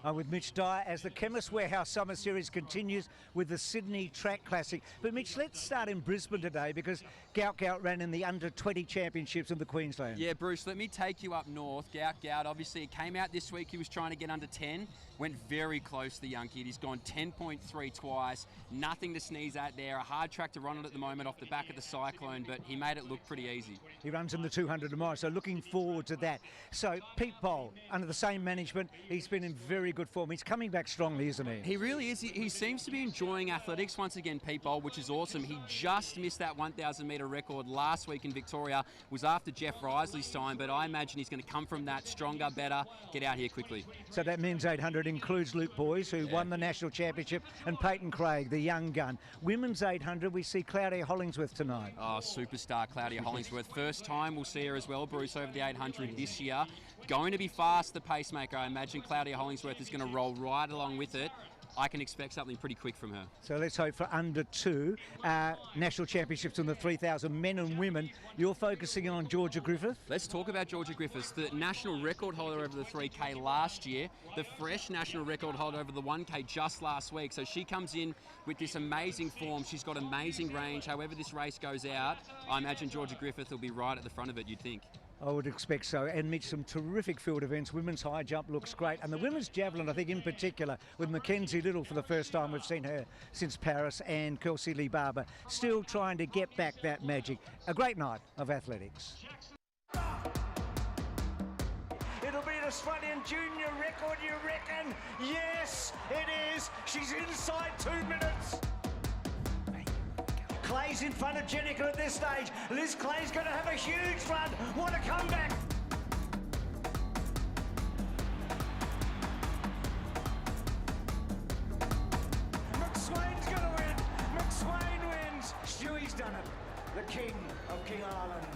I'm with Mitch Dyer as the Chemist Warehouse Summer Series continues with the Sydney Track Classic. But Mitch, let's start in Brisbane today because Gout ran in the Under-20 Championships in the Queensland. Yeah, Bruce, let me take you up north. Gout, obviously, he came out this week. He was trying to get under 10. Went very close, the young kid. He's gone 10.3 twice. Nothing to sneeze at there. A hard track to run on at the moment off the back of the Cyclone, but he made it look pretty easy. He runs in the 200 tomorrow, so looking forward to that. So Pete Bowl, under the same management, he's been in very good form. He's coming back strongly, isn't he? He really is. He seems to be enjoying athletics once again, Pete Bowl, which is awesome. He just missed that 1,000 metre record last week in Victoria. Was after Jeff Risley's time, but I imagine he's going to come from that stronger, better, get out here quickly. So that men's 800 includes Luke Boyes, who won the national championship, and Peyton Craig, the young gun. Women's 800, we see Claudia Hollingsworth tonight. Oh, superstar Claudia Hollingsworth. First time we'll see her as well, Bruce, over the 800 this year. Going to be fast, the pacemaker. I imagine Claudia Hollingsworth is going to roll right along with it. I can expect something pretty quick from her. So let's hope for under 2 national championships in the 3,000 men and women. You're focusing on Georgia Griffith. Let's talk about Georgia Griffiths, the national record holder over the 3K last year, the fresh national record holder over the 1K just last week. So she comes in with this amazing form. She's got amazing range. However this race goes out, I imagine Georgia Griffith will be right at the front of it, you'd think. I would expect so. And Mitch, some terrific field events. Women's high jump looks great. And the women's javelin, I think in particular, with Mackenzie Little for the first time we've seen her since Paris, and Kelsey Lee Barber still trying to get back that magic. A great night of athletics. It'll be an Australian junior record, you reckon? Yes, it is. She's inside 2 minutes. Clay's in front of Jenica at this stage. Liz Clay's going to have a huge run. What a comeback! McSwain's going to win. McSwain wins. Stewie's done it. The king of King Island.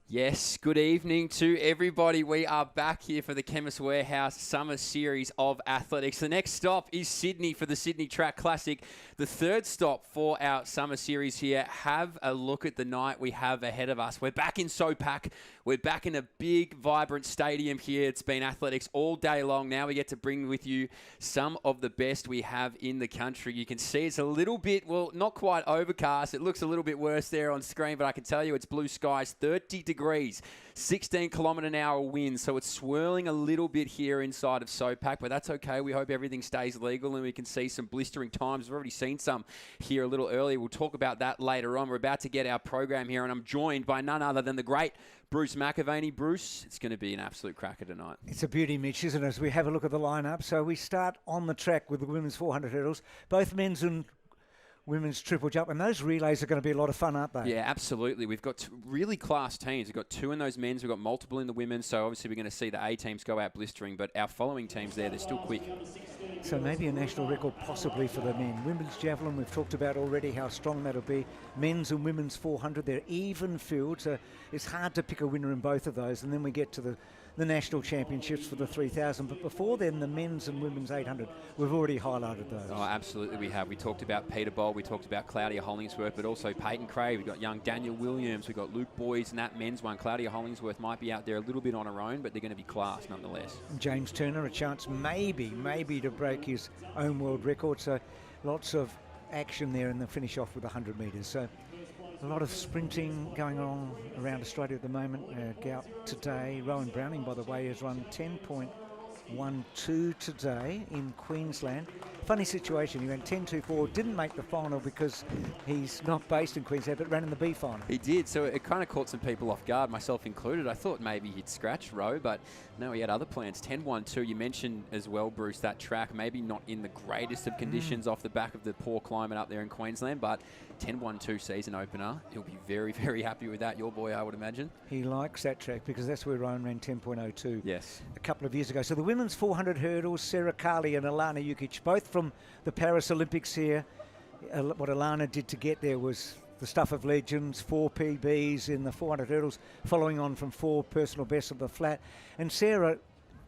Yes, good evening to everybody. We are back here for the Chemist Warehouse Summer Series of Athletics. The next stop is Sydney for the Sydney Track Classic. The third stop for our Summer Series here. Have a look at the night we have ahead of us. We're back in SOPAC. We're back in a big, vibrant stadium here. It's been athletics all day long. Now we get to bring with you some of the best we have in the country. You can see it's a little bit, well, not quite overcast. It looks a little bit worse there on screen, but I can tell you it's blue skies, 30 degrees, 16 km/h wind. So it's swirling a little bit here inside of SOPAC, but that's okay. We hope everything stays legal and we can see some blistering times. We've already seen some here a little earlier. We'll talk about that later on. We're about to get our program here, and I'm joined by none other than the great Bruce McAvaney. Bruce, it's going to be an absolute cracker tonight. It's a beauty, Mitch, isn't it, as we have a look at the lineup. So we start on the track with the women's 400 hurdles, both men's and women's triple jump, and those relays are going to be a lot of fun, aren't they? Yeah, absolutely. We've got really class teams. We've got 2 in those men's, we've got multiple in the women, so obviously we're going to see the A teams go out blistering, but our following teams there, they're still quick. So maybe a national record possibly for the men. Women's javelin, we've talked about already how strong that'll be. Men's and women's 400, they're even filled, so it's hard to pick a winner in both of those, and then we get to the national championships for the 3,000. But before then, the men's and women's 800, we've already highlighted those. Oh, absolutely we have. We talked about Peter Bowl, we talked about Claudia Hollingsworth, but also Peyton Craig. We've got young Daniel Williams, we've got Luke Boyes in that men's one. Claudia Hollingsworth might be out there a little bit on her own, but they're going to be class nonetheless. James Turner, a chance maybe to break his own world record. So lots of action there, and they'll finish off with 100 metres. So a lot of sprinting going on around Australia at the moment. Gout today. Rowan Browning, by the way, has run 10.12 today in Queensland. Funny situation, he went 10.24, didn't make the final because he's not based in Queensland, but ran in the B final. He did, so it kind of caught some people off guard, myself included. I thought maybe he'd scratch Rowe, but no, he had other plans. 10.12, you mentioned as well, Bruce, that track, maybe not in the greatest of conditions off the back of the poor climate up there in Queensland, but 10.12 season opener. He'll be very, very happy with that, your boy, I would imagine. He likes that track because that's where Rowan ran 10.02 yes, a couple of years ago. So the women's 400 hurdles, Sarah Carley and Alana Jukic, both from the Paris Olympics here. What Alana did to get there was the stuff of legends, 4 PBs in the 400 hurdles, following on from 4 personal bests of the flat. And Sarah,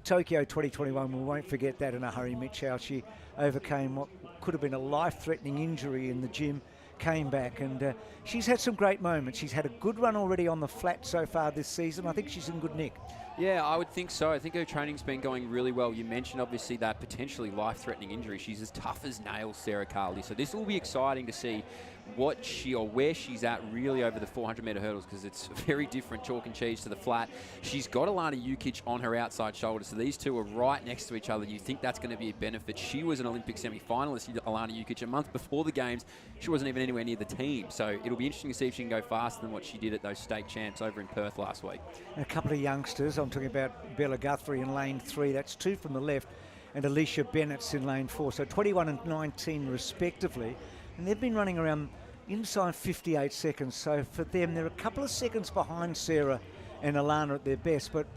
Tokyo 2021, we won't forget that in a hurry, Mitch, how she overcame what could have been a life-threatening injury in the gym, came back, and she's had some great moments. She's had a good run already on the flat so far this season. I think she's in good nick. Yeah, I would think so. I think her training's been going really well. You mentioned, obviously, that potentially life-threatening injury. She's as tough as nails, Sarah Carley. So this will be exciting to see what where she's at really over the 400-metre hurdles, because it's very different chalk and cheese to the flat. She's got Alana Jukic on her outside shoulder, so these two are right next to each other. You think that's going to be a benefit. She was an Olympic semi-finalist, Alana Jukic, a month before the Games. She wasn't even anywhere near the team, so it'll be interesting to see if she can go faster than what she did at those state champs over in Perth last week. And a couple of youngsters, I'm talking about Bella Guthrie in lane 3, that's 2 from the left, and Alicia Bennett's in lane 4, so 21 and 19 respectively. And they've been running around inside 58 seconds. So for them, they're a couple of seconds behind Sarah and Alana at their best, but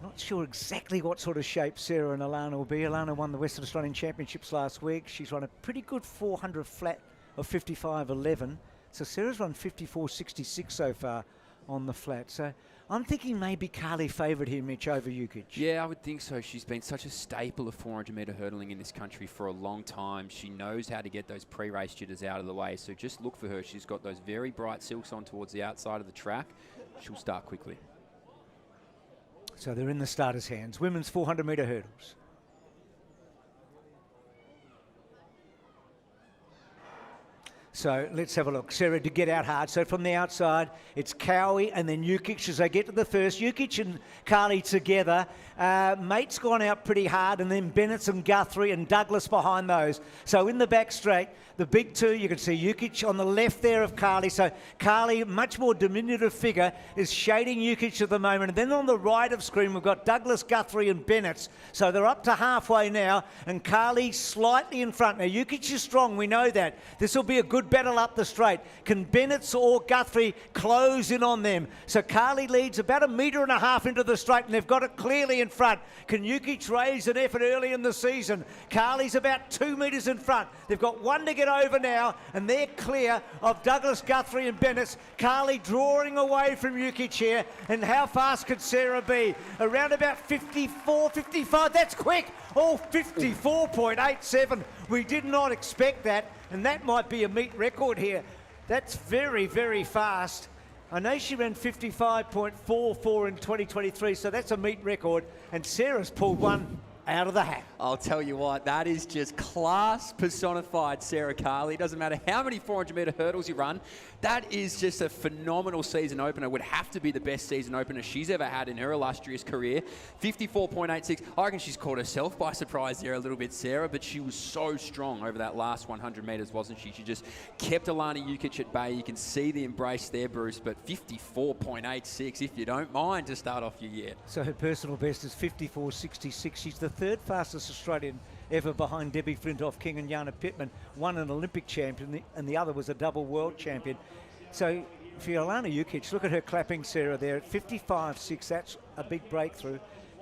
not sure exactly what sort of shape Sarah and Alana will be. Alana won the Western Australian Championships last week. She's run a pretty good 400 flat of 55.11. So Sarah's run 54.66 so far on the flat. So I'm thinking maybe Carly favoured here, Mitch, over Jukic. Yeah, I would think so. She's been such a staple of 400-metre hurdling in this country for a long time. She knows how to get those pre-race jitters out of the way. So just look for her. She's got those very bright silks on towards the outside of the track. She'll start quickly. So they're in the starters' hands. Women's 400-metre hurdles. So let's have a look. Sarah to get out hard. So from the outside, it's Cowie and then Jukic as they get to the first. Jukic and Carly together. Mate's gone out pretty hard, and then Bennett and Guthrie and Douglas behind those. So in the back straight, the big two, you can see Jukic on the left there of Carly. So Carly, much more diminutive figure, is shading Jukic at the moment. And then on the right of screen, we've got Douglas, Guthrie and Bennett. So they're up to halfway now, and Carly slightly in front. Now, Jukic is strong, we know that. This will be a good battle up the straight. Can Bennett or Guthrie close in on them? So Carly leads about 1.5 metres into the straight, and they've got it clearly in front. Can Jukic raise an effort early in the season? Carly's about 2 metres in front. They've got one to get over now, and they're clear of Douglas, Guthrie and Bennett. Carly drawing away from Jukic here, and how fast could Sarah be? Around about 54, 55, that's quick. Oh, 54.87. We did not expect that, and that might be a meet record here. That's very, very fast. I know she ran 55.44 in 2023, so that's a meet record, and Sarah's pulled one out of the hat. I'll tell you what, that is just class personified, Sarah Carley. It doesn't matter how many 400-metre hurdles you run. That is just a phenomenal season opener. Would have to be the best season opener she's ever had in her illustrious career. 54.86. I reckon she's caught herself by surprise there a little bit, Sarah, but she was so strong over that last 100 metres, wasn't she? She just kept Alana Jukic at bay. You can see the embrace there, Bruce, but 54.86, if you don't mind, to start off your year. So her personal best is 54.66. She's the third fastest Australian ever behind Debbie Flintoff King and Jana Pittman. One an Olympic champion and the other was a double world champion. So for Alana Jukic, look at her clapping Sarah there at 55.6. That's a big breakthrough.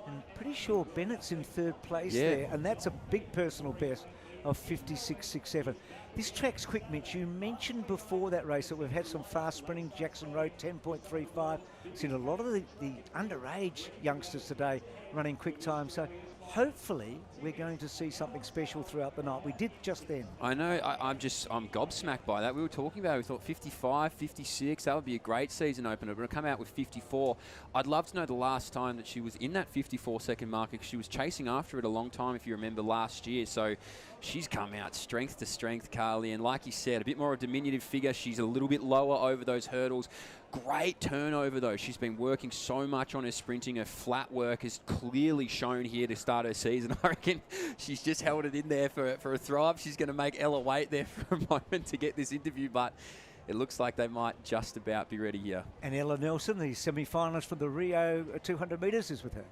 And pretty sure Bennett's in third place there, and that's a big personal best of 56.67. This track's quick, Mitch. You mentioned before that race that we've had some fast sprinting. Jackson Road 10.35. Seen a lot of the underage youngsters today running quick time. So hopefully we're going to see something special throughout the night. We did just then. I know, I'm gobsmacked by that. We were talking about it. We thought 55, 56, that would be a great season opener, but it'll come out with 54. I'd love to know the last time that she was in that 54-second mark, because she was chasing after it a long time, if you remember, last year. So she's come out strength to strength, Carly, and like you said, a bit more of a diminutive figure. She's a little bit lower over those hurdles. Great turnover, though. She's been working so much on her sprinting. Her flat work is clearly shown here to start her season. I reckon she's just held it in there for a throw-up. She's going to make Ella wait there for a moment to get this interview, but it looks like they might just about be ready here. And Ella Nelson, the semi-finalist for the Rio 200 metres, is with her.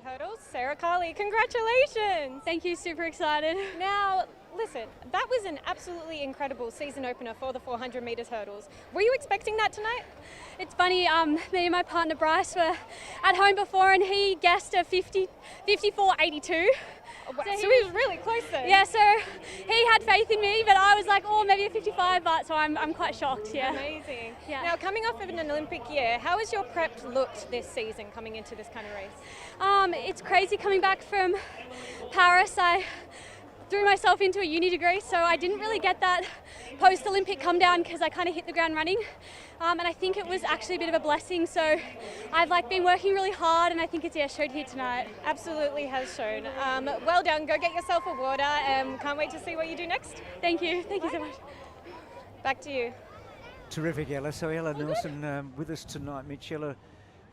Hurdles, Sarah Carley, congratulations! Thank you, super excited. Now, listen, that was an absolutely incredible season opener for the 400 metres hurdles. Were you expecting that tonight? It's funny, me and my partner Bryce were at home before and he guessed a 54.82. Oh, wow. So he was really close then. Yeah, so he had faith in me, but I was like, oh, maybe a 55, but so I'm quite shocked, yeah. Amazing. Yeah. Now, coming off of an Olympic year, how has your prep looked this season coming into this kind of race? It's crazy coming back from Paris. I threw myself into a uni degree, so I didn't really get that post-Olympic come down because I kind of hit the ground running. And I think it was actually a bit of a blessing. So I've been working really hard, and I think it's showed here tonight. Absolutely has shown. Well done. Go get yourself a water. Can't wait to see what you do next. Thank you. Thank you so much. Back to you. Terrific, Ella. So Ella Nelson with us tonight. Mitch, Ella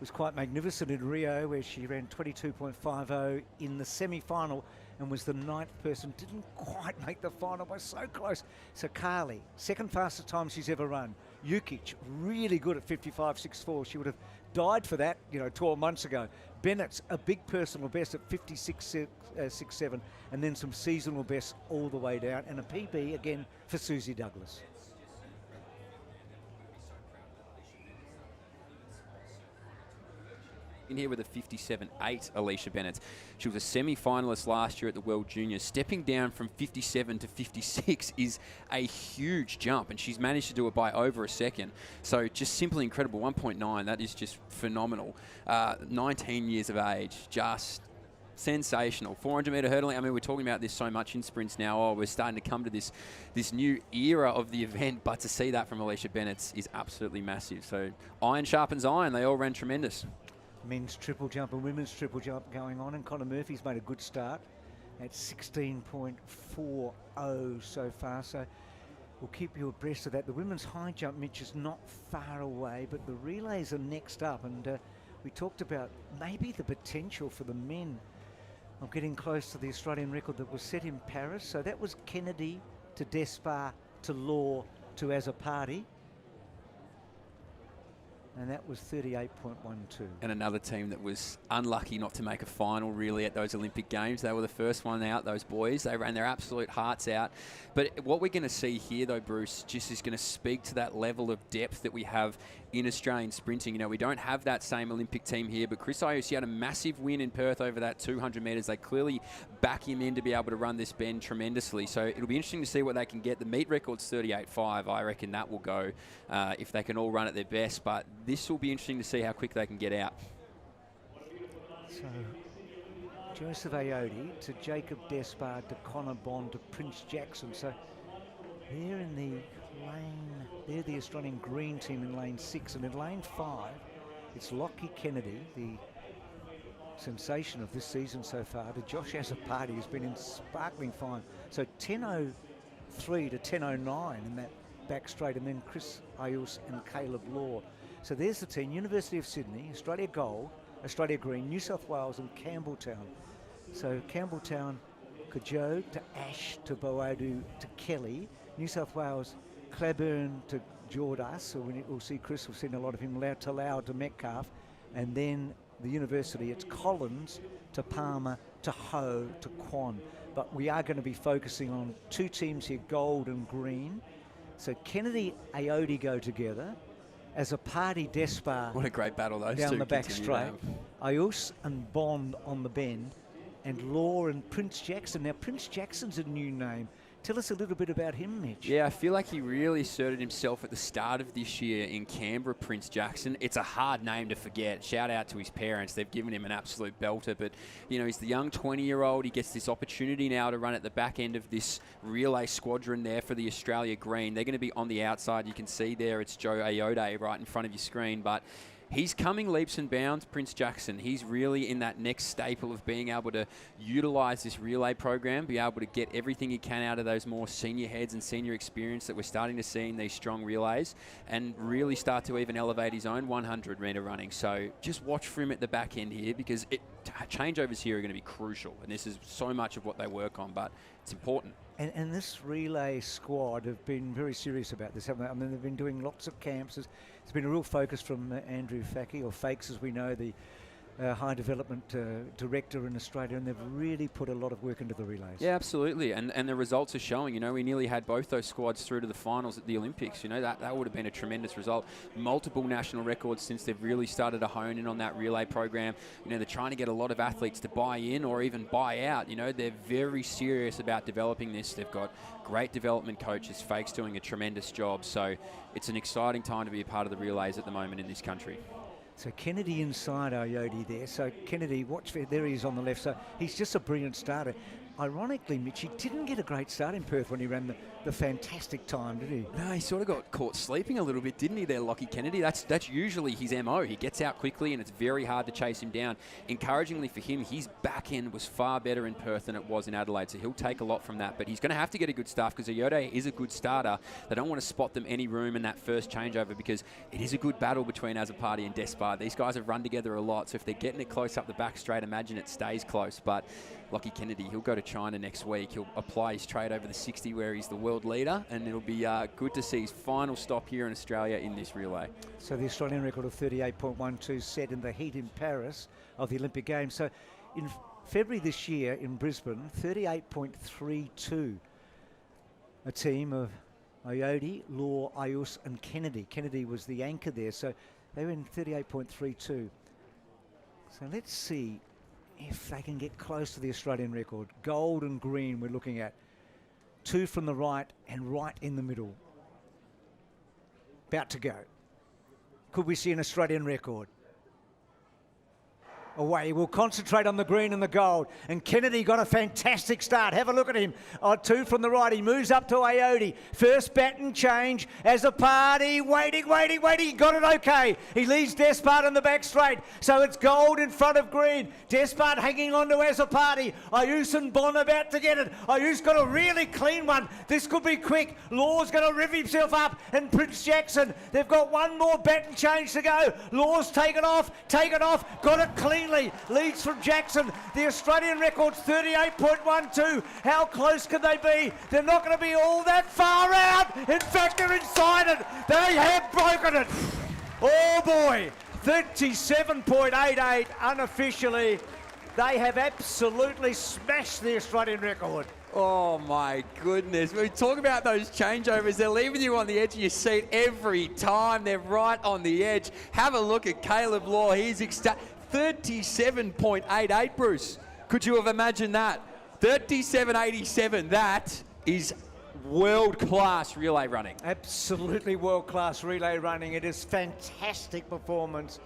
was quite magnificent in Rio, where she ran 22.50 in the semi-final and was the 9th person. Didn't quite make the final, was so close. So Carly, second fastest time she's ever run. Jukic, really good at 55.64. She would have died for that, 12 months ago. Bennett's a big personal best at 56.67, and then some seasonal bests all the way down, and a PB again for Susie Douglas. In here with a 57.8, Alicia Bennett. She was a semi-finalist last year at the World Juniors. Stepping down from 57 to 56 is a huge jump, and she's managed to do it by over a second. So just simply incredible. 1.9, that is just phenomenal. 19 years of age, just sensational. 400-metre hurdling. I mean, we're talking about this so much in sprints now. Oh, we're starting to come to this new era of the event, but to see that from Alicia Bennett is absolutely massive. So iron sharpens iron. They all ran tremendous. Men's triple jump and women's triple jump going on, and Connor Murphy's made a good start at 16.40 so far, so we'll keep you abreast of that. The women's high jump, Mitch, is not far away, but the relays are next up, and we talked about maybe the potential for the men of getting close to the Australian record that was set in Paris. So that was Kennedy to Despard to Law to Azzopardi. And that was 38.12. And another team that was unlucky not to make a final, really, at those Olympic Games. They were the first one out, those boys. They ran their absolute hearts out. But what we're going to see here, though, Bruce, just is going to speak to that level of depth that we have in Australian sprinting. We don't have that same Olympic team here, but Chris Iose had a massive win in Perth over that 200 metres. They clearly back him in to be able to run this bend tremendously. So it'll be interesting to see what they can get. The meet record's 38.5. I reckon that will go if they can all run at their best. But this will be interesting to see how quick they can get out. So Joseph Aoudi to Jacob Despard to Connor Bond to Prince Jackson. So they're in the lane, they're the Australian green team in lane 6, and in lane 5 it's Lockie Kennedy, the sensation of this season so far, to Josh Azzopardi, who's been in sparkling fine. So 10.03 to 10.09 in that back straight, and then Chris Ayus and Caleb Law. So there's the team: University of Sydney, Australia Gold, Australia Green, New South Wales and Campbelltown. So Campbelltown, Kajot to Ash to Boadu to Kelly, New South Wales, Claiborne to Jordas, so we'll see Chris, we've seen a lot of him, to Lau to Metcalf, and then the university, it's Collins to Palmer to Ho to Kwan. But we are going to be focusing on two teams here, gold and green. So Kennedy, Aoudi go together. Azzopardi, Despard. What a great battle those down two the back continue straight. Ayus and Bond on the bend, and Law and Prince Jackson. Now Prince Jackson's a new name. Tell us a little bit about him, Mitch. Yeah, I feel like he really asserted himself at the start of this year in Canberra, Prince Jackson. It's a hard name to forget. Shout out to his parents. They've given him an absolute belter. But, he's the young 20-year-old. He gets this opportunity now to run at the back end of this relay squadron there for the Australia Green. They're going to be on the outside. You can see there it's Joe Ayoade right in front of your screen. But he's coming leaps and bounds, Prince Jackson. He's really in that next staple of being able to utilise this relay program, be able to get everything he can out of those more senior heads and senior experience that we're starting to see in these strong relays, and really start to even elevate his own 100-metre running. So just watch for him at the back end here, because changeovers here are going to be crucial, and this is so much of what they work on, but it's important. And this relay squad have been very serious about this, haven't they? I mean, they've been doing lots of camps. It's been a real focus from Andrew Facky, or Fakes as we know, the high development director in Australia, and they've really put a lot of work into the relays. Yeah, absolutely, and the results are showing. We nearly had both those squads through to the finals at the Olympics. That would have been a tremendous result. Multiple national records since they've really started to hone in on that relay program. They're trying to get a lot of athletes to buy in or even buy out. They're very serious about developing this. They've got great development coaches. Fake's doing a tremendous job. So it's an exciting time to be a part of the relays at the moment in this country. So Kennedy inside Aoudi there. So Kennedy, watch, there he is on the left. So he's just a brilliant starter. ironically, Mitch, he didn't get a great start in Perth when he ran the fantastic time, did he? No, he sort of got caught sleeping a little bit, didn't he there, Lockie Kennedy? That's usually his MO. He gets out quickly and it's very hard to chase him down. Encouragingly for him, his back end was far better in Perth than it was in Adelaide, so he'll take a lot from that. But he's going to have to get a good start because Ayode is a good starter. They don't want to spot them any room in that first changeover because it is a good battle between Azzopardi and Despard. These guys have run together a lot, so if they're getting it close up the back straight, imagine it stays close. But Lockie Kennedy, he'll go to China next week. He'll apply his trade over the 60 where he's the world leader, and it'll be good to see his final stop here in Australia in this relay. So the Australian record of 38.12 set in the heat in Paris of the Olympic Games. So in February this year in Brisbane, 38.32. A team of Ayode, Law, Ayus and Kennedy. Kennedy was the anchor there, so they were in 38.32. So let's see if they can get close to the Australian record. Gold and green we're looking at. 2 from the right and right in the middle. About to go. Could we see an Australian record? Away. We'll concentrate on the green and the gold. And Kennedy got a fantastic start. Have a look at him. 2 from the right. He moves up to Ayode. First baton change. Azzopardi waiting. He got it okay. He leads Despard in the back straight. So it's gold in front of green. Despard hanging on to Azzopardi. Ayus and Bon about to get it. Ayus got a really clean one. This could be quick. Law's going to riv himself up. And Prince Jackson. They've got one more baton change to go. Law's taken off. Got it clean. Leads from Jackson. The Australian record's 38.12. How close can they be? They're not going to be all that far out. In fact, they're inside it. They have broken it. Oh boy, 37.88 unofficially. They have absolutely smashed the Australian record. Oh my goodness. We talk about those changeovers. They're leaving you on the edge of your seat every time. They're right on the edge. Have a look at Caleb Law. He's ecstatic. 37.88, Bruce. Could you have imagined that? 37.87. That is world-class relay running. Absolutely world-class relay running. It is fantastic performance.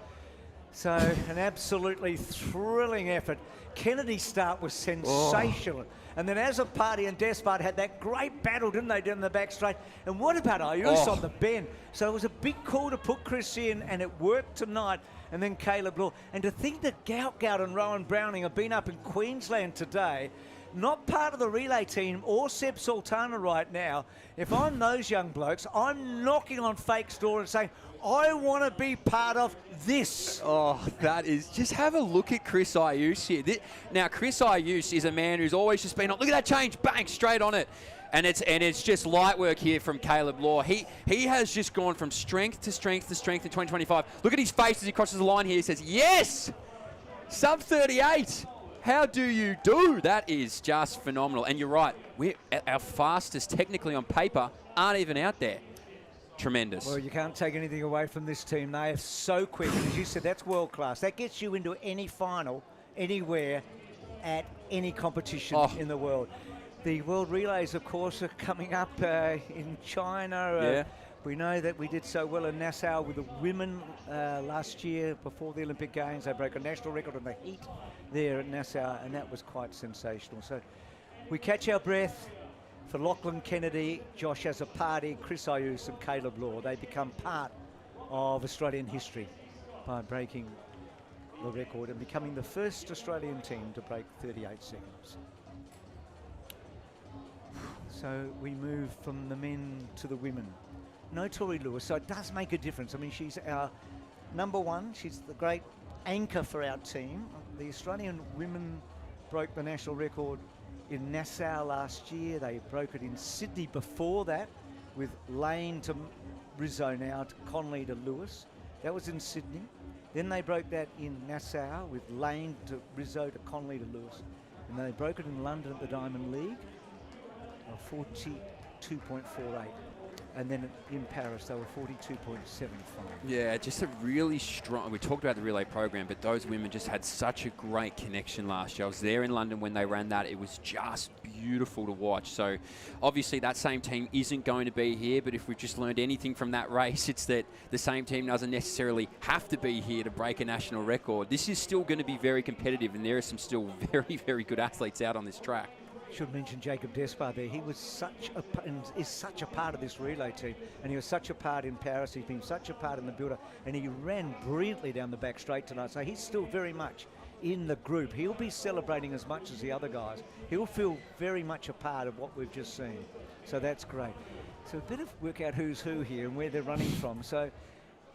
So an absolutely thrilling effort. Kennedy's start was sensational. And then Azzopardi and Despard had that great battle, didn't they, down the back straight? And what about Ayus on the bend? So it was a big call to put Chris in, and it worked tonight. And then Caleb Law. And to think that Gout and Rowan Browning have been up in Queensland today, not part of the relay team or Seb Sultana right now. If I'm those young blokes, I'm knocking on Fake's door and saying, I want to be part of this. Oh, that is... Just have a look at Chris Ayus here. Now, Chris Ayus is a man who's always just been on... Look at that change. Bang, straight on it. And it's just light work here from Caleb Law. He has just gone from strength to strength to strength in 2025. Look at his face as he crosses the line here. He says, yes! Sub 38. How do you do? That is just phenomenal. And you're right. Our fastest, technically on paper, aren't even out there. Tremendous. Well, you can't take anything away from this team. They are so quick. And as you said, that's world class. That gets you into any final, anywhere, at any competition in the world. The World Relays, of course, are coming up in China. Yeah. We know that we did so well in Nassau with the women last year before the Olympic Games. They broke a national record in the heat there at Nassau, and that was quite sensational. So we catch our breath for Lachlan Kennedy, Josh Azzopardi, Chris Ayus and Caleb Law. They become part of Australian history by breaking the record and becoming the first Australian team to break 38 seconds. So we move from the men to the women. No Tori Lewis, so it does make a difference. I mean, she's our number one. She's the great anchor for our team. The Australian women broke the national record in Nassau last year. They broke it in Sydney before that with Lane to Rizzo now, to Conley to Lewis. That was in Sydney. Then they broke that in Nassau with Lane to Rizzo to Conley to Lewis. And they broke it in London at the Diamond League. 42.48, and then in Paris they were 42.75. Yeah, just a really strong... We talked about the relay program, but those women just had such a great connection last year. I was there in London when they ran that. It was just beautiful to watch. So obviously that same team isn't going to be here, but if we've just learned anything from that race, it's that the same team doesn't necessarily have to be here to break a national record. This is still going to be very competitive, and there are some still very, very good athletes out on this track. Should mention Jacob Despard there. He was such a and is such a part of this relay team, and he was such a part in Paris. He's been such a part in the build-up, and he ran brilliantly down the back straight tonight. So he's still very much in the group. He'll be celebrating as much as the other guys. He'll feel very much a part of what we've just seen. So that's great. So a bit of work out who's who here and where they're running from. So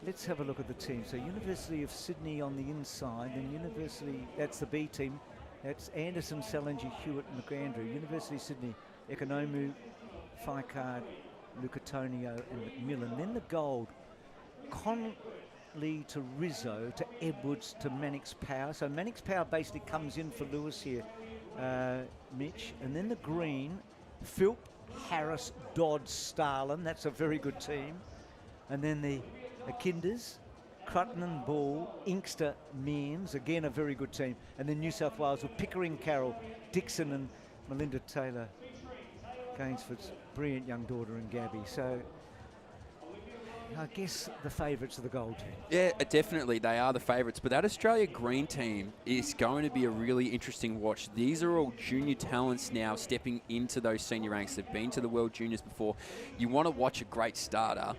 let's have a look at the team. So University of Sydney on the inside, then University, that's the B team. That's Anderson, Salinger, Hewitt, and McAndrew. University of Sydney, Economu, Ficard, Lucatonio, and McMillan. Then the gold, Conley to Rizzo, to Edwards, to Mannix Power. So Mannix Power basically comes in for Lewis here, Mitch. And then the green, Philp, Harris, Dodds, Starlin. That's a very good team. And then the Kinders, Crutton, Ball, Inkster, Mearns, again a very good team. And then New South Wales with Pickering, Carroll, Dixon and Melinda Taylor, Gainsford's brilliant young daughter and Gabby. So I guess the favourites are the gold team. Yeah, definitely they are the favourites. But that Australia green team is going to be a really interesting watch. These are all junior talents now stepping into those senior ranks. They've been to the World Juniors before. You want to watch a great starter.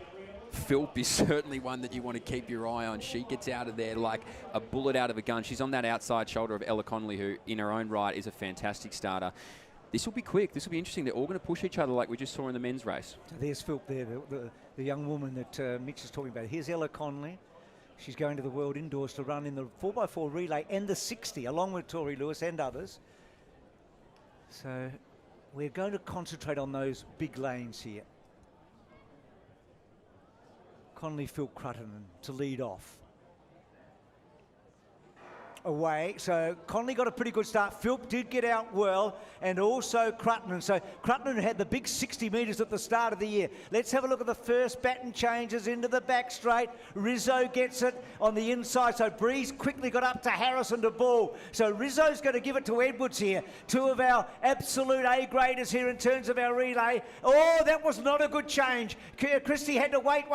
Philp is certainly one that you want to keep your eye on. She gets out of there like a bullet out of a gun. She's on that outside shoulder of Ella Connolly, who in her own right is a fantastic starter. This will be quick. This will be interesting. They're all going to push each other like we just saw in the men's race. So there's Philp there, the young woman that Mitch is talking about. Here's Ella Connolly. She's going to the World Indoors to run in the 4x4 relay and the 60, along with Tori Lewis and others. So we're going to concentrate on those big lanes here. Conley, Phil Crutton to lead off. Away, so Conley got a pretty good start. Philp did get out well, and also Crutton. So Crutton had the big 60 metres at the start of the year. Let's have a look at the first baton changes into the back straight. Rizzo gets it on the inside, so Breeze quickly got up to Harrison to Ball. So Rizzo's going to give it to Edwards here. Two of our absolute A-graders here in terms of our relay. Oh, that was not a good change. Christie had to wait,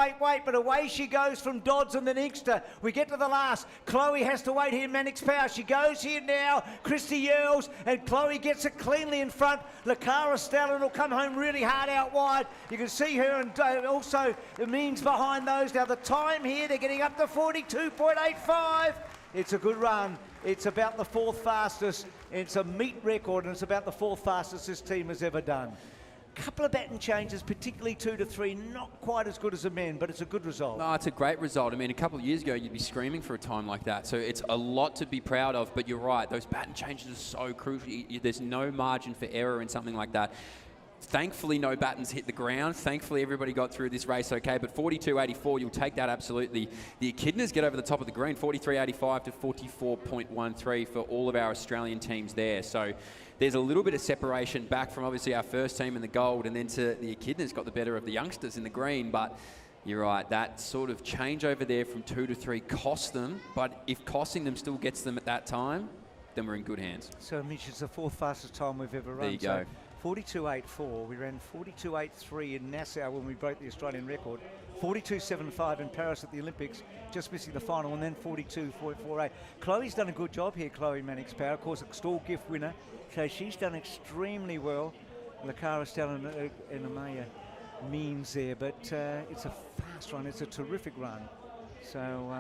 but away she goes from Dodds and then Inkster. We get to the last. Chloe has to wait here, Mannix Power. She goes here now. Christy yells, and Chloe gets it cleanly in front. Lacara Stallion will come home really hard out wide. You can see her, and also the means behind those. Now the time here, they're getting up to 42.85. It's a good run. It's about the fourth fastest. It's a meet record, and it's about the fourth fastest this team has ever done. Couple of baton changes, particularly 2 to 3, not quite as good as the men, but it's a good result. No, it's a great result. I mean, a couple of years ago, you'd be screaming for a time like that. So it's a lot to be proud of, but you're right. Those baton changes are so crucial. There's no margin for error in something like that. Thankfully, no batons hit the ground. Thankfully, everybody got through this race okay, but 42.84, you'll take that absolutely. The echidnas get over the top of the green, 43.85 to 44.13 for all of our Australian teams there. So there's a little bit of separation back from obviously our first team in the gold, and then to the echidnas got the better of the youngsters in the green, but you're right, that sort of change over there from 2 to 3 cost them, but if costing them still gets them at that time, then we're in good hands. So, Mitch, it's the fourth fastest time we've ever run. There you go. 42.84. We ran 42.83 in Nassau when we broke the Australian record. 42.75 in Paris at the Olympics, just missing the final, and then 42.48. Chloe's done a good job here, Chloe Mannix Power, of course, a stall gift winner. So she's done extremely well. Lacara Stallion and Amaya Means there, but it's a fast run. It's a terrific run. So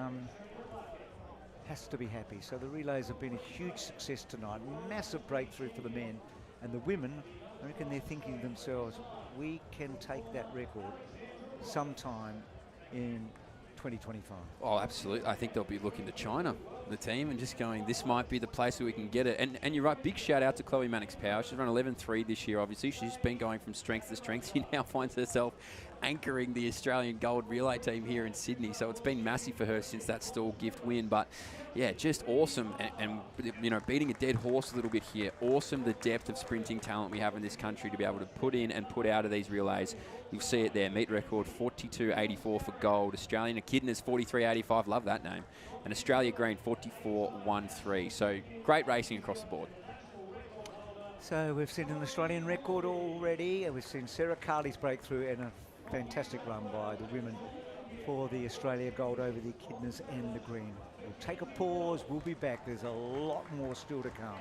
has to be happy. So the relays have been a huge success tonight. Massive breakthrough for the men. And the women, I reckon they're thinking to themselves, we can take that record sometime in 2025. Oh, absolutely. I think they'll be looking to China, the team, and just going, this might be the place where we can get it. And you're right, big shout out to Chloe Mannix Power. She's run 11.3 this year, obviously. She's been going from strength to strength. She now finds herself anchoring the Australian gold relay team here in Sydney. So it's been massive for her since that stall gift win. But yeah, just awesome. And you know, beating a dead horse a little bit here. Awesome the depth of sprinting talent we have in this country to be able to put in and put out of these relays. You'll see it there. Meet record 42.84 for gold. Australian echidnas 43.85. Love that name. And Australia green 44.13. So great racing across the board. So we've seen an Australian record already, and we've seen Sarah Carley's breakthrough and a fantastic run by the women for the Australia gold over the echidnas and the green. We'll take a pause. We'll be back. There's a lot more still to come.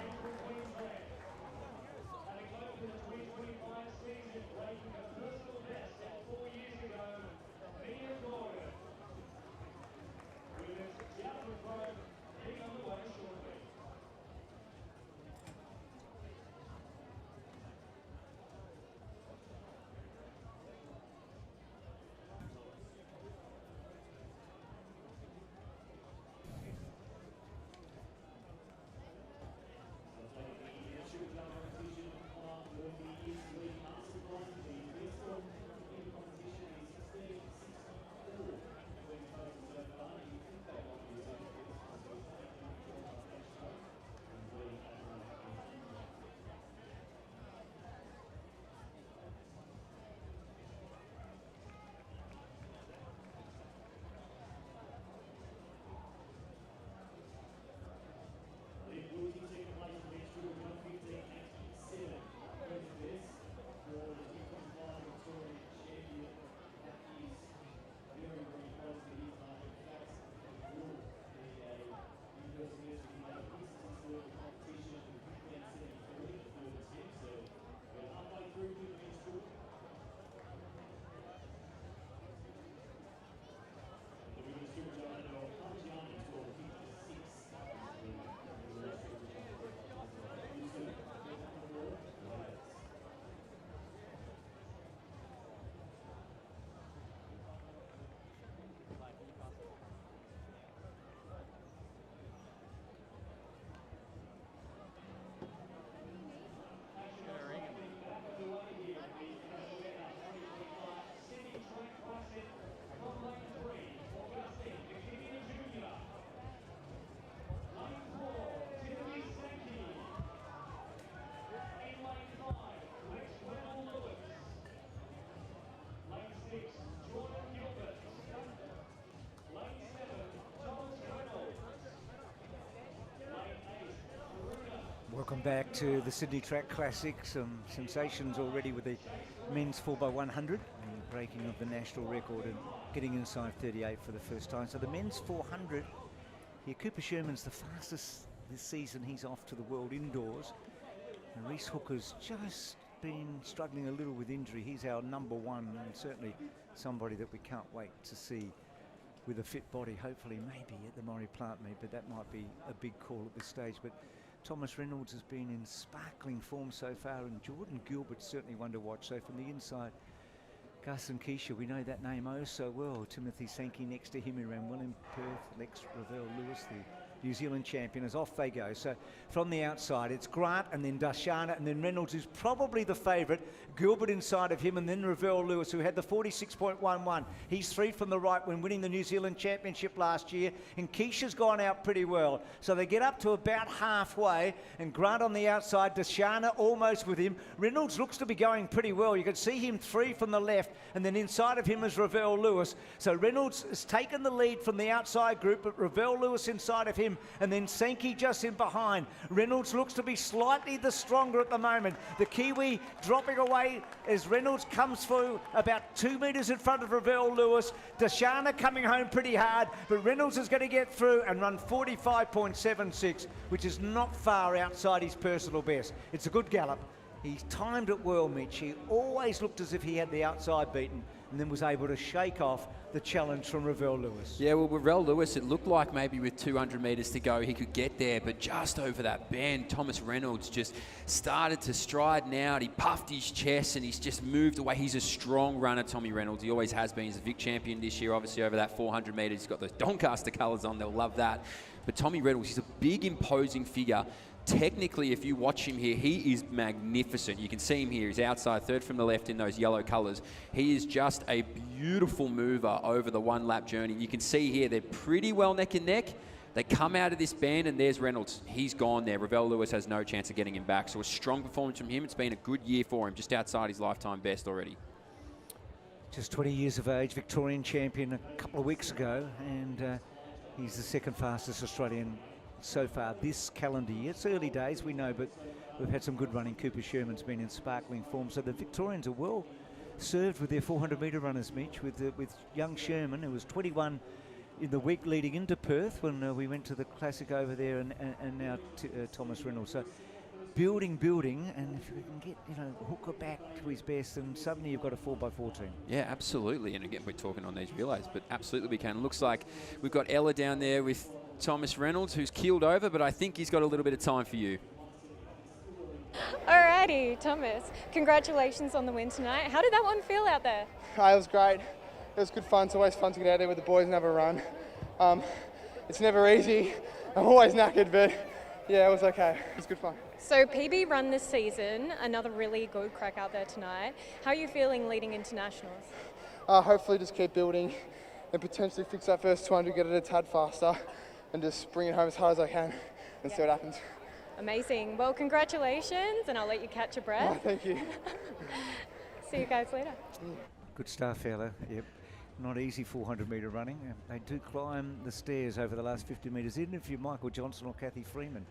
Welcome back to the Sydney Track Classic. Some sensations already with the men's 4x100 and the breaking of the national record and getting inside 38 for the first time. So the men's 400 here, Cooper Sherman's the fastest this season. He's off to the world indoors. And Reese Hooker's just been struggling a little with injury. He's our number one and certainly somebody that we can't wait to see with a fit body, hopefully maybe at the Maurie Plant meet, but that might be a big call at this stage. But Thomas Reynolds has been in sparkling form so far, and Jordan Gilbert's certainly one to watch. So from the inside, Gus and Keisha, we know that name oh so well. Timothy Sankey next to him, he ran well in Perth. Lex Ravel Lewis, the New Zealand champion, as off they go. So from the outside, it's Grant and then Darshana and then Reynolds, who's probably the favourite. Gilbert inside of him, and then Ravel Lewis, who had the 46.11. He's 3 from the right when winning the New Zealand championship last year. And Keisha's gone out pretty well. So they get up to about halfway, and Grant on the outside, Darshana almost with him. Reynolds looks to be going pretty well. You can see him 3 from the left, and then inside of him is Ravel Lewis. So Reynolds has taken the lead from the outside group, but Ravel Lewis inside of him, and then Sankey just in behind. Reynolds looks to be slightly the stronger at the moment. The Kiwi dropping away as Reynolds comes through about 2 metres in front of Ravel Lewis. Darshana coming home pretty hard, but Reynolds is going to get through and run 45.76, which is not far outside his personal best. It's a good gallop. He's timed it well, Mitch. He always looked as if he had the outside beaten and then was able to shake off the challenge from Ravel Lewis. Yeah, well, Ravel Lewis, it looked like maybe with 200 metres to go, he could get there, but just over that bend, Thomas Reynolds just started to stride now. He puffed his chest and he's just moved away. He's a strong runner, Tommy Reynolds. He always has been. He's a Vic champion this year, obviously, over that 400 metres. He's got those Doncaster colours on. They'll love that. But Tommy Reynolds, he's a big, imposing figure. Technically, if you watch him here, he is magnificent. You can see him here. He's outside, 3rd from the left in those yellow colours. He is just a beautiful mover over the one-lap journey. You can see here, they're pretty well neck and neck. They come out of this bend, and there's Reynolds. He's gone there. Ravel Lewis has no chance of getting him back. So a strong performance from him. It's been a good year for him, just outside his lifetime best already. Just 20 years of age, Victorian champion a couple of weeks ago, and he's the 2nd fastest Australian so far this calendar year. It's early days, we know, but we've had some good running. Cooper Sherman's been in sparkling form, so the Victorians are well served with their 400 metre runners, Mitch, with young Sherman, who was 21 in the week leading into Perth when we went to the Classic over there, and now Thomas Reynolds. So building, and if we can get Hooker back to his best, and suddenly you've got a 4x4 team. Yeah, absolutely. And again, we're talking on these relays, but absolutely we can. Looks like we've got Ella down there with Thomas Reynolds, who's keeled over, but I think he's got a little bit of time for you. Alrighty, Thomas, congratulations on the win tonight. How did that one feel out there? It was great. It was good fun. It's always fun to get out there with the boys and have a run. It's never easy. I'm always knackered, but yeah, it was okay. It was good fun. So PB run this season, another really good crack out there tonight. How are you feeling leading into nationals? Hopefully just keep building and potentially fix that first 200, get it a tad faster, and just bring it home as hard as I can and see what happens. Amazing. Well, congratulations, and I'll let you catch your breath. Oh, thank you. See you guys later. Good stuff, Ella. Yep. Not easy 400 metre running. They do climb the stairs over the last 50 metres, even if you're Michael Johnson or Kathy Freeman.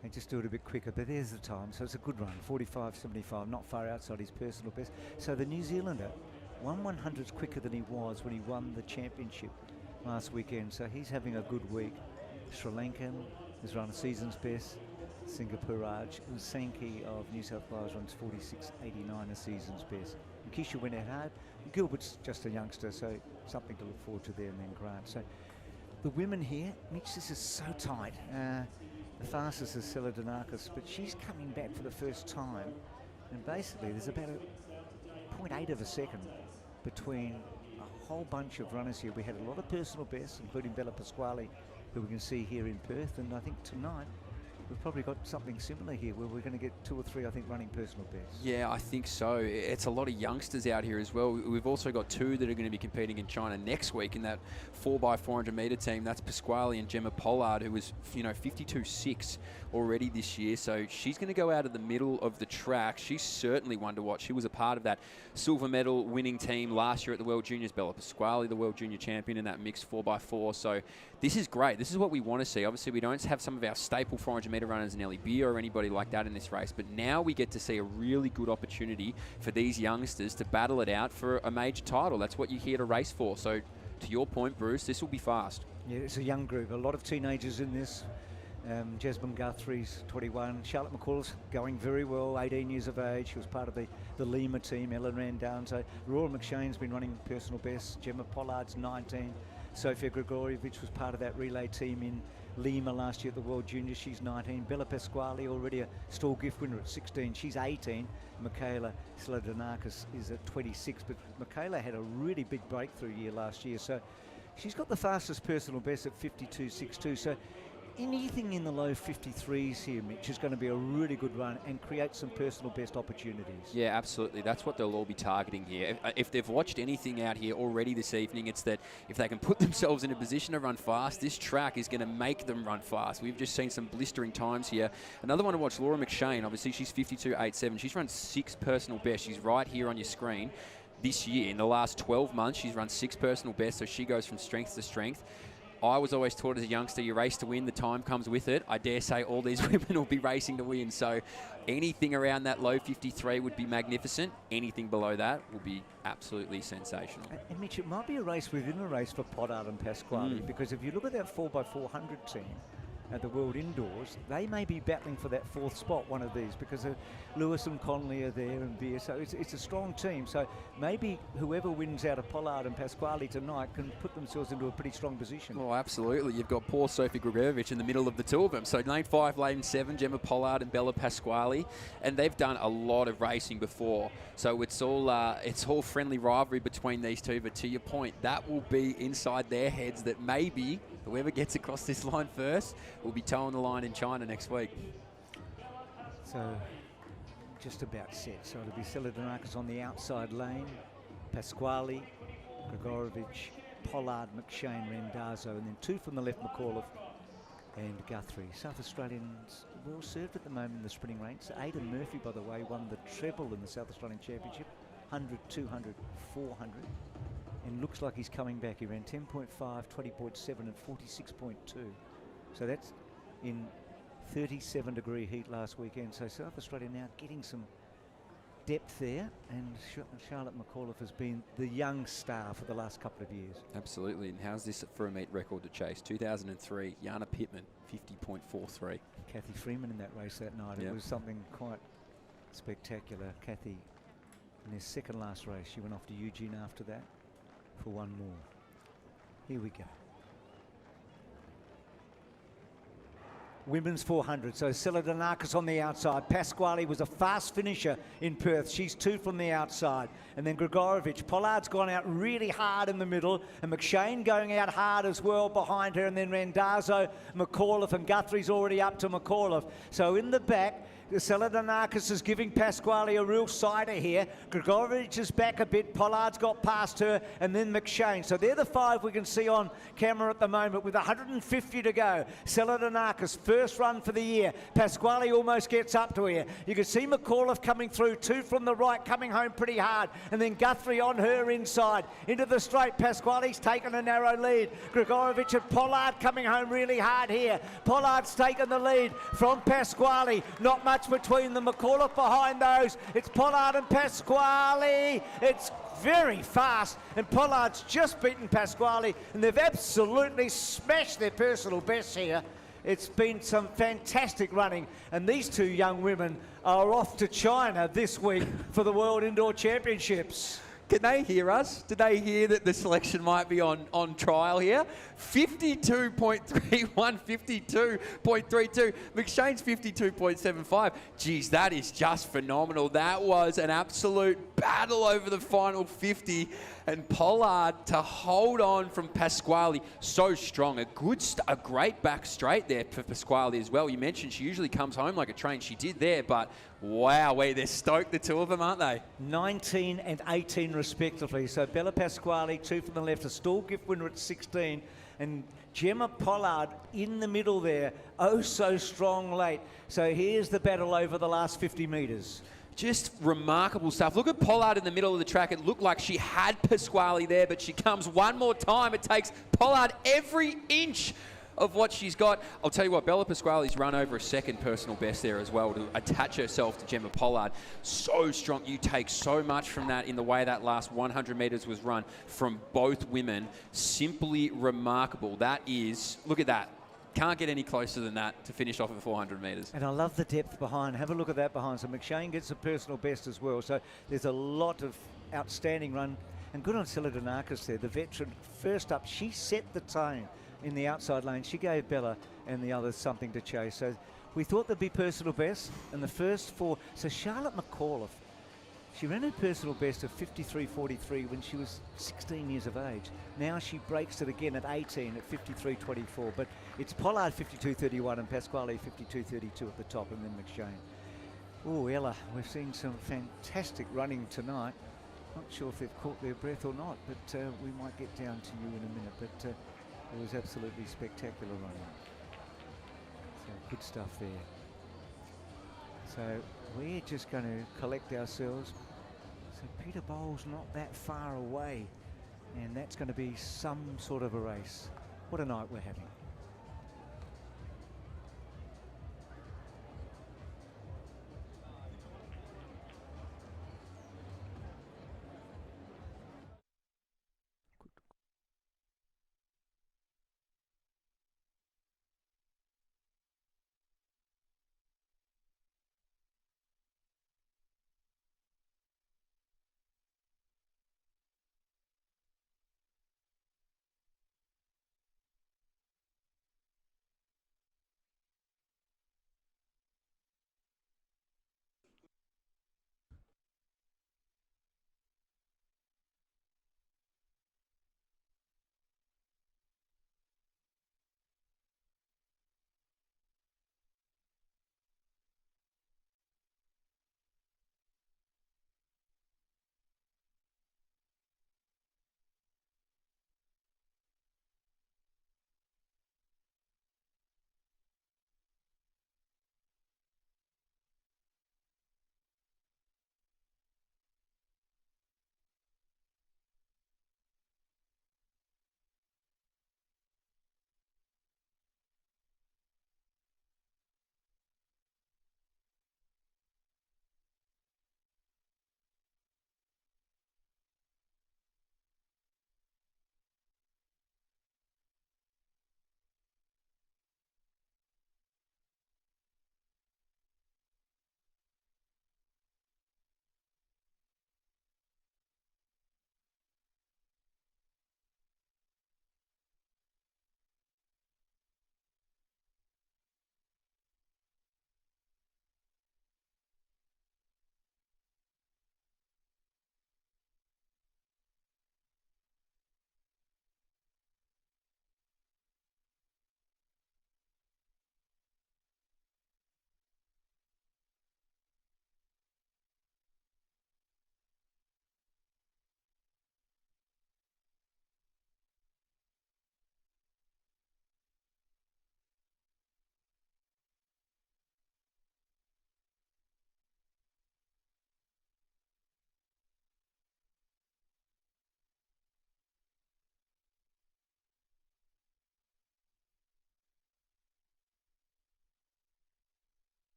They just do it a bit quicker, but there's the time. So it's a good run, 45.75, not far outside his personal best. So the New Zealander, 1/100ths quicker than he was when he won the championship last weekend. So he's having a good week. Sri Lankan has run a season's best. Singapuraj Sankey of New South Wales runs 46.89, a season's best. And Keisha went out hard. Gilbert's just a youngster, so something to look forward to there, and then Grant. So the women here, Mitch, this is so tight. The fastest is Sela Donakis, but she's coming back for the first time. And basically, there's about a 0.8 of a second between a whole bunch of runners here. We had a lot of personal bests, including Bella Pasquale, who we can see here in Perth. And I think tonight, we've probably got something similar here where we're going to get 2 or 3, I think, running personal bests. Yeah, I think so. It's a lot of youngsters out here as well. We've also got 2 that are going to be competing in China next week in that 4x400 metre team. That's Pasquale and Gemma Pollard, who was 52.6 already this year. So she's going to go out of the middle of the track. She's certainly one to watch. She was a part of that silver medal winning team last year at the World Juniors. Bella Pasquale, the World Junior champion in that mixed 4x4. So this is great. This is what we want to see. Obviously, we don't have some of our staple 400 metre metre runners, Nelly Beer or anybody like that in this race. But now we get to see a really good opportunity for these youngsters to battle it out for a major title. That's what you're here to race for. So to your point, Bruce, this will be fast. Yeah, it's a young group. A lot of teenagers in this. Jasmine Guthrie's 21. Charlotte McCall's going very well, 18 years of age. She was part of the Lima team. Ellen Randazzo. Aurora McShane's been running personal best. Gemma Pollard's 19. Sofia Grigorievich was part of that relay team in Lima last year at the World Juniors. She's 19. Bella Pasquale, already a stall gift winner at 16. She's 18. Michaela Sladonakis is at 26. But Michaela had a really big breakthrough year last year. So she's got the fastest personal best at 52.62. So anything in the low 53s here, Mitch, is going to be a really good run and create some personal best opportunities. Yeah, absolutely. That's what they'll all be targeting here. If they've watched anything out here already this evening, it's that if they can put themselves in a position to run fast, this track is going to make them run fast. We've just seen some blistering times here. Another one to watch, Laura McShane. Obviously, she's 52.87. She's run 6 personal bests. She's right here on your screen. This year, in the last 12 months, she's run 6 personal bests, so she goes from strength to strength. I was always taught as a youngster, you race to win, the time comes with it. I dare say all these women will be racing to win. So anything around that low 53 would be magnificent. Anything below that will be absolutely sensational. And Mitch, it might be a race within a race for Pollard and Pasquale, because if you look at that 4x400 team at the World Indoors, they may be battling for that 4th spot, one of these, because Lewis and Conley are there and Beer. So it's a strong team. So maybe whoever wins out of Pollard and Pasquale tonight can put themselves into a pretty strong position. Oh, absolutely. You've got poor Sofia Grigorievich in the middle of the two of them. So lane 5, lane 7, Gemma Pollard and Bella Pasquale. And they've done a lot of racing before. So it's all friendly rivalry between these two. But to your point, that will be inside their heads that maybe whoever gets across this line first will be towing the line in China next week. So just about set. So it'll be Sladonakis on the outside lane, Pasquale, Grigorievich, Pollard, McShane, Randazzo, and then 2 from the left, McAuliffe and Guthrie. South Australians well served at the moment in the sprinting ranks. Aidan Murphy, by the way, won the treble in the South Australian Championship, 100, 200, 400. And looks like he's coming back. He ran 10.5, 20.7 and 46.2. So that's in 37-degree heat last weekend. So South Australia now getting some depth there. And Charlotte McAuliffe has been the young star for the last couple of years. Absolutely. And how's this for a meet record to chase? 2003, Jana Pittman, 50.43. Kathy Freeman in that race that night. It was something quite spectacular. Kathy, in her second last race, she went off to Eugene after that for one more. Here we go. Women's 400. So Sladonakis on the outside. Pasquale was a fast finisher in Perth. She's 2 from the outside. And then Grigorievich. Pollard's gone out really hard in the middle. And McShane going out hard as well behind her. And then Randazzo, McAuliffe, and Guthrie's already up to McAuliffe. So in the back, Sladonakis is giving Pasquale a real cider here. Grigorievich is back a bit. Pollard's got past her, and then McShane. So they're the 5 we can see on camera at the moment with 150 to go. Sladonakis, first run for the year. Pasquale almost gets up to here. You can see McAuliffe coming through, 2 from the right, coming home pretty hard. And then Guthrie on her inside. Into the straight, Pasquale's taken a narrow lead. Grigorievich and Pollard coming home really hard here. Pollard's taken the lead from Pasquale. Not much between them. McAuliffe behind those. It's Pollard and Pasquale. It's very fast, and Pollard's just beaten Pasquale, and they've absolutely smashed their personal bests here. It's been some fantastic running, and these 2 young women are off to China this week for the World Indoor Championships. Can they hear us? Did they hear that the selection might be on trial here? 52.31, 52.32. McShane's 52.75. Geez, that is just phenomenal. That was an absolute battle over the final 50. And Pollard to hold on from Pasquale. So strong. A great back straight there for Pasquale as well. You mentioned she usually comes home like a train. She did there, but wow, they're stoked, the 2 of them, aren't they? 19 and 18 respectively. So Bella Pasquale, 2 from the left, a stall gift winner at 16. And Gemma Pollard in the middle there, oh so strong late. So here's the battle over the last 50 metres. Just remarkable stuff. Look at Pollard in the middle of the track. It looked like she had Pasquale there, but she comes one more time. It takes Pollard every inch of what she's got. I'll tell you what, Bella Pasquale's run over a second personal best there as well to attach herself to Gemma Pollard. So strong. You take so much from that in the way that last 100 metres was run from both women. Simply remarkable. That is, look at that. Can't get any closer than that to finish off at 400 metres. And I love the depth behind. Have a look at that behind. So McShane gets a personal best as well. So there's a lot of outstanding run. And good on Siladinakis there, the veteran. First up, she set the tone in the outside lane. She gave Bella and the others something to chase. So we thought there'd be personal best. And the first four. So Charlotte McAuliffe, she ran her personal best of 53.43 when she was 16 years of age. Now she breaks it again at 18 at 53.24. But it's Pollard 52.31 and Pasquale 52.32 at the top, and then McShane. Oh, Ella, we've seen some fantastic running tonight. Not sure if they've caught their breath or not, but we might get down to you in a minute. But it was absolutely spectacular running. So good stuff there. So we're just going to collect ourselves. So Peter Bowles not that far away, and that's going to be some sort of a race. What a night we're having.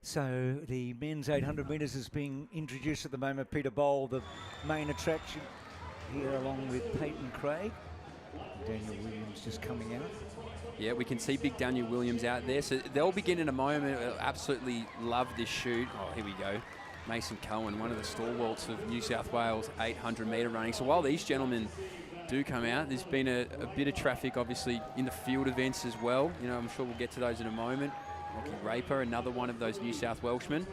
So the men's 800 metres is being introduced at the moment. Peter Bowl, the main attraction here, along with Peyton Craig. Daniel Williams just coming out. Yeah, we can see big Daniel Williams out there. So they'll begin in a moment. Absolutely love this shoot. Oh, here we go. Mason Cohen, one of the stalwarts of New South Wales 800 metre running. So while these gentlemen do come out, there's been a bit of traffic, obviously, in the field events as well. You know, I'm sure we'll get to those in a moment. Rocky Raper, another one of those New South Welshmen.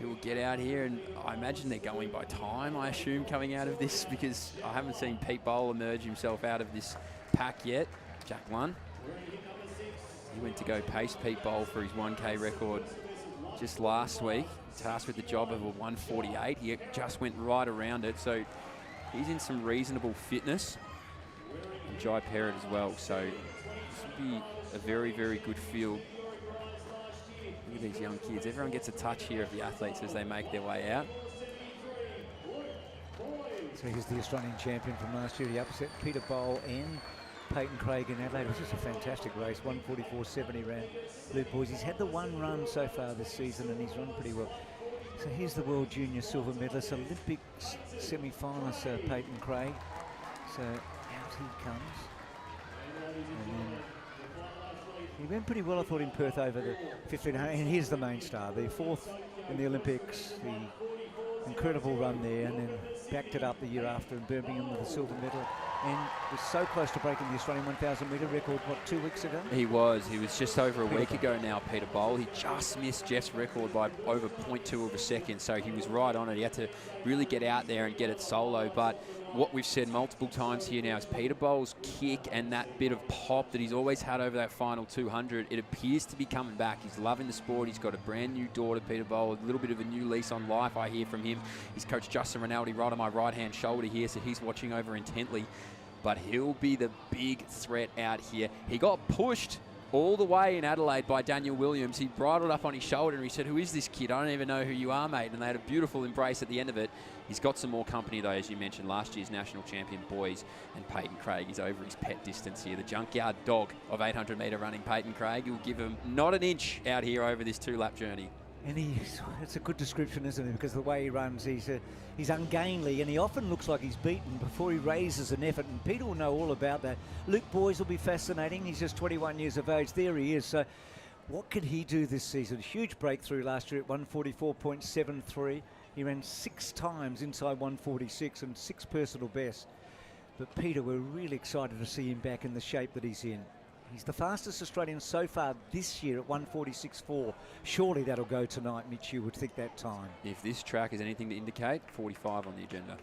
who will get out here, and I imagine they're going by time, I assume, coming out of this, because I haven't seen Pete Bowl emerge himself out of this pack yet. Jack Lunn. He went to go pace Pete Bowl for his 1K record just last week. Tasked with the job of a 1:48. He just went right around it, so he's in some reasonable fitness. And Jai Parrott as well, so this will be a very, very good field. Look at these young kids. Everyone gets a touch here of the athletes as they make their way out. So here's the Australian champion from last year. He upset Peter Bowl and Peyton Craig in Adelaide. It was just a fantastic race. 1:44.70 ran Luke Boys. He's had the one run so far this season, and he's run pretty well. So here's the World Junior silver medalist, Olympics semi-finalist Peyton Craig. So out he comes. And then he went pretty well, I thought, in Perth over the 1500. And here's the main star, the fourth in the Olympics, the incredible run there, and then backed it up the year after in Birmingham with a silver medal, and was so close to breaking the Australian 1,000 metre record, what, 2 weeks ago? He was just over a week ago now, Peter Bowl. He just missed Jeff's record by over 0.2 of a second, so he was right on it. He had to really get out there and get it solo, but what we've said multiple times here now is Peter Bowl's kick and that bit of pop that he's always had over that final 200, it appears to be coming back. He's loving the sport. He's got a brand new daughter, Peter Bowl, a little bit of a new lease on life, I hear from him. His coach Justin Rinaldi right on my right-hand shoulder here, so he's watching over intently. But he'll be the big threat out here. He got pushed all the way in Adelaide by Daniel Williams. He bridled up on his shoulder and he said, "Who is this kid? I don't even know who you are, mate." And they had a beautiful embrace at the end of it. He's got some more company, though, as you mentioned, last year's national champion boys. And Peyton Craig is over his pet distance here. The junkyard dog of 800 metre running, Peyton Craig. He'll give him not an inch out here over this 2-lap journey. And it's a good description, isn't it? Because the way he runs, he's ungainly, and he often looks like he's beaten before he raises an effort, and Peter will know all about that. Luke Boys will be fascinating. He's just 21 years of age. There he is. So what can he do this season? Huge breakthrough last year at 1:44.73. He ran 6 times inside 1:46 and 6 personal bests. But Peter, we're really excited to see him back in the shape that he's in. He's the fastest Australian so far this year at 1:46.4. Surely that'll go tonight, Mitch, you would think that time. If this track is anything to indicate, 45 on the agenda.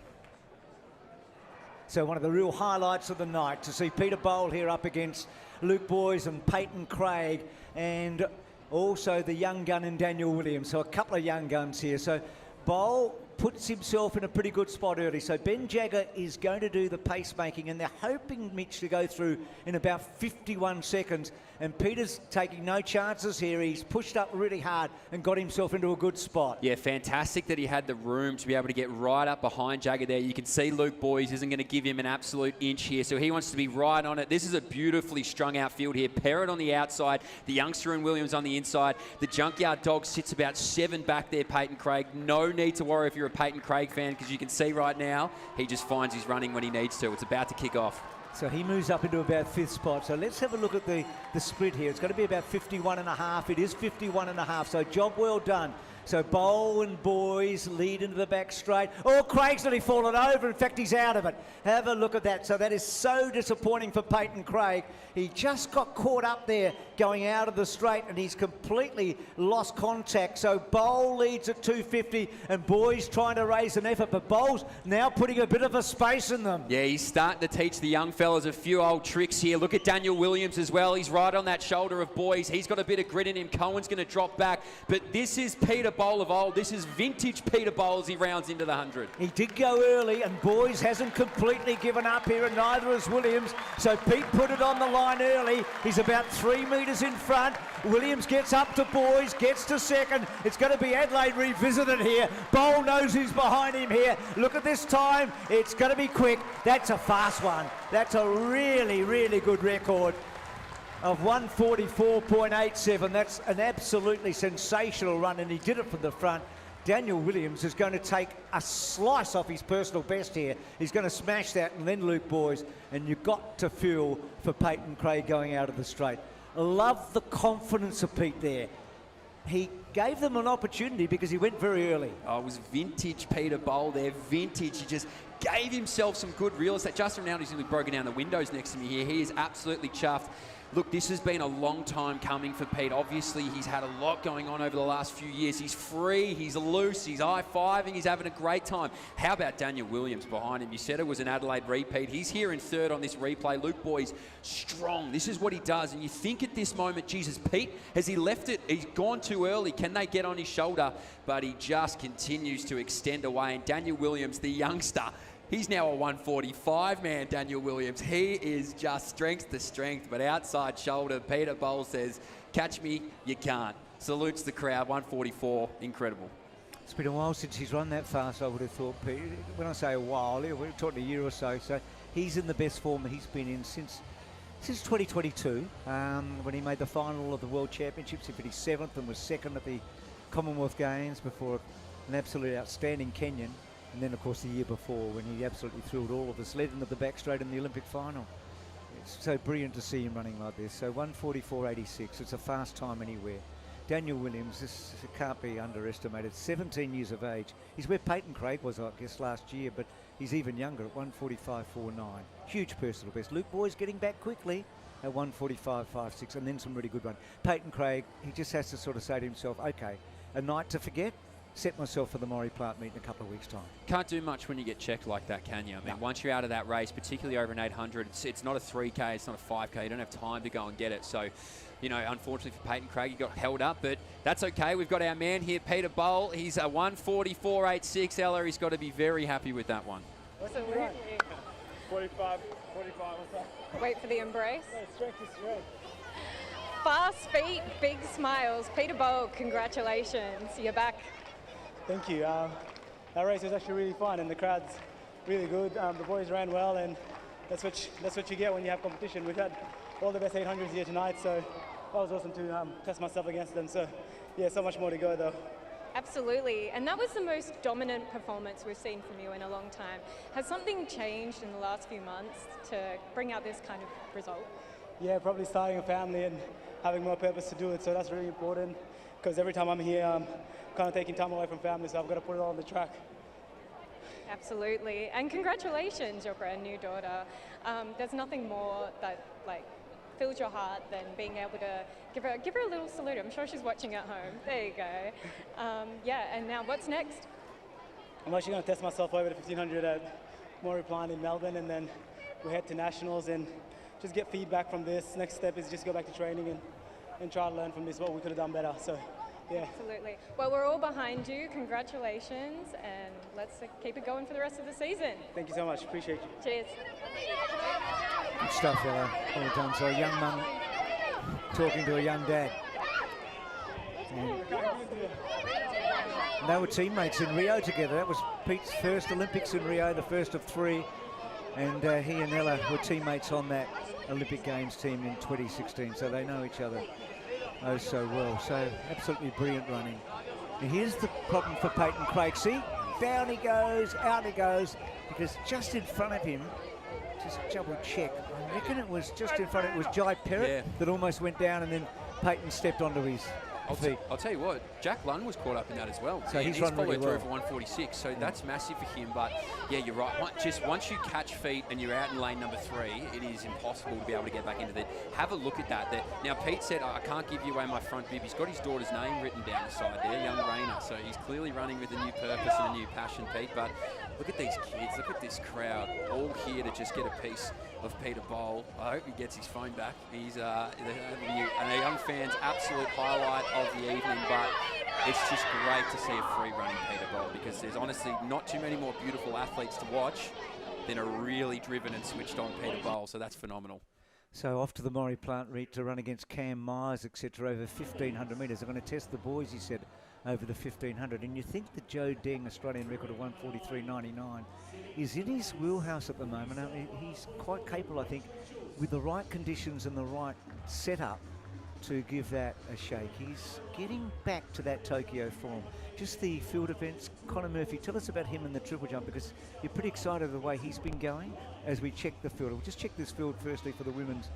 So one of the real highlights of the night, to see Peter Bowl here up against Luke Boys and Peyton Craig, and also the young gun in Daniel Williams. So a couple of young guns here. So Bowl puts himself in a pretty good spot early. So Ben Jagger is going to do the pacemaking, and they're hoping Mitch to go through in about 51 seconds. And Peter's taking no chances here. He's pushed up really hard and got himself into a good spot. Yeah, fantastic that he had the room to be able to get right up behind Jagger there. You can see Luke Boys isn't going to give him an absolute inch here, so he wants to be right on it. This is a beautifully strung out field here. Parrott on the outside, the youngster and Williams on the inside. The junkyard dog sits about 7 back there, Peyton Craig. No need to worry if you're a Peyton Craig fan, because you can see right now he just finds he's running when he needs to. It's about to kick off. So he moves up into about 5th spot. So let's have a look at the split here. It's going to be about 51.5. It is 51.5. So job well done. So Bowl and Boys lead into the back straight. Oh, Craig's nearly fallen over. In fact, he's out of it. Have a look at that. So that is so disappointing for Peyton Craig. He just got caught up there going out of the straight, and he's completely lost contact. So Bowl leads at 250, and Boys trying to raise an effort, but Bowl's now putting a bit of a space in them. Yeah, he's starting to teach the young fellas a few old tricks here. Look at Daniel Williams as well. He's right on that shoulder of Boys. He's got a bit of grit in him. Cohen's going to drop back, but this is Peter Bowl of old. This is vintage Peter Bowl as he rounds into the 100. He did go early, and Boys hasn't completely given up here, and neither has Williams. So Pete put it on the line early. He's about 3 metres in front. Williams gets up to Boys, gets to second. It's going to be Adelaide revisited here. Bowl knows who's behind him here. Look at this time. It's going to be quick. That's a fast one. That's a really, really good record of 1:44.87. That's an absolutely sensational run, and he did it from the front. Daniel Williams is going to take a slice off his personal best here. He's going to smash that, and then Luke Boys, and you've got to feel for Peyton Craig going out of the straight. Love the confidence of Pete there. He gave them an opportunity because he went very early. Oh, it was vintage Peter Bowl there, vintage. He just gave himself some good real estate. Justin Rinaldi's nearly broken down the windows next to me here. He is absolutely chuffed. Look, this has been a long time coming for Pete. Obviously, he's had a lot going on over the last few years. He's free, he's loose, he's high-fiving, he's having a great time. How about Daniel Williams behind him? You said it was an Adelaide repeat. He's here in third on this replay. Luke Boy's strong. This is what he does. And you think at this moment, Jesus, Pete, has he left it? He's gone too early. Can they get on his shoulder? But he just continues to extend away. And Daniel Williams, the youngster, he's now a 145 man, Daniel Williams. He is just strength to strength, but outside shoulder, Peter Bowl says, catch me, you can't. Salutes the crowd, 144, incredible. It's been a while since he's run that fast, I would have thought, Pete. When I say a while, we're talking a year or so. So he's in the best form he's been in since 2022, when he made the final of the World Championships. He finished 7th and was 2nd at the Commonwealth Games before an absolutely outstanding Kenyan. And then, of course, the year before when he absolutely thrilled all of us, led into the back straight in the Olympic final. It's so brilliant to see him running like this. So 1:44.86, it's a fast time anywhere. Daniel Williams, this can't be underestimated. 17 years of age. He's where Peyton Craig was, I guess, last year, but he's even younger at 1:45.49. Huge personal best. Luke Boy's getting back quickly at 1:45.56, and then some really good run. Peyton Craig, he just has to sort of say to himself, okay, a night to forget. Set myself for the Maury Plant meet in a couple of weeks' time. Can't do much when you get checked like that, can you? I mean, once you're out of that race, particularly over an 800, it's not a 3K, it's not a 5K. You don't have time to go and get it. So, you know, unfortunately for Peyton Craig, he got held up, but that's okay. We've got our man here, Peter Bowl. He's a 1:44.86. Ella, he's got to be very happy with that one. Absolutely. 45, what's that? Wait for the embrace. Yeah, strength is strength. Fast feet, big smiles. Peter Bowl, congratulations. You're back. Thank you. That race was actually really fun, and the crowd's really good. The boys ran well, and that's what you get when you have competition. We've had all the best 800s here tonight, so that was awesome to test myself against them. So, yeah, so much more to go, though. Absolutely, and that was the most dominant performance we've seen from you in a long time. Has something changed in the last few months to bring out this kind of result? Yeah, probably starting a family and having more purpose to do it, so that's really important, because every time I'm here, I'm kind of taking time away from family, so I've got to put it all on the track. Absolutely, and congratulations, your brand new daughter. There's nothing more that fills your heart than being able to give her a little salute. I'm sure she's watching at home. There you go. Yeah, and now what's next? I'm actually going to test myself over the 1500 at Maury Plant in Melbourne, and then we head to nationals and just get feedback from this. Next step is just go back to training and try to learn from this what we could have done better. So. Yeah. Absolutely. Well, we're all behind you. Congratulations, and let's keep it going for the rest of the season. Thank you so much. Appreciate you. Cheers. Good stuff, Ella. Well done. So a young mum talking to a young dad. And they were teammates in Rio together. That was Pete's first Olympics in Rio, the first of 3. And he and Ella were teammates on that Olympic Games team in 2016, so they know each other oh so well. So absolutely brilliant running. And here's the problem for Peyton Craig. See, down he goes, out he goes, because just in front of him, just double check, I reckon it was just in front of it was Jai Perrott that almost went down, and then Peyton stepped onto his feet. I'll tell you what, Jack Lunn was caught up in that as well. So he's run really through well for 146, so that's massive for him. But yeah, you're right. Once you catch feet and you're out in lane number 3, it is impossible to be able to get back into that. Have a look at that. Now Pete said, I can't give you away my front bib. He's got his daughter's name written down the side there, young Raina. So he's clearly running with a new purpose and a new passion, Pete. But look at these kids, look at this crowd, all here to just get a piece of Peter Bowl. I hope he gets his phone back. He's a young fan's absolute highlight of the evening, but it's just great to see a free running Peter Bowl, because there's honestly not too many more beautiful athletes to watch than a really driven and switched on Peter Bowl, so that's phenomenal. So off to the Maury Plant meet to run against Cam Myers, etc., over 1,500 metres. They're going to test the boys, he said, over the 1,500. And you think the Joe Deng Australian record of 1:43.99 is in his wheelhouse at the moment. I mean, he's quite capable, I think, with the right conditions and the right setup to give that a shake. He's getting back to that Tokyo form. Just the field events, Conor Murphy, tell us about him and the triple jump, because you're pretty excited the way he's been going as we check the field. We'll just check this field firstly for the women's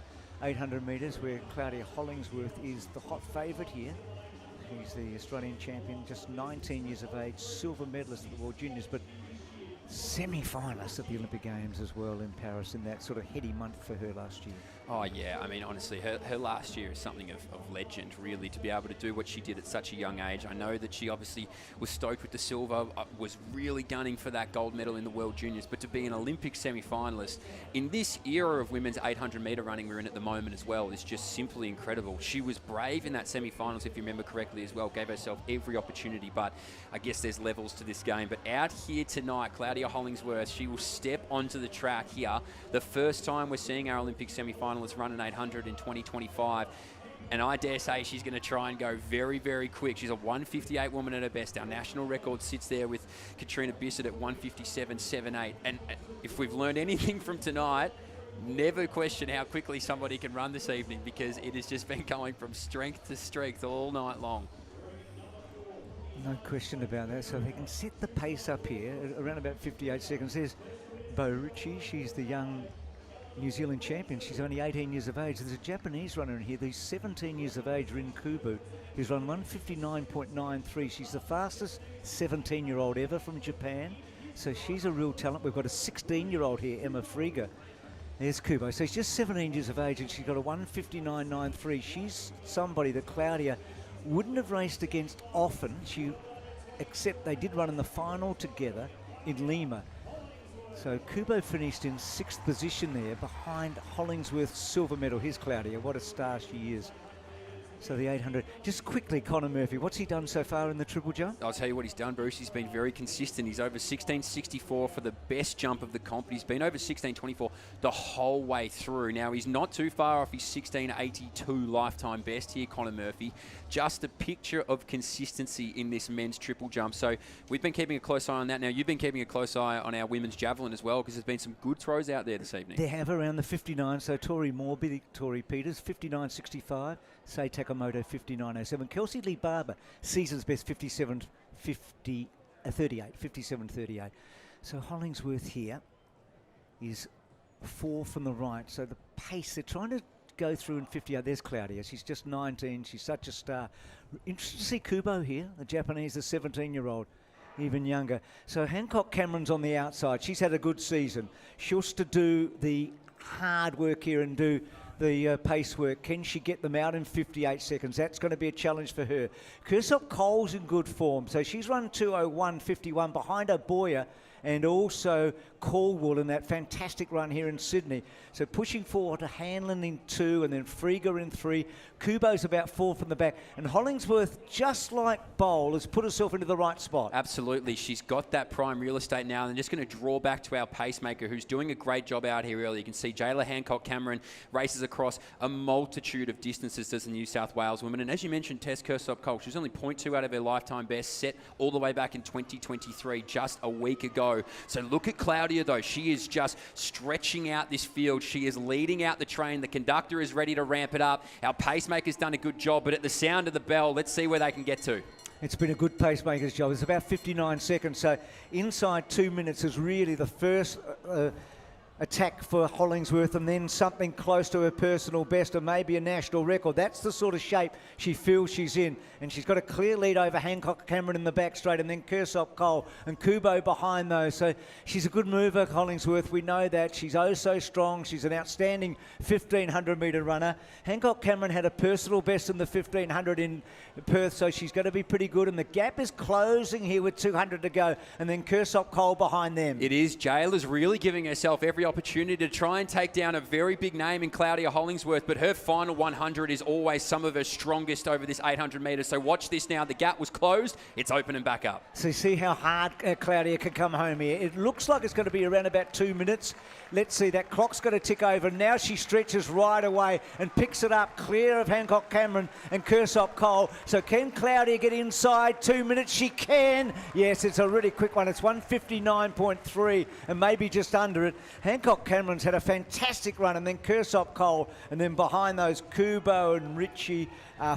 800 metres, where Claudia Hollingsworth is the hot favourite here. He's the Australian champion, just 19 years of age, silver medalist at the World Juniors, but semi-finalist at the Olympic Games as well in Paris in that sort of heady month for her last year. Oh, yeah. I mean, honestly, her last year is something of legend, really, to be able to do what she did at such a young age. I know that she obviously was stoked with the silver, was really gunning for that gold medal in the World Juniors, but to be an Olympic semi-finalist in this era of women's 800-metre running we're in at the moment as well is just simply incredible. She was brave in that semi-finals, if you remember correctly as well, gave herself every opportunity, but I guess there's levels to this game. But out here tonight, Claudia Hollingsworth, she will step onto the track here. The first time we're seeing our Olympic semi-finalists run an 800 in 2025. And I dare say she's going to try and go very, very quick. She's a 158 woman at her best. Our national record sits there with Katrina Bissett at 157.78. And if we've learned anything from tonight, never question how quickly somebody can run this evening, because it has just been going from strength to strength all night long. No question about that. So they can set the pace up here at around about 58 seconds. There's Bo Ritchie. She's the young New Zealand champion. She's only 18 years of age. There's a Japanese runner in here. Who's 17 years of age, Rin Kubu, who's run 159.93. She's the fastest 17-year-old ever from Japan. So she's a real talent. We've got a 16-year-old here, Emma Frieger. There's Kubo. So she's just 17 years of age and she's got a 159.93. She's somebody that Claudia wouldn't have raced against often, except they did run in the final together in Lima. So Kubo finished in 6th position there behind Hollingsworth's silver medal. Here's Claudia. What a star she is. So the 800. Just quickly, Conor Murphy, what's he done so far in the triple jump? I'll tell you what he's done, Bruce. He's been very consistent. He's over 16.64 for the best jump of the comp. He's been over 16.24 the whole way through. Now, he's not too far off his 16.82 lifetime best here, Conor Murphy. Just a picture of consistency in this men's triple jump. So we've been keeping a close eye on that. Now, you've been keeping a close eye on our women's javelin as well, because there's been some good throws out there this evening. They have around the 59. So Tori Morby, Tori Peters, 59.65. Sei Takamoto, 59.07. Kelsey Lee Barber, season's best, 57.38. So Hollingsworth here is 4 from the right. So the pace, they're trying to go through in 58. There's Claudia. She's just 19. She's such a star. Interesting to see Kubo here, the Japanese, the 17-year-old, even younger. So Hancock Cameron's on the outside. She's had a good season. She wants to do the hard work here and do the pace work. Can she get them out in 58 seconds? That's going to be a challenge for her. Kersop Cole's in good form. So she's run 2:01.51 behind Oboya and also Caldwell in that fantastic run here in Sydney. So pushing forward to Hanlon in 2 and then Frieger in 3. Kubo's about 4 from the back. And Hollingsworth, just like Bowl, has put herself into the right spot. Absolutely. She's got that prime real estate now. And just going to draw back to our pacemaker, who's doing a great job out here early. You can see Jayla Hancock Cameron races across a multitude of distances as the New South Wales woman. And as you mentioned, Tess Kersop-Cole, she was only 0.2 out of her lifetime best, set all the way back in 2023, just a week ago. So look at Claudia, though. She is just stretching out this field. She is leading out the train. The conductor is ready to ramp it up. Our pacemaker's done a good job, but at the sound of the bell, let's see where they can get to. It's been a good pacemaker's job. It's about 59 seconds. So inside 2 minutes is really the first attack for Hollingsworth, and then something close to her personal best and maybe a national record. That's the sort of shape she feels she's in. And she's got a clear lead over Hancock Cameron in the back straight, and then Kersop Cole and Kubo behind those. So she's a good mover, Hollingsworth. We know that. She's oh so strong. She's an outstanding 1,500 metre runner. Hancock Cameron had a personal best in the 1,500 in Perth, so she's going to be pretty good. And the gap is closing here with 200 to go. And then Kersop Cole behind them. It is. Jayla's really giving herself every opportunity to try and take down a very big name in Claudia Hollingsworth, but her final 100 is always some of her strongest over this 800 metres. So watch this now. The gap was closed. It's open and back up. So see how hard Claudia can come home here. It looks like it's going to be around about 2 minutes. Let's see. That clock's going to tick over. Now she stretches right away and picks it up clear of Hancock Cameron and Kersop Cole. So can Claudia get inside 2 minutes? She can. Yes, it's a really quick one. It's 159.3 and maybe just under it. Hancock Cameron's had a fantastic run, and then Kersop Cole, and then behind those Kubo and Ritchie.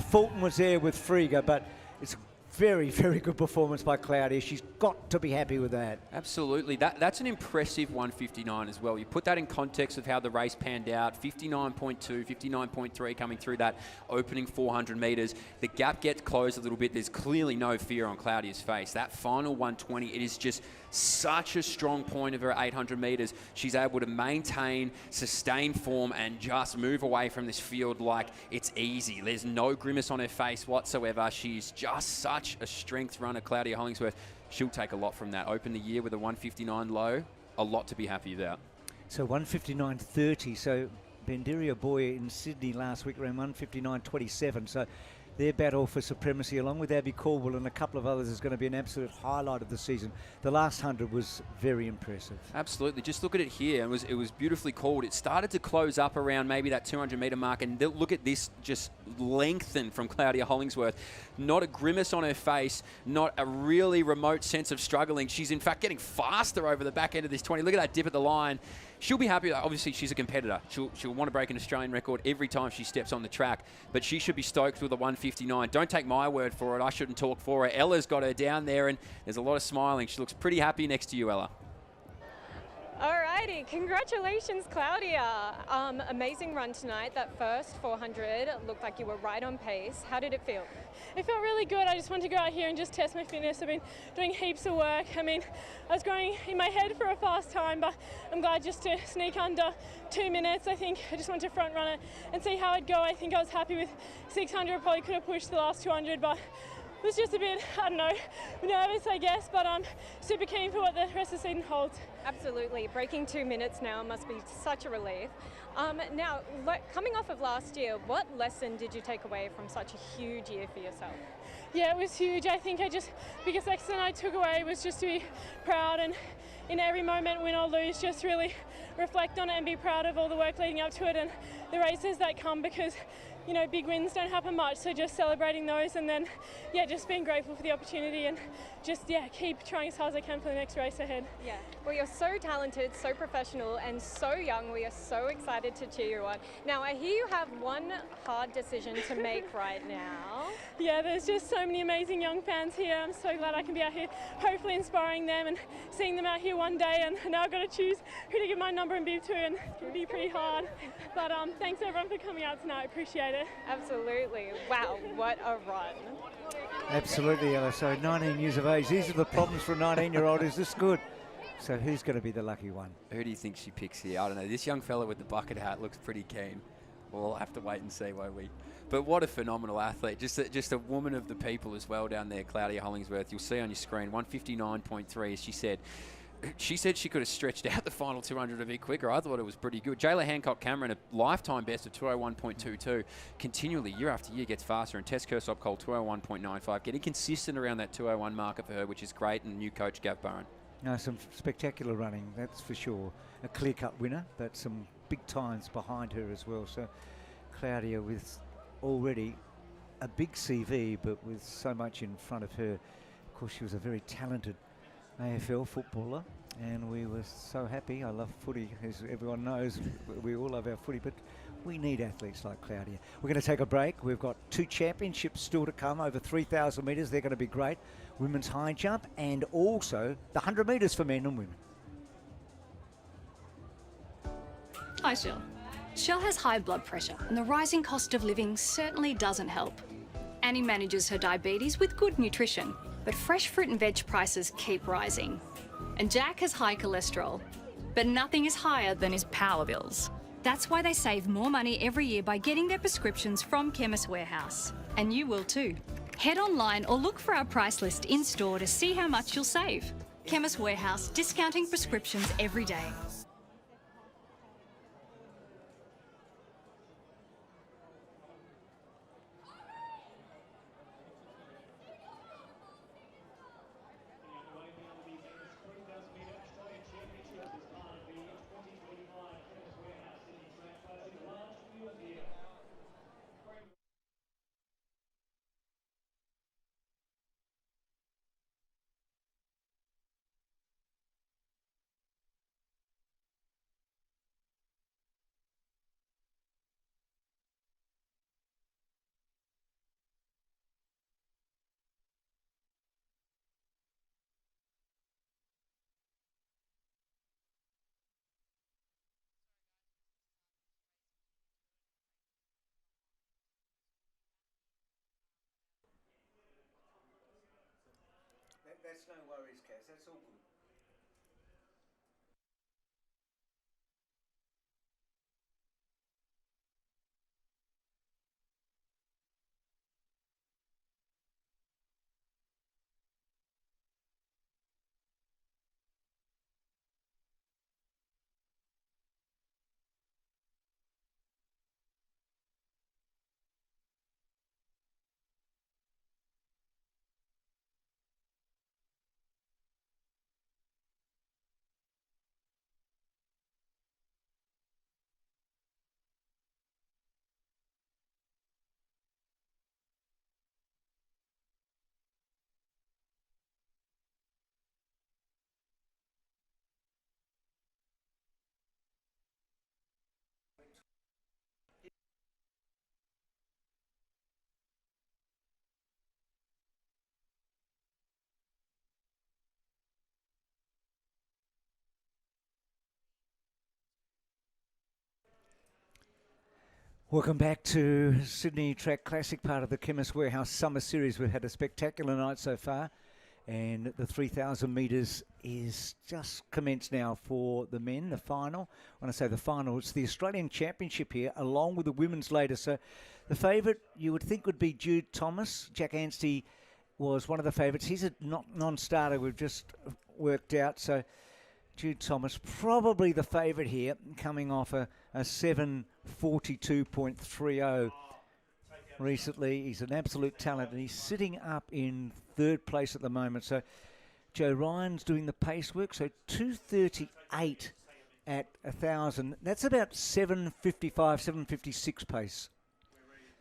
Fulton was there with Frieger, but it's very, very good performance by Claudia. She's got to be happy with that. Absolutely. That's an impressive 159 as well. You put that in context of how the race panned out, 59.2, 59.3 coming through that opening 400 metres. The gap gets closed a little bit. There's clearly no fear on Claudia's face. That final 120, it is just such a strong point of her 800 metres. She's able to maintain, sustain form and just move away from this field like it's easy. There's no grimace on her face whatsoever. She's just such a strength runner, Claudia Hollingsworth. She'll take a lot from that. Open the year with a 159 low, a lot to be happy about. So 159.30. So Bendiria Boy in Sydney last week ran 159.27. So their battle for supremacy, along with Abby Caldwell and a couple of others, is going to be an absolute highlight of the season. The last 100 was very impressive. Absolutely. Just look at it here. It was beautifully called. It started to close up around maybe that 200-metre mark, and look at this just lengthen from Claudia Hollingsworth. Not a grimace on her face, not a really remote sense of struggling. She's, in fact, getting faster over the back end of this 20. Look at that dip at the line. She'll be happy. Obviously, she's a competitor. She'll want to break an Australian record every time she steps on the track, but she should be stoked with a 159. Don't take my word for it. I shouldn't talk for her. Ella's got her down there, and there's a lot of smiling. She looks pretty happy next to you, Ella. Alrighty, congratulations, Claudia. Amazing run tonight. That first 400 looked like you were right on pace. How did it feel? It felt really good. I just wanted to go out here and just test my fitness. I've been doing heaps of work. I mean, I was going in my head for a fast time, but I'm glad just to sneak under 2 minutes. I think I just wanted to front run it and see how it'd go. I think I was happy with 600. Probably could have pushed the last 200, but it was just a bit, I don't know, nervous, I guess, but I'm super keen for what the rest of the season holds. Absolutely. Breaking 2 minutes now must be such a relief. Now, coming off of last year, what lesson did you take away from such a huge year for yourself? Yeah, it was huge. I think biggest lesson I took away was just to be proud, and in every moment, win or lose, just really reflect on it and be proud of all the work leading up to it and the races that come, because you know, big wins don't happen much, so just celebrating those, and then, yeah, just being grateful for the opportunity, and just, yeah, keep trying as hard as I can for the next race ahead. Yeah, well, you're so talented, so professional, and so young. We are so excited to cheer you on. Now, I hear you have one hard decision to make right now. Yeah, there's just so many amazing young fans here. I'm so glad I can be out here, hopefully inspiring them and seeing them out here one day, and now I've got to choose who to give my number and bib to, and it's going to be pretty hard. But thanks everyone for coming out tonight. I appreciate it. Absolutely. Wow, what a run. Absolutely, Ella. So 19 years of age. These are the problems for a 19-year-old. Is this good? So who's going to be the lucky one? Who do you think she picks here? I don't know. This young fella with the bucket hat looks pretty keen. We'll have to wait and see, won't we? But what a phenomenal athlete. Just a woman of the people as well down there, Claudia Hollingsworth. You'll see on your screen, 159.3, as she said. She said she could have stretched out the final 200 a bit quicker. I thought it was pretty good. Jayla Hancock-Cameron, a lifetime best of 201.22, continually, year after year, gets faster. And Tess Kersop-Cole, 201.95, getting consistent around that 201 marker for her, which is great, and new coach, Gav Burren. No, some spectacular running, that's for sure. A clear-cut winner, but some big times behind her as well. So Claudia with already a big CV, but with so much in front of her. Of course, she was a very talented AFL footballer, and we were so happy. I love footy, as everyone knows. We all love our footy, but we need athletes like Claudia. We're going to take a break. We've got 2 championships still to come, over 3,000 metres. They're going to be great. Women's high jump, and also the 100 metres for men and women. Hi, Shell. Shell has high blood pressure, and the rising cost of living certainly doesn't help. Annie manages her diabetes with good nutrition, but fresh fruit and veg prices keep rising. And Jack has high cholesterol, but nothing is higher than his power bills. That's why they save more money every year by getting their prescriptions from Chemist Warehouse. And you will too. Head online or look for our price list in-store to see how much you'll save. Chemist Warehouse, discounting prescriptions every day. no worries, Cass. That's all good. Welcome back to Sydney Track Classic, part of the Chemist Warehouse Summer Series. We've had a spectacular night so far, and the 3,000 metres is just commenced now for the men, the final. When I say the final, it's the Australian Championship here, along with the women's later. So the favourite you would think would be Jude Thomas. Jack Anstey was one of the favourites. He's a non-starter we've just worked out, so Jude Thomas, probably the favourite here, coming off a 7:42.30 recently. He's an absolute talent, and he's sitting up in third place at the moment. So Joe Ryan's doing the pace work, so 2:38 at 1,000. That's about 7:55, 7:56 pace.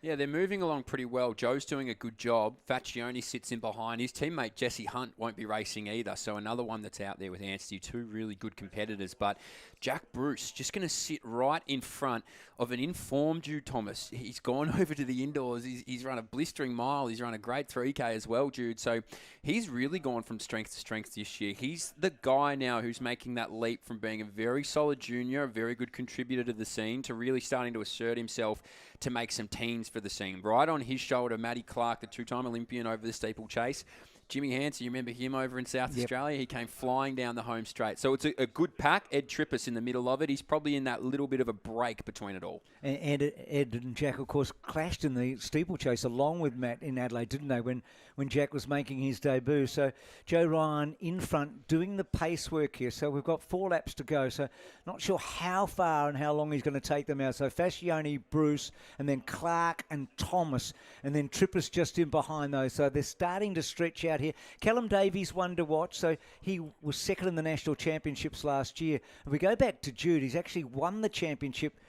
Yeah, they're moving along pretty well. Joe's doing a good job. Faccioni sits in behind. His teammate Jesse Hunt won't be racing either, so another one that's out there with Anstey. Two really good competitors. But Jack Bruce just going to sit right in front of an informed Jude Thomas. He's gone over to the indoors. He's run a blistering mile. He's run a great 3K as well, Jude. So he's really gone from strength to strength this year. He's the guy now who's making that leap from being a very solid junior, a very good contributor to the scene, to really starting to assert himself to make some teens for the scene. Right on his shoulder, Matty Clark, the two-time Olympian over the steeplechase. Jimmy Hansen, you remember him over in South Australia? He came flying down the home straight. So it's a good pack. Ed Trippus in the middle of it. He's probably in that little bit of a break between it all. And Ed and Jack, of course, clashed in the steeplechase along with Matt in Adelaide, didn't they, when Jack was making his debut. So Joe Ryan in front doing the pace work here. So we've got 4 laps to go. So not sure how far and how long he's going to take them out. So Fascioni, Bruce, and then Clark and Thomas, and then Trippus just in behind those. So they're starting to stretch out here. Callum Davies, one to watch. So he was second in the national championships last year. If we go back to Jude, he's actually won the championship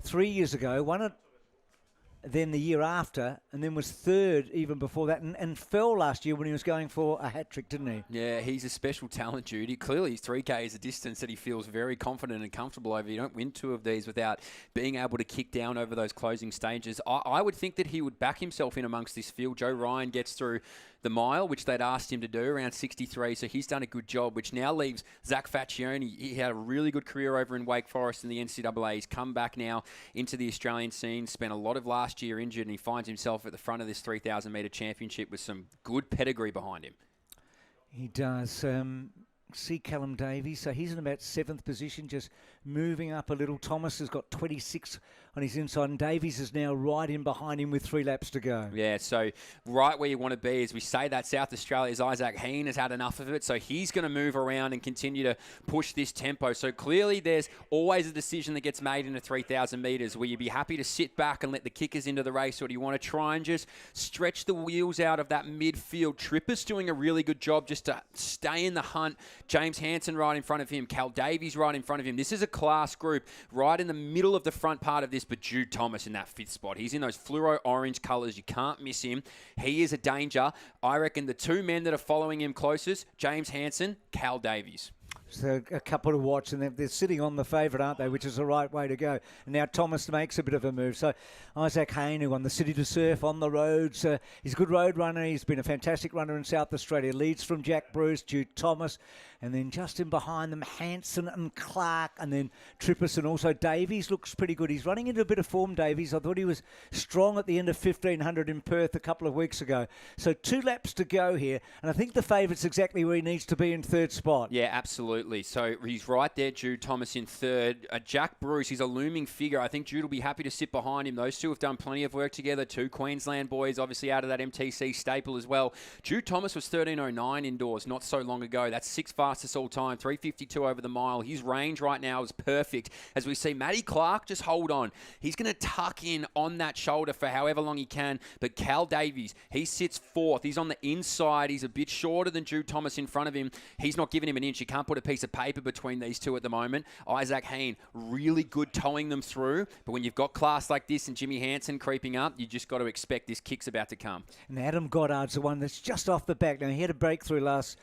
3 years ago, won it then the year after, and then was third even before that, and fell last year when he was going for a hat-trick, didn't he? Yeah, he's a special talent, Judy. Clearly, his 3K is a distance that he feels very confident and comfortable over. You don't win 2 of these without being able to kick down over those closing stages. I would think that he would back himself in amongst this field. Joe Ryan gets through the mile, which they'd asked him to do, around 63, so he's done a good job, which now leaves Zach Faccioni. He had a really good career over in Wake Forest in the NCAA. He's come back now into the Australian scene, spent a lot of last year injured, and he finds himself at the front of this 3,000 metre championship with some good pedigree behind him. He does. See Callum Davies, so he's in about 7th position, just moving up a little. Thomas has got 26 on his inside, and Davies is now right in behind him with 3 laps to go. Yeah, so right where you want to be. As we say that, South Australia's Isaac Heen has had enough of it, so he's going to move around and continue to push this tempo. So clearly there's always a decision that gets made in the 3,000 metres. Will you be happy to sit back and let the kickers into the race, or do you want to try and just stretch the wheels out of that midfield? Trippus doing a really good job just to stay in the hunt. James Hansen right in front of him. Cal Davies right in front of him. This is a class group right in the middle of the front part of this, but Jude Thomas in that 5th spot. He's in those fluoro orange colours. You can't miss him. He is a danger. I reckon the 2 men that are following him closest, James Hansen, Cal Davies. So a couple to watch, and they're sitting on the favourite, aren't they, which is the right way to go. And now Thomas makes a bit of a move. So Isaac Hayne, who won the City to Surf on the roads, he's a good road runner. He's been a fantastic runner in South Australia. Leads from Jack Bruce, Jude Thomas, and then just in behind them, Hanson and Clark, and then Trippus, and also Davies looks pretty good. He's running into a bit of form, Davies. I thought he was strong at the end of 1500 in Perth a couple of weeks ago. So 2 laps to go here, and I think the favourite's exactly where he needs to be in third spot. Yeah, absolutely. So he's right there, Jude Thomas in third. Jack Bruce, he's a looming figure. I think Jude will be happy to sit behind him. Those two have done plenty of work together. 2 Queensland boys, obviously out of that MTC staple as well. Jude Thomas was 13.09 indoors not so long ago. That's 6th fastest all time, 3:52 over the mile. His range right now is perfect. As we see, Matty Clark, just hold on. He's going to tuck in on that shoulder for however long he can. But Cal Davies, he sits 4th. He's on the inside. He's a bit shorter than Jude Thomas in front of him. He's not giving him an inch. You can't put a piece of paper between these two at the moment. Isaac Hayne, really good towing them through. But when you've got class like this and Jimmy Hansen creeping up, you just got to expect this kick's about to come. And Adam Goddard's the one that's just off the back. Now, he had a breakthrough last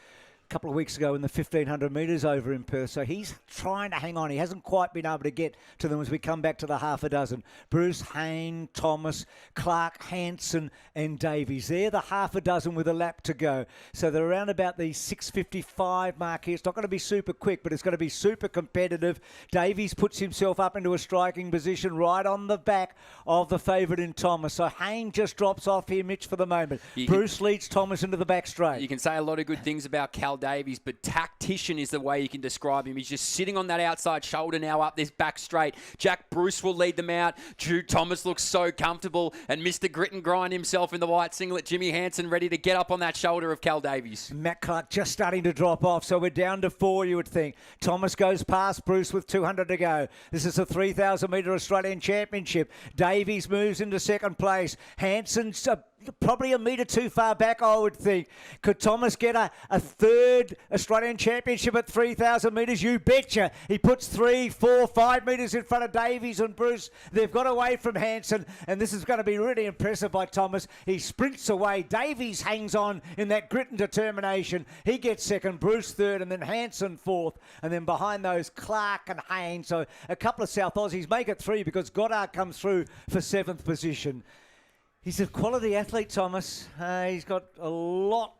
couple of weeks ago in the 1500 metres over in Perth, so he's trying to hang on. He hasn't quite been able to get to them as we come back to the half a dozen. Bruce, Hayne, Thomas, Clark, Hanson and Davies. They're the half a dozen with a lap to go. So they're around about the 6:55 mark here. It's not going to be super quick, but it's going to be super competitive. Davies puts himself up into a striking position right on the back of the favourite in Thomas. So Hayne just drops off here, Mitch, for the moment. Bruce leads Thomas into the back straight. You can say a lot of good things about Cal Davies, but tactician is the way you can describe him. He's just sitting on that outside shoulder now up this back straight. Jack Bruce will lead them out. Jude Thomas looks so comfortable, and Mr. Grit and Grind himself in the white singlet, Jimmy Hansen, ready to get up on that shoulder of Cal Davies. Matt Clark just starting to drop off, so we're down to 4, you would think. Thomas goes past Bruce with 200 to go. This is a 3,000 metre Australian Championship. Davies moves into second place. Hansen's probably a metre too far back, I would think. Could Thomas get a third Australian Championship at 3,000 metres? You betcha. He puts 3, 4, 5 metres in front of Davies and Bruce. They've got away from Hansen, and this is going to be really impressive by Thomas. He sprints away. Davies hangs on in that grit and determination. He gets second, Bruce third, and then Hansen fourth. And then behind those, Clark and Hayne. So a couple of South Aussies make it 3 because Goddard comes through for 7th position. He's a quality athlete, Thomas. He's got a lot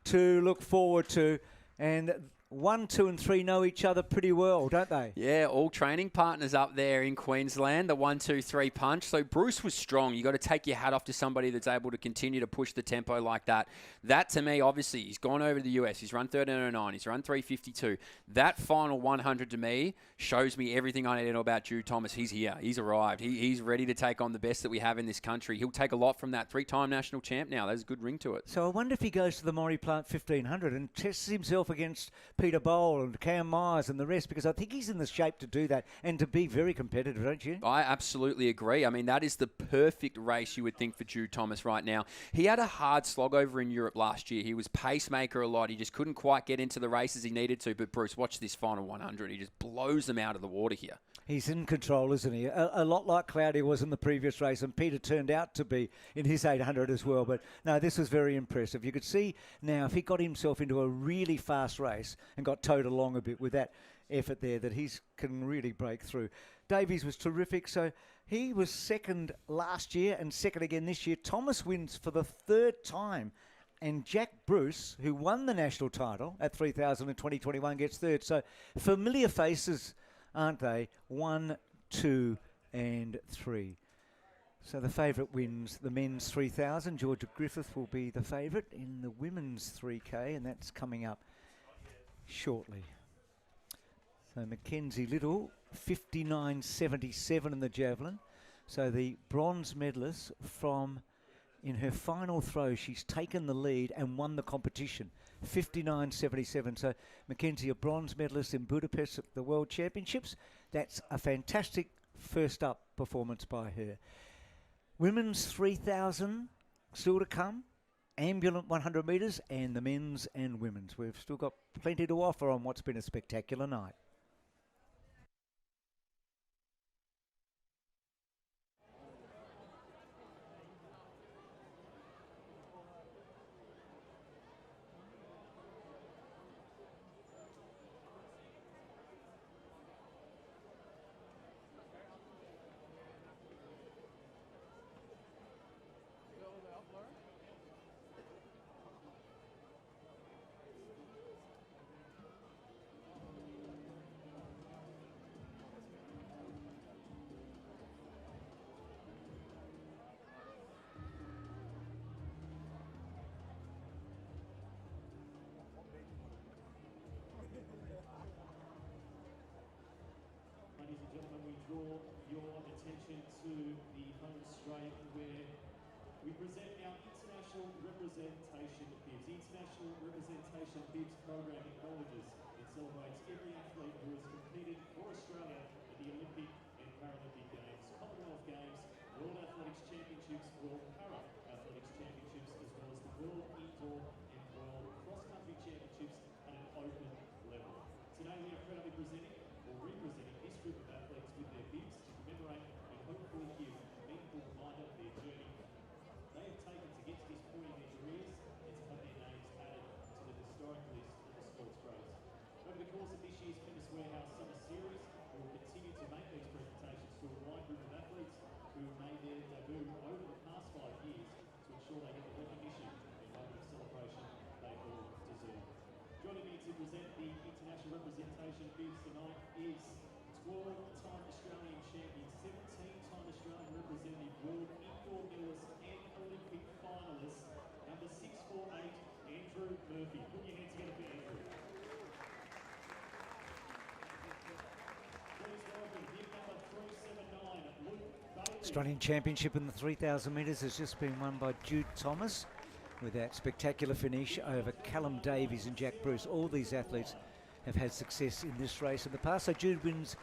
to look forward to. And 1, 2 and 3 know each other pretty well, don't they? Yeah, all training partners up there in Queensland, the 1, 2, 3 punch. So Bruce was strong. You got to take your hat off to somebody that's able to continue to push the tempo like that. That, to me, obviously, he's gone over to the US. He's run 13.09. He's run 3:52. That final 100 to me shows me everything I need to know about Jude Thomas. He's here. He's arrived. He's ready to take on the best that we have in this country. He'll take a lot from that 3-time national champ now. There's a good ring to it. So I wonder if he goes to the Maury Plant 1500 and tests himself against Peter Bowl and Cam Myers and the rest, because I think he's in the shape to do that and to be very competitive, don't you? I absolutely agree. I mean, that is the perfect race you would think for Jude Thomas right now. He had a hard slog over in Europe last year. He was pacemaker a lot. He just couldn't quite get into the races he needed to. But Bruce, watch this final 100. He just blows them out of the water here. He's in control, isn't he? A lot like Cloudy was in the previous race, and Peter turned out to be in his 800 as well. But no, this was very impressive. You could see now if he got himself into a really fast race and got towed along a bit with that effort there, that he can really break through. Davies was terrific. So he was second last year and second again this year. Thomas wins for the 3rd time. And Jack Bruce, who won the national title at 3,000 in 2021, gets 3rd. So familiar faces, aren't they? 1, 2 and 3. So the favourite wins the men's 3,000. Georgia Griffith will be the favourite in the women's 3K, and that's coming up shortly. So Mackenzie Little, 59.77 in the javelin. So the bronze medalist from... in her final throw, she's taken the lead and won the competition, 59.77. So Mackenzie, a bronze medalist in Budapest at the World Championships. That's a fantastic first up performance by her. Women's 3,000 still to come. Ambulant 100 metres and the men's and women's. We've still got plenty to offer on what's been a spectacular night. to the home straight where we present our international representation bibs. The international representation bibs program acknowledges and celebrates every athlete who has competed for Australia at the Olympic and Paralympic Games, Commonwealth Games, World Athletics Championships, World Para Athletics Championships, as well as the World Indoor and World Cross Country Championships at an open level. Today we are proudly presenting or representing this group of athletes with their bibs to commemorate and hopefully give a meaningful reminder of their journey they have taken to get to this point in their careers and to have their names added to the historic list of the sports greats. Over the course of this year's Chemist Warehouse Summer Series, we will continue to make these presentations to a wide group of athletes who have made their debut over the past 5 years to ensure they get the recognition and moment of celebration they all deserve. Joining me to present the international representation bibs tonight is 12-time Australian champion, 17-time Australian representative, world indoor medalist and Olympic finalist, number 648, Andrew Murphy. Put your hands together for Andrew. Please welcome bib number 379, Luke Bailey. Australian Championship in the 3,000 metres has just been won by Jude Thomas with that spectacular finish over Callum Davies and Jack Bruce. All these athletes have had success in this race in the past, so Jude wins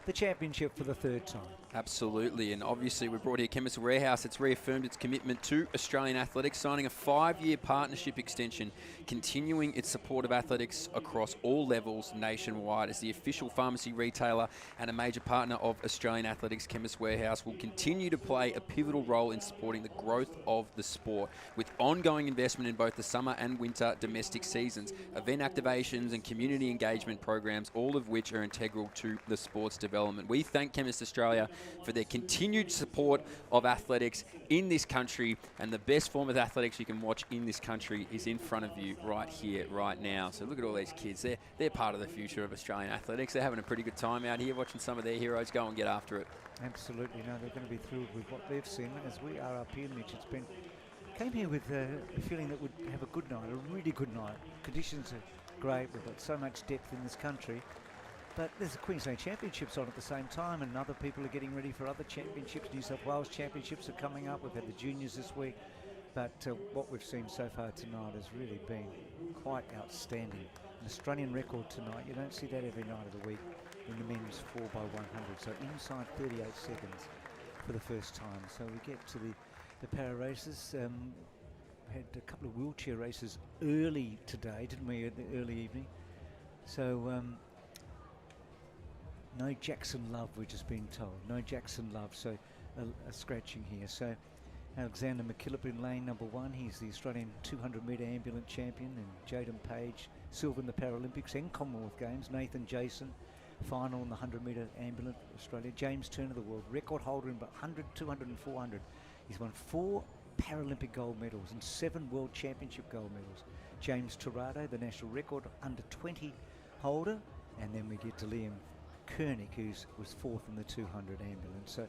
the championship for the third time. Absolutely, and obviously we brought here Chemist Warehouse. It's reaffirmed its commitment to Australian athletics, signing a 5-year partnership extension, continuing its support of athletics across all levels nationwide. As the official pharmacy retailer and a major partner of Australian athletics, Chemist Warehouse will continue to play a pivotal role in supporting the growth of the sport, with ongoing investment in both the summer and winter domestic seasons, event activations and community engagement programs, all of which are integral to the sport's development. We thank Chemist Australia for their continued support of athletics in this country, and the best form of athletics you can watch in this country is in front of you right here, right now. So look at all these kids. They're part of the future of Australian athletics. They're having a pretty good time out here watching some of their heroes go and get after it. Absolutely. No, they're going to be thrilled with what they've seen, as we are up here, Mitch. Came here with a feeling that we'd have a good night, a really good night. Conditions are great. We've got so much depth in this country. But there's the Queensland Championships on at the same time, and other people are getting ready for other championships. New South Wales Championships are coming up. We've had the juniors this week. But what we've seen so far tonight has really been quite outstanding. An Australian record tonight. You don't see that every night of the week in the men's 4x100. So inside 38 seconds for the first time. So we get to the para races. Had a couple of wheelchair races early today, didn't we, in the early evening? So no Jackson Love, we've just been told. No Jackson Love, so a scratching here. So Alexander McKillop in lane number 1. He's the Australian 200-metre ambulant champion. And Jaden Page, silver in the Paralympics and Commonwealth Games. Nathan Jason, final in the 100-metre ambulant Australia. James Turner, the world record holder in 100, 200 and 400. He's won 4 Paralympic gold medals and 7 World Championship gold medals. James Torrado, the national record under 20 holder. And then we get to Liam Koenig, who was 4th in the 200 ambulance. So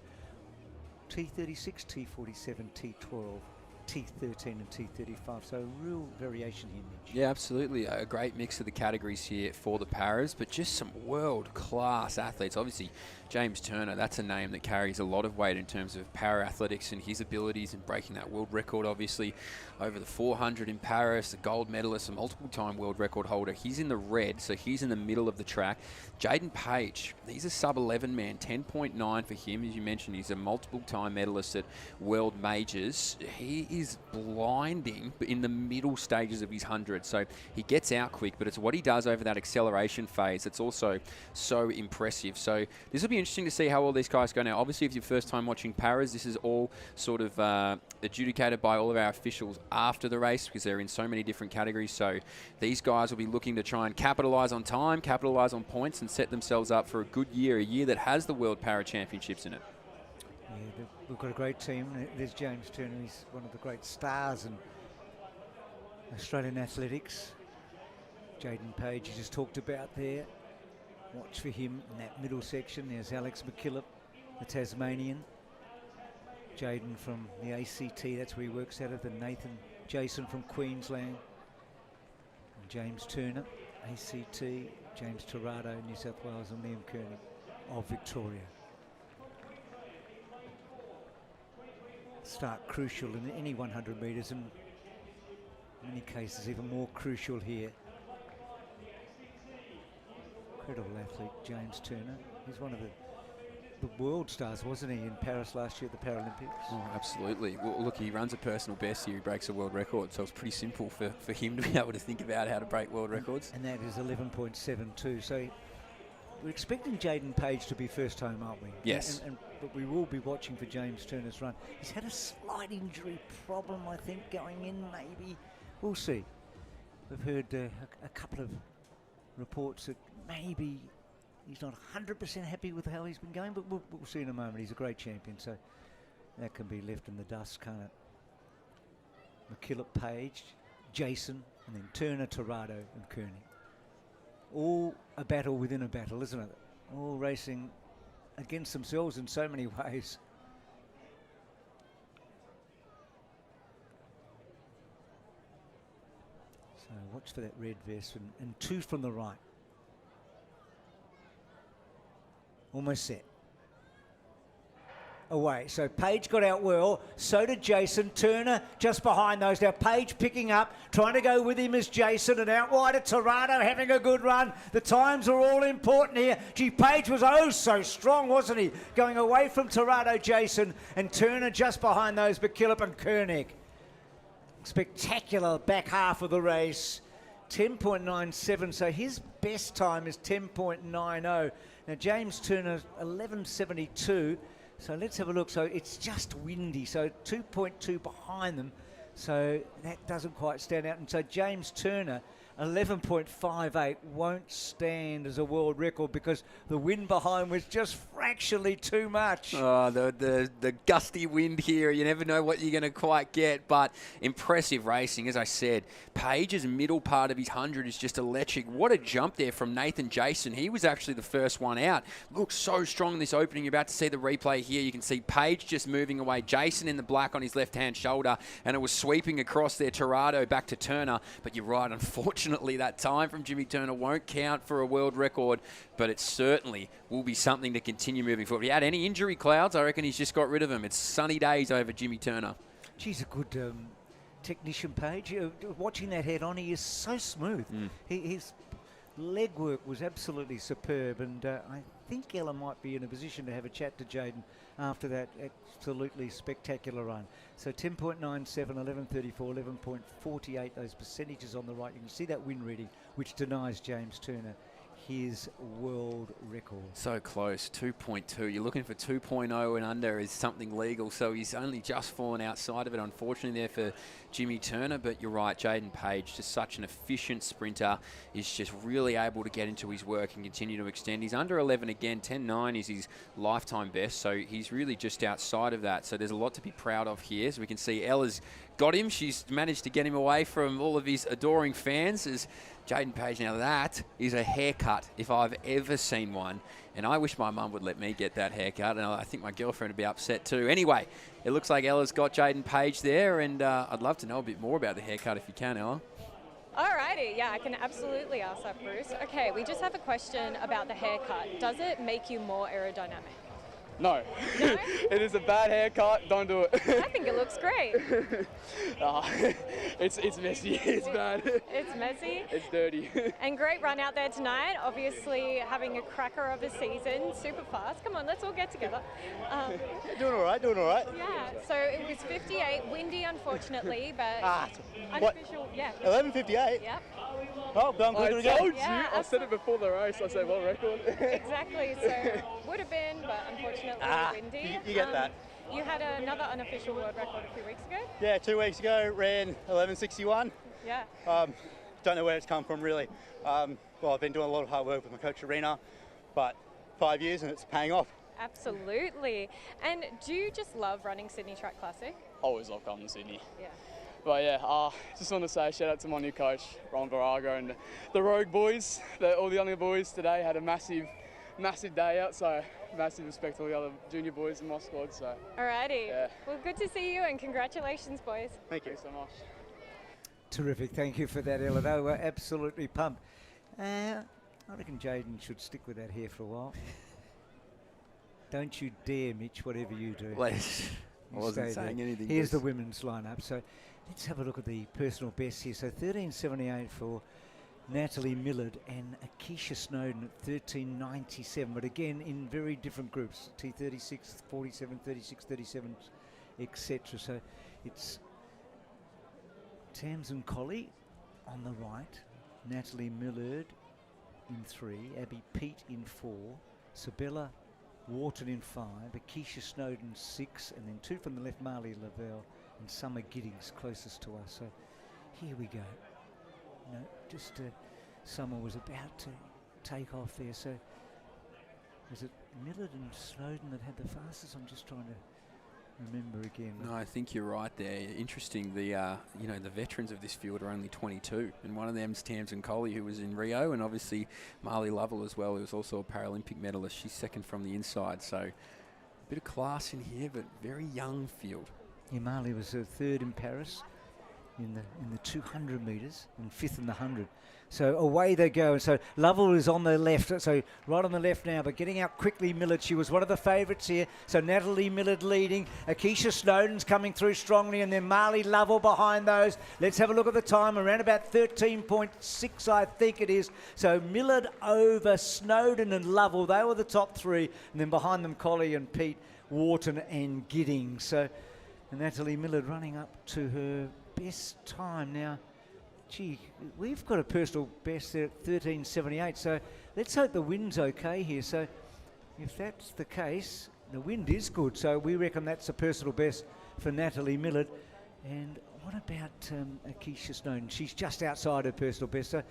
T36, T47, T12, T13 and T35. So a real variation here, Mitch. Yeah, absolutely. A great mix of the categories here for the paras, but just some world-class athletes. Obviously, James Turner, that's a name that carries a lot of weight in terms of para athletics and his abilities in breaking that world record, obviously, over the 400 in Paris, a gold medalist, a multiple-time world record holder. He's in the red, so he's in the middle of the track. Jaden Page, he's a sub-11 man, 10.9 for him. As you mentioned, he's a multiple-time medalist at world majors. He is blinding in the middle stages of his 100, so he gets out quick, but it's what he does over that acceleration phase that's also so impressive. So this will be interesting to see how all these guys go now. Obviously, if you're first time watching paras, this is all sort of adjudicated by all of our officials after the race because they're in so many different categories. So these guys will be looking to try and capitalise on time, capitalise on points, and set themselves up for a good year, a year that has the World Para Championships in it. Yeah, we've got a great team. There's James Turner. He's one of the great stars in Australian athletics. Jaden Page, you just talked about there. Watch for him in that middle section. There's Alex McKillop, the Tasmanian. Jaden from the ACT, that's where he works out of. The Nathan Jason from Queensland. And James Turner, ACT. James Torrado, New South Wales, and Liam Koenig of Victoria. start crucial in any 100 metres, and in many cases even more crucial here. Incredible athlete, James Turner. He's one of the world stars, wasn't he, in Paris last year at the Paralympics? Oh, absolutely. Well, look, he runs a personal best here. He breaks a world record, so it's pretty simple for him to be able to think about how to break world records. And that is 11.72. So we're expecting Jaden Page to be first home, aren't we? Yes. But we will be watching for James Turner's run. He's had a slight injury problem, I think, going in, maybe. We'll see. We've heard a couple of reports that maybe he's not 100% happy with how he's been going, but we'll see in a moment. He's a great champion, so that can be left in the dust, can't it? McKillop, Page, Jason, and then Turner, Torrado, and Kearney. All a battle within a battle, isn't it? All racing against themselves in so many ways. So watch for that red vest, and two from the right. Almost set. Away. So Page got out well. So did Jason. Turner just behind those. Now Page picking up. Trying to go with him is Jason. And out wide at Torrado having a good run. The times are all important here. Gee, Page was oh so strong, wasn't he? Going away from Torrado, Jason. And Turner just behind those. McKillop and Koenig. Spectacular back half of the race. 10.97. So his best time is 10.90. Now, James Turner, 11.72. So let's have a look. So it's just windy. So 2.2 behind them. So that doesn't quite stand out. And so James Turner, 11.58, won't stand as a world record because the wind behind was just fractionally too much. Oh, the gusty wind here. You never know what you're going to quite get, but impressive racing. As I said, Page's middle part of his 100 is just electric. What a jump there from Nathan Jason. He was actually the first one out. Looks so strong in this opening. You're about to see the replay here. You can see Page just moving away. Jason in the black on his left-hand shoulder, and it was sweeping across there, Torrado back to Turner. But you're right, unfortunately, that time from Jimmy Turner won't count for a world record, but it certainly will be something to continue moving forward. If he had any injury clouds, I reckon he's just got rid of them. It's sunny days over Jimmy Turner. She's a good technician, Page. Watching that head on, he is so smooth. His leg work was absolutely superb, and I think Ella might be in a position to have a chat to Jaden after that absolutely spectacular run. So 10.97, 11.34, 11.48, those percentages on the right. You can see that win reading, which denies James Turner his world record. So close, 2.2. You're looking for 2.0 and under is something legal, so he's only just fallen outside of it, unfortunately, there for Jimmy Turner. But you're right, Jaden Page, just such an efficient sprinter, is just really able to get into his work and continue to extend. He's under 11 again, 10.9 is his lifetime best, so he's really just outside of that. So there's a lot to be proud of here. So we can see Ella's got him. She's managed to get him away from all of his adoring fans as Jaden Page. Now that is a haircut if I've ever seen one, and I wish my mum would let me get that haircut, and I think my girlfriend would be upset too. Anyway, it looks like Ella's got Jaden Page there, and I'd love to know a bit more about the haircut if you can, Ella. Alrighty, yeah, I can absolutely ask that, Bruce. Okay, we just have a question about the haircut. Does it make you more aerodynamic? No. No? It is a bad haircut. Don't do it. I think it looks great. It's messy. It's bad. It's messy. It's dirty. And great run out there tonight. Obviously having a cracker of a season. Super fast. Come on, let's all get together. Doing all right. Yeah, so it was 58. Windy, unfortunately, but unofficial. Yeah. 11:58. Yep. Oh, done quicker again. I told you. Yeah, I said it before the race. I said world record. Exactly. So would have been, but unfortunately windy. You get that. You had another unofficial world record a few weeks ago. Yeah, 2 weeks ago, ran 11:61. Yeah. Don't know where it's come from really. Well, I've been doing a lot of hard work with my coach Arena, but 5 years and it's paying off. Absolutely. And do you just love running Sydney Track Classic? Always love coming to Sydney. Yeah. But yeah, just want to say shout out to my new coach, Ron Virago, and the Rogue boys. All the younger boys today had a massive day out, so massive respect to all the other junior boys in my squad. So. Alrighty. Yeah. Well, good to see you and congratulations, boys. Thank you so much. Terrific. Thank you for that, Ella. They were absolutely pumped. I reckon Jaden should stick with that hair for a while. Don't you dare, Mitch, whatever you do. I wasn't stay saying there. anything. Here's the women's lineup. So let's have a look at the personal best here. So 13.78 for Natalie Millard and Akeisha Snowden at 13.97. But again, in very different groups. T36, 47, 36, 37, etc. So it's Tamsin Colley on the right, Natalie Millard in 3, Abby Pete in 4, Sabella Wharton in 5, Akeisha Snowden 6, and then 2 from the left, Marley Lavelle and Summer Giddings closest to us. So here we go. No, just Summer was about to take off there. So was it Millard and Snowden that had the fastest? I'm just trying to remember again. No, I think you're right there. Interesting. The the veterans of this field are only 22, and one of them's Tamsin Colley, who was in Rio, and obviously Marley Lovell as well, who was also a Paralympic medalist. She's second from the inside, so a bit of class in here, but very young field. Yeah, Marley was third in Paris in the 200 metres and 5th in the 100. So away they go. And so Lovell is on the left, so right on the left now, but getting out quickly Millard. She was one of the favourites here. So Natalie Millard leading. Akeisha Snowden's coming through strongly, and then Marley Lovell behind those. Let's have a look at the time, around about 13.6, I think it is. So Millard over Snowden and Lovell. They were the top 3, and then behind them Colley and Pete, Wharton and Giddings. So Natalie Millard running up to her best time now. Gee, we've got a personal best there at 13.78, so let's hope the wind's okay here. So if that's the case, the wind is good, so we reckon that's a personal best for Natalie Millard. And what about Akeisha Snowden? She's just outside her personal best. So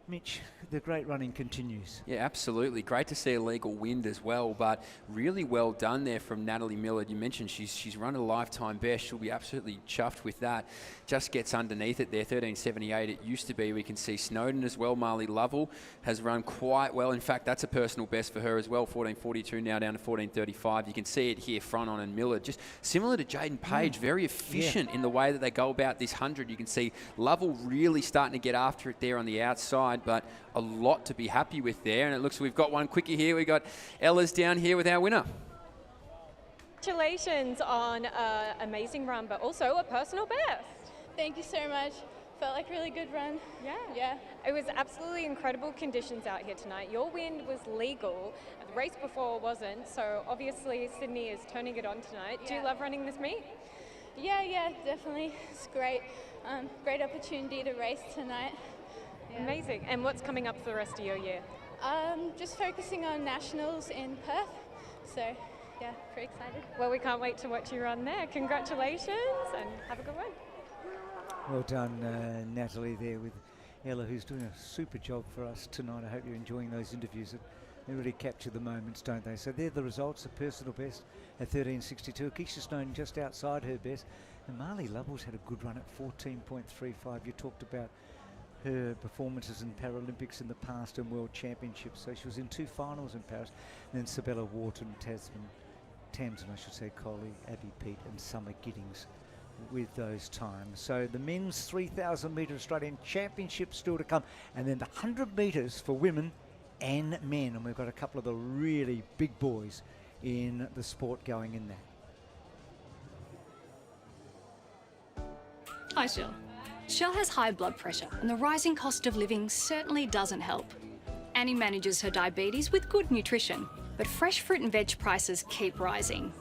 Mitch, the great running continues. Yeah, absolutely. Great to see a legal wind as well, but really well done there from Natalie Millard. You mentioned she's run a lifetime best. She'll be absolutely chuffed with that. Just gets underneath it there, 13.78 it used to be. We can see Snowden as well. Marley Lovell has run quite well. In fact, that's a personal best for her as well, 14.42 now down to 14.35. You can see it here front on, and Millard, just similar to Jaden Page, very efficient in the way that they go about this 100. You can see Lovell really starting to get after it there on the outside, but a lot to be happy with there. And it looks we've got one quickie here. We got Ella's down here with our winner. Congratulations on an amazing run, but also a personal best. Thank you so much. Felt like a really good run. Yeah. It was absolutely incredible conditions out here tonight. Your wind was legal. The race before wasn't, so obviously Sydney is turning it on tonight. Do you love running this meet? Yeah, definitely. It's great. Great opportunity to race tonight. Yeah. Amazing. And what's coming up for the rest of your year? Just focusing on nationals in Perth. So, yeah, pretty excited. Well, we can't wait to watch you run there. Congratulations and have a good one. Well done, Natalie, there with Ella, who's doing a super job for us tonight. I hope you're enjoying those interviews. They really capture the moments, don't they? So they're the results. A personal best at 13.62. Akeisha Snowden just outside her best. And Marley Lovell's had a good run at 14.35. You talked about her performances in Paralympics in the past and World Championships. So she was in 2 finals in Paris. And then Sabella Wharton, Tamsin, I should say, Colley, Abby Pete and Summer Giddings with those times. So the men's 3,000 metre Australian Championship still to come. And then the 100 metres for women and men. And we've got a couple of the really big boys in the sport going in there. Hi, Shell. Shell has high blood pressure, and the rising cost of living certainly doesn't help. Annie manages her diabetes with good nutrition, but fresh fruit and veg prices keep rising.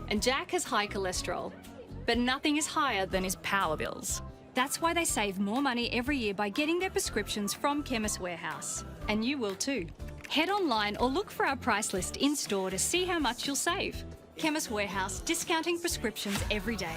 And Jack has high cholesterol, but nothing is higher than his power bills. That's why they save more money every year by getting their prescriptions from Chemist Warehouse. And you will too. Head online or look for our price list in-store to see how much you'll save. Chemist Warehouse, discounting prescriptions every day.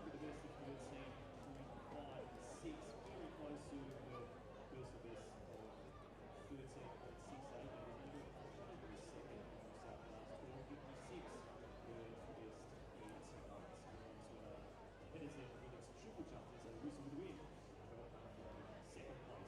with the best of 13, doing 5 and 6, very close to the first of best of 13.68. That is second from South last 12.56 were the best 8 months. Headers there for women's triple jump. There's a whistle with the win. Second place is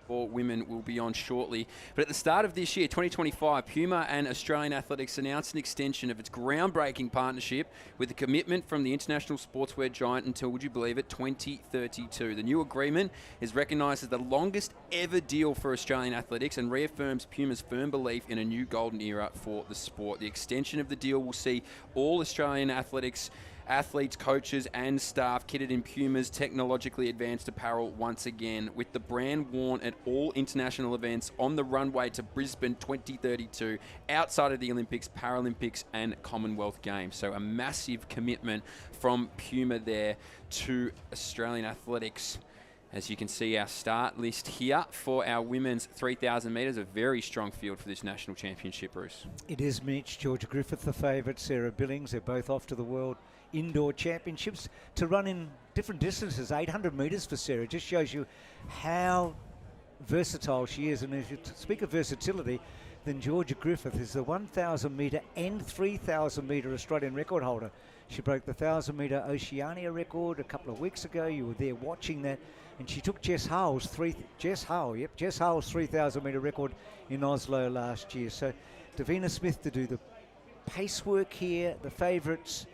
for women will be on shortly. But at the start of this year, 2025, Puma and Australian Athletics announced an extension of its groundbreaking partnership with a commitment from the international sportswear giant until, would you believe it, 2032. The new agreement is recognised as the longest ever deal for Australian athletics and reaffirms Puma's firm belief in a new golden era for the sport. The extension of the deal will see all Australian athletes, coaches and staff kitted in Puma's technologically advanced apparel once again, with the brand worn at all international events on the runway to Brisbane 2032, outside of the Olympics, Paralympics and Commonwealth Games. So a massive commitment from Puma there to Australian athletics. As you can see, our start list here for our women's 3,000 metres, a very strong field for this national championship, Bruce. It is Mitch, Georgia Griffith the favourite, Sarah Billings. They're both off to the World Indoor Championships to run in different distances. 800 metres for Sarah just shows you how versatile she is. And if you speak of versatility, then Georgia Griffith is the 1,000 metre and 3,000 metre Australian record holder. She broke the 1,000 metre Oceania record a couple of weeks ago. You were there watching that. And she took Jess Hull's 3,000 metre record in Oslo last year. So Davina Smith to do the pace work here. The favourites,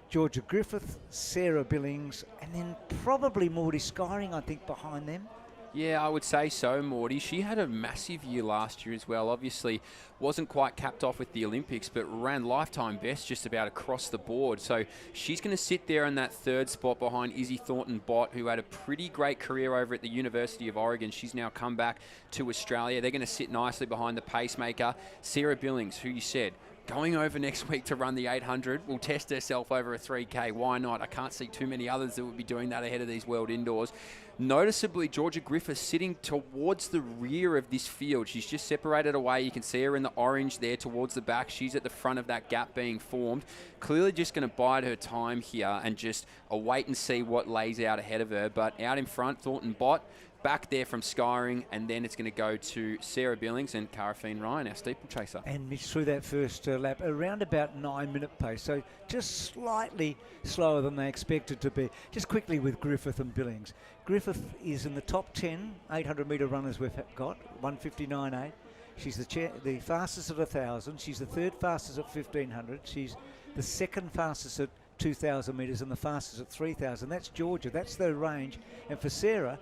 Georgia Griffith, Sarah Billings, and then probably Morty Skyring, I think, behind them. Yeah, I would say so, Morty. She had a massive year last year as well. Obviously, wasn't quite capped off with the Olympics, but ran lifetime best just about across the board. So she's going to sit there in that third spot behind Izzy Thornton-Bott, who had a pretty great career over at the University of Oregon. She's now come back to Australia. They're going to sit nicely behind the pacemaker, Sarah Billings, who you said, going over next week to run the 800, will test herself over a 3K. Why not? I can't see too many others that would be doing that ahead of these World Indoors. Noticeably, Georgia Griffith sitting towards the rear of this field. She's just separated away. You can see her in the orange there towards the back. She's at the front of that gap being formed. Clearly just going to bide her time here and just wait and see what lays out ahead of her. But out in front, Thornton-Bott, back there from Skyring, and then it's going to go to Sarah Billings and Carafine Ryan, our steeplechaser. And Mitch through that first lap, around about 9-minute pace, so just slightly slower than they expected to be. Just quickly with Griffith and Billings. Griffith is in the top 10 800-metre runners we've got, 159.8. She's the fastest at 1,000. She's the third fastest at 1,500. She's the second fastest at 2,000 metres and the fastest at 3,000. That's Georgia. That's their range. And for Sarah,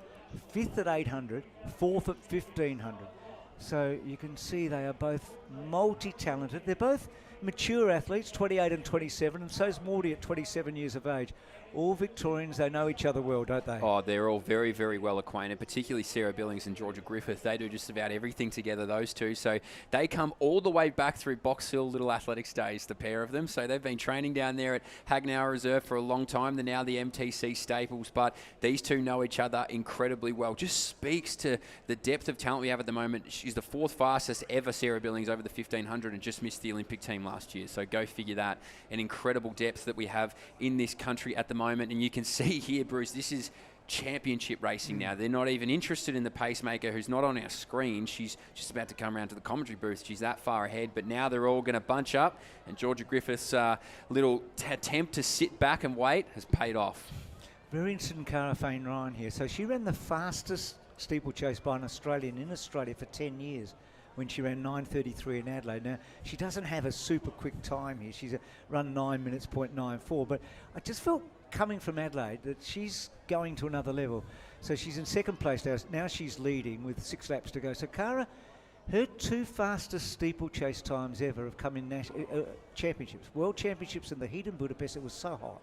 fifth at 800, fourth at 1,500. So you can see they are both multi-talented. They're both mature athletes, 28 and 27, and so's Morty at 27 years of age. All Victorians, they know each other well, don't they? Oh, they're all very, very well acquainted, particularly Sarah Billings and Georgia Griffith. They do just about everything together, those two. So they come all the way back through Box Hill Little Athletics Days, the pair of them. So they've been training down there at Hagnauer Reserve for a long time. They're now the MTC staples, but these two know each other incredibly well. Just speaks to the depth of talent we have at the moment. She's the 4th fastest ever, Sarah Billings, over the 1500 and just missed the Olympic team last year. So go figure that. An incredible depth that we have in this country at the moment. And you can see here, Bruce, this is championship racing now. They're not even interested in the pacemaker who's not on our screen. She's just about to come around to the commentary booth. She's that far ahead, but now they're all going to bunch up, and Georgia Griffith's little attempt to sit back and wait has paid off. Very interested in Cara Fane Ryan here. So she ran the fastest steeplechase by an Australian in Australia for 10 years when she ran 9:33 in Adelaide. Now, she doesn't have a super quick time here. She's run 9 minutes, .94, but I just felt coming from Adelaide that she's going to another level. So she's in second place now. Now she's leading with 6 laps to go. So Cara, her 2 fastest steeplechase times ever have come in championships. World Championships in the heat in Budapest, it was so hot.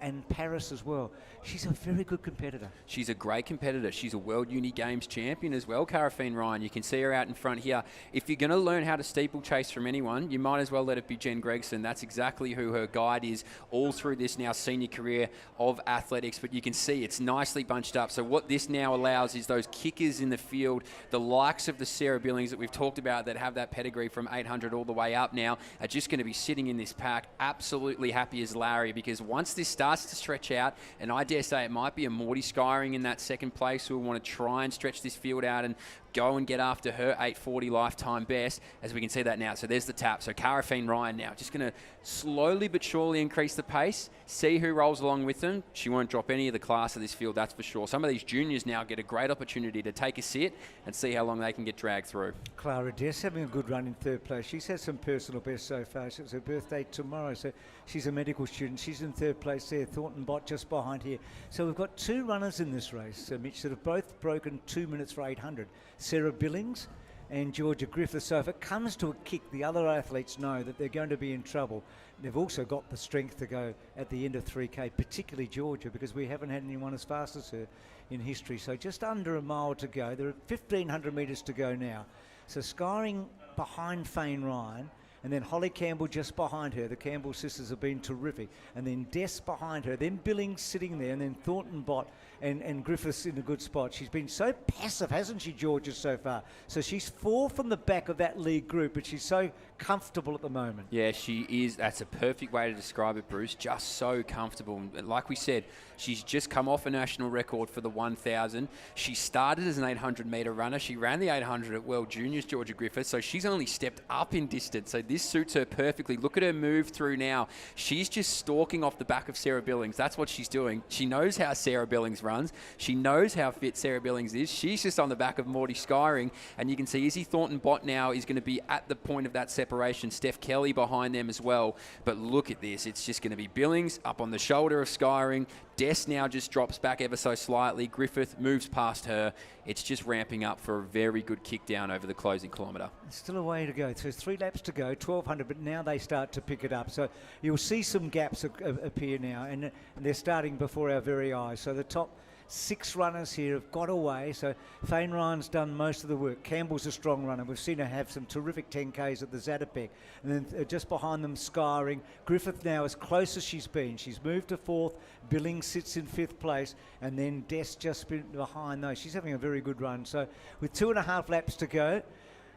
And Paris as well. She's a very good competitor. She's a great competitor. She's a World Uni Games champion as well, Cara Fane Ryan. You can see her out in front here. If you're going to learn how to steeplechase from anyone, you might as well let it be Jen Gregson. That's exactly who her guide is all through this now senior career of athletics. But you can see it's nicely bunched up. So what this now allows is those kickers in the field, the likes of the Sarah Billings that we've talked about that have that pedigree from 800 all the way up now, are just going to be sitting in this pack absolutely happy as Larry, because once this starts to stretch out, and I dare say it might be a Morty Skyring in that second place who will want to try and stretch this field out and go and get after her 8:40 lifetime best, as we can see that now. So there's the tap. So Cara Fane Ryan now just going to slowly but surely increase the pace, see who rolls along with them. She won't drop any of the class of this field, that's for sure. Some of these juniors now get a great opportunity to take a sit and see how long they can get dragged through. Clara Dess having a good run in 3rd place. She's had some personal bests so far. It's her birthday tomorrow, so she's a medical student. She's in 3rd place there. Thornton Bott just behind here. So we've got 2 runners in this race, Mitch, that have both broken 2 minutes for 800. Sarah Billings and Georgia Griffith. So if it comes to a kick, the other athletes know that they're going to be in trouble. They've also got the strength to go at the end of 3K, particularly Georgia, because we haven't had anyone as fast as her in history. So just under a mile to go. There are 1,500 metres to go now. So Skyring behind Fane Ryan, and then Holly Campbell just behind her. The Campbell sisters have been terrific. And then Dess behind her. Then Billings sitting there. And then Thornton Bott and Griffiths in a good spot. She's been so passive, hasn't she, Georgia, so far? So she's 4 from the back of that lead group, but she's so comfortable at the moment. Yeah, she is. That's a perfect way to describe it, Bruce. Just so comfortable. Like we said, she's just come off a national record for the 1,000. She started as an 800-metre runner. She ran the 800 at World Juniors, Georgia Griffith, so she's only stepped up in distance. So this suits her perfectly. Look at her move through now. She's just stalking off the back of Sarah Billings. That's what she's doing. She knows how Sarah Billings runs. She knows how fit Sarah Billings is. She's just on the back of Morty Skyring, and you can see Izzy Thornton Bott now is going to be at the point of that separation. Steph Kelly behind them as well. But look at this. It's just going to be Billings up on the shoulder of Skyring. Dess now just drops back ever so slightly. Griffith moves past her. It's just ramping up for a very good kick down over the closing kilometre. Still a way to go. So 3 laps to go, 1,200, but now they start to pick it up. So you'll see some gaps appear now, and they're starting before our very eyes. So the top 6 runners here have got away. So Fane Ryan's done most of the work. Campbell's a strong runner. We've seen her have some terrific 10Ks at the Zatopek. And then just behind them, Skyring. Griffith now as close as she's been. She's moved to 4th. Billings sits in 5th place. And then Dess just behind those. She's having a very good run. So with 2.5 laps to go,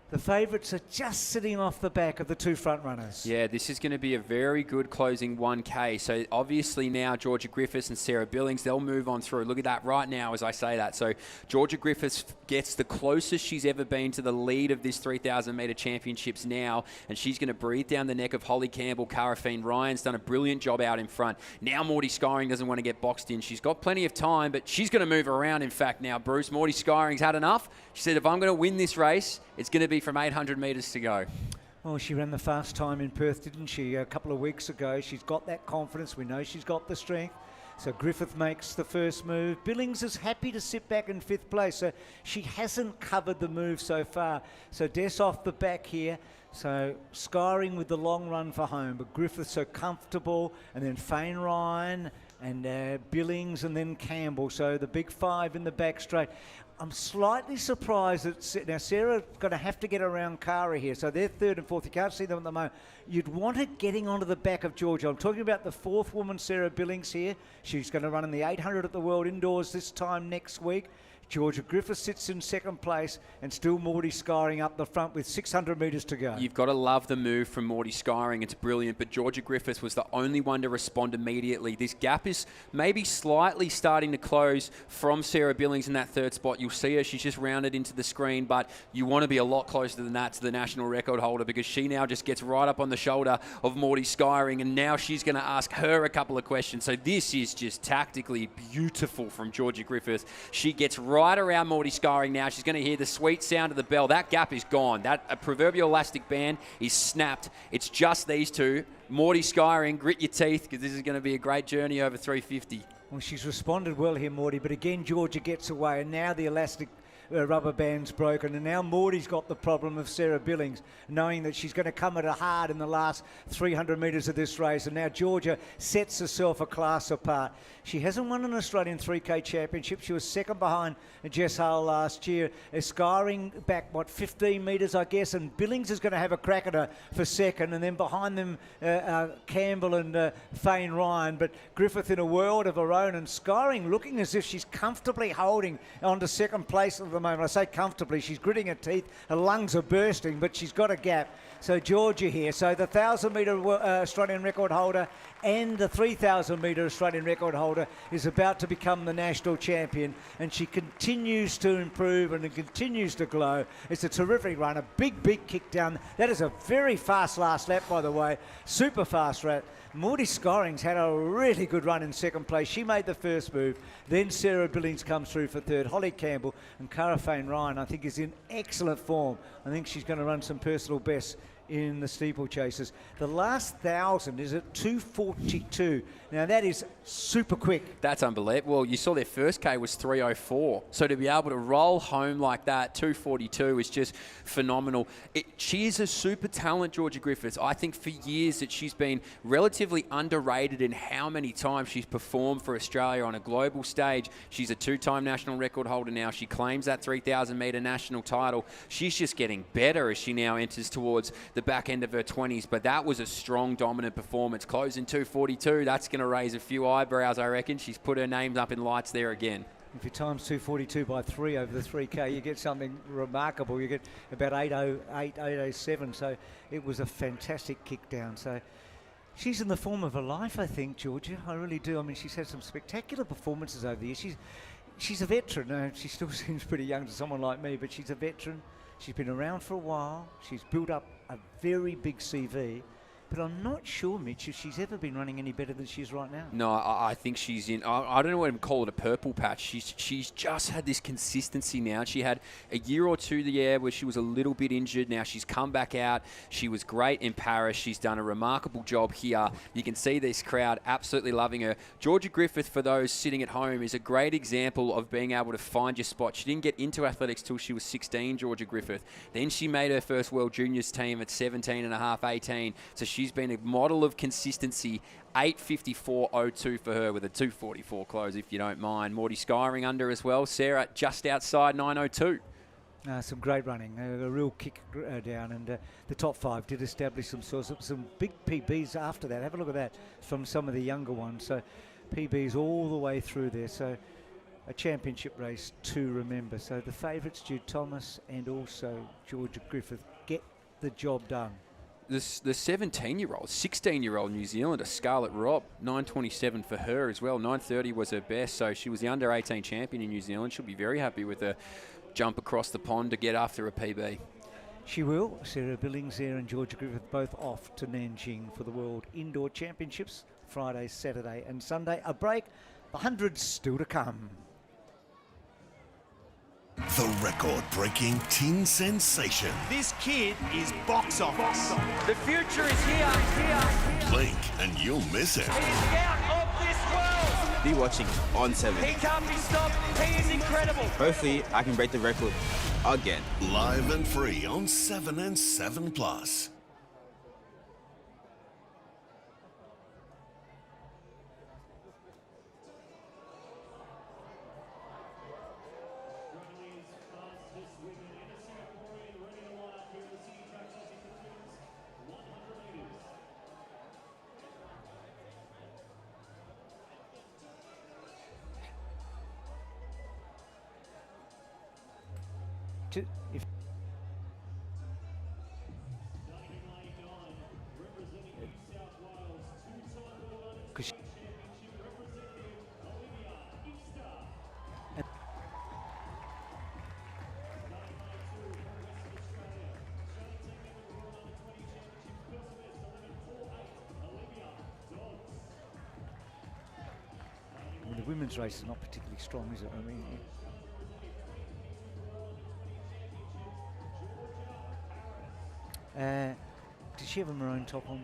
the favourites are just sitting off the back of the 2 front runners. Yeah, this is going to be a very good closing 1K. So obviously now Georgia Griffiths and Sarah Billings, they'll move on through. Look at that right now as I say that. So Georgia Griffiths gets the closest she's ever been to the lead of this 3,000 metre championships now, and she's going to breathe down the neck of Holly Campbell. Cara Fane Ryan's done a brilliant job out in front. Now Morty Skyring doesn't want to get boxed in. She's got plenty of time, but she's going to move around in fact now, Bruce. Morty Skyring's had enough. She said, if I'm going to win this race, it's going to be from 800 metres to go. Well, she ran the fast time in Perth, didn't she, a couple of weeks ago. She's got that confidence. We know she's got the strength. So Griffith makes the first move. Billings is happy to sit back in 5th place, so she hasn't covered the move so far. So Des off the back here. So Skyring with the long run for home, but Griffith so comfortable, and then Fane Ryan and Billings and then Campbell. So the big 5 in the back straight. I'm slightly surprised that now Sarah's going to have to get around Kara here. So they're 3rd and 4th. You can't see them at the moment. You'd want it getting onto the back of Georgia. I'm talking about the 4th woman, Sarah Billings here. She's going to run in the 800 at the World Indoors this time next week. Georgia Griffith sits in 2nd place, and still Morty Skyring up the front with 600 metres to go. You've got to love the move from Morty Skyring. It's brilliant, but Georgia Griffith was the only one to respond immediately. This gap is maybe slightly starting to close from Sarah Billings in that 3rd spot. You'll see her. She's just rounded into the screen, but you want to be a lot closer than that to the national record holder, because she now just gets right up on the shoulder of Morty Skyring, and now she's going to ask her a couple of questions. So this is just tactically beautiful from Georgia Griffith. She gets right around Morty Skyring now. She's going to hear the sweet sound of the bell. That gap is gone. That proverbial elastic band is snapped. It's just these two. Morty Skyring, grit your teeth, because this is going to be a great journey over 350. Well, she's responded well here, Morty, but again, Georgia gets away, and now the elastic rubber band's broken, and now Morty's got the problem of Sarah Billings, knowing that she's going to come at her hard in the last 300 metres of this race, and now Georgia sets herself a class apart. She hasn't won an Australian 3K championship. She was 2nd behind Jess Hale last year. Skyring back, 15 metres, I guess, and Billings is going to have a crack at her for 2nd, and then behind them Campbell and Fane Ryan, but Griffith in a world of her own, and Skyring looking as if she's comfortably holding on to 2nd place at the moment. I say comfortably, she's gritting her teeth, her lungs are bursting, but she's got a gap. So Georgia here, so the 1,000 metre Australian record holder and the 3,000 metre Australian record holder is about to become the national champion, and she continues to improve and continues to glow. It's a terrific run, a big kick down. That is a very fast last lap, by the way, super fast lap. Morty Skyring's had a really good run in 2nd place. She made the first move. Then Sarah Billings comes through for 3rd. Holly Campbell and Cara Fane Ryan, I think, is in excellent form. I think she's going to run some personal bests in the steeplechasers. The last 1,000 is at 2:42. Now that is super quick. That's unbelievable. Well, you saw their first K was 3:04. So to be able to roll home like that, 2:42, is just phenomenal. She is a super talent, Georgia Griffiths. I think for years that she's been relatively underrated in how many times she's performed for Australia on a global stage. She's a 2-time national record holder now. She claims that 3,000 metre national title. She's just getting better as she now enters towards the back end of her 20s, but that was a strong, dominant performance. Closing 2:42, that's going to raise a few eyebrows, I reckon. She's put her names up in lights there again. If you times 2:42 by 3 over the 3K, you get something remarkable. You get about 8:08, 8:07, so it was a fantastic kick down. So she's in the form of her life, I think, Georgia. I really do. I mean, she's had some spectacular performances over the years. She's a veteran. She still seems pretty young to someone like me, but she's a veteran. She's been around for a while. She's built up a very big CV. But I'm not sure, Mitch, if she's ever been running any better than she is right now. No, I think she's in, I don't know what to call it, a purple patch. She's just had this consistency now. She had a year or two there where she was a little bit injured. Now she's come back out. She was great in Paris. She's done a remarkable job here. You can see this crowd absolutely loving her. Georgia Griffith, for those sitting at home, is a great example of being able to find your spot. She didn't get into athletics till she was 16, Georgia Griffith. Then she made her first World Juniors team at 17 and a half, 18. So she's been a model of consistency. 8:54.02 for her with a 2:44 close, if you don't mind. Morty Skyring under as well. Sarah just outside 9:02. Some great running, a real kick down, and the top 5 did establish some big PBs after that. Have a look at that from some of the younger ones. So PBs all the way through there. So a championship race to remember. So the favourites, Jude Thomas and also Georgia Griffith, get the job done. The 17-year-old, 16-year-old New Zealander, Scarlett Robb, 9:27 for her as well. 9:30 was her best, so she was the under-18 champion in New Zealand. She'll be very happy with a jump across the pond to get after a PB. She will. Sarah Billings there and Georgia Griffith both off to Nanjing for the World Indoor Championships, Friday, Saturday and Sunday. A break, the 100s still to come. The record-breaking teen sensation. This kid is box office. The future is here. Blink and you'll miss it. He's out of this world. be watching on 7. He can't be stopped. He is incredible. Hopefully, I can break the record again. Live and free on 7 and 7 Plus. If the women's race is not particularly strong, is it? I mean, did she have a maroon top on?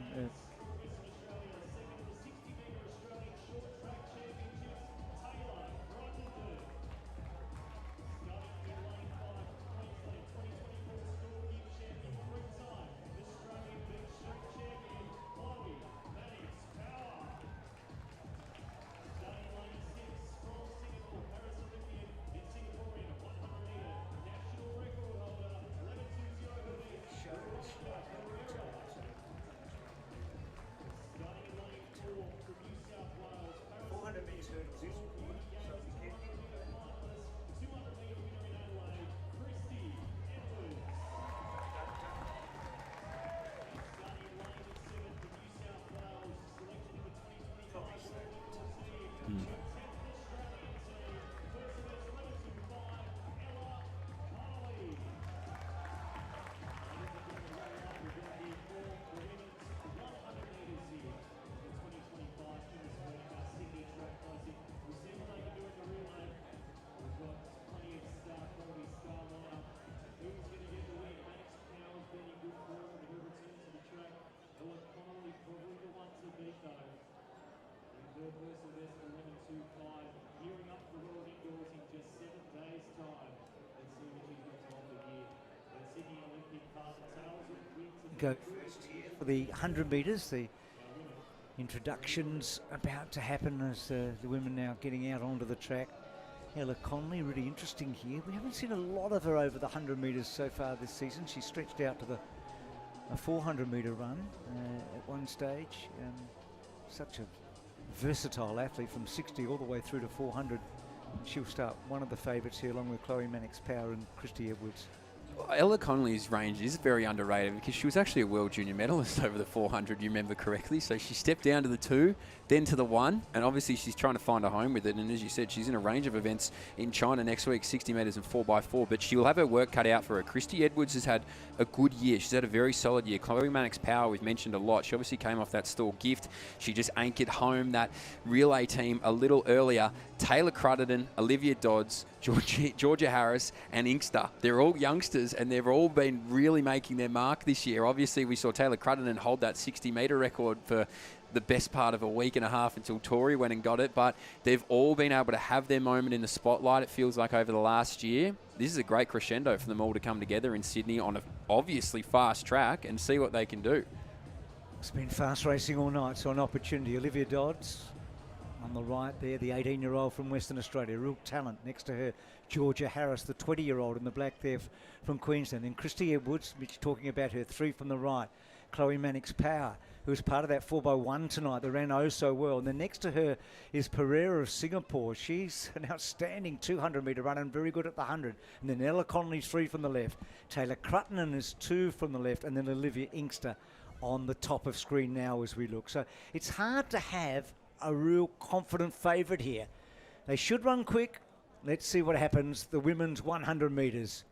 Go first here for the 100 metres. The introductions about to happen as the women now getting out onto the track. Ella Conley, really interesting here. We haven't seen a lot of her over the 100 metres so far this season. She stretched out to a 400 metre run at one stage. Such a versatile athlete from 60 all the way through to 400. And she'll start one of the favourites here along with Chloe Mannix-Power and Christy Edwards. Ella Connolly's range is very underrated because she was actually a world junior medalist over the 400, you remember correctly. So she stepped down to the 2, then to the 1, and obviously she's trying to find a home with it. And as you said, she's in a range of events in China next week, 60 metres and 4x4, but she will have her work cut out for her. Christy Edwards has had a good year. She's had a very solid year. Chloe Mannix-Power, we've mentioned a lot. She obviously came off that stall gift. She just anchored home that relay team a little earlier. Taylor Crutterton, Olivia Dodds, Georgia Harris and Inkster. They're all youngsters and they've all been really making their mark this year. Obviously, we saw Taylor Crutterton hold that 60-metre record for the best part of a week and a half until Tori went and got it, but they've all been able to have their moment in the spotlight, it feels like, over the last year. This is a great crescendo for them all to come together in Sydney on a obviously fast track and see what they can do. It's been fast racing all night, so an opportunity. Olivia Dodds on the right there, the 18-year-old from Western Australia, real talent. Next to her, Georgia Harris, the 20-year-old in the black there from Queensland. And Christy Edwards, Mitch talking about her, 3 from the right. Chloe Mannix-Power, who was part of that 4x1 tonight that ran oh so well. And then next to her is Pereira of Singapore. She's an outstanding 200-metre runner and very good at the 100. And then Ella Connolly's 3 from the left. Taylor Crutterton is 2 from the left. And then Olivia Inkster on the top of screen now as we look. So it's hard to have a real confident favourite here. They should run quick. Let's see what happens. The women's 100 metres.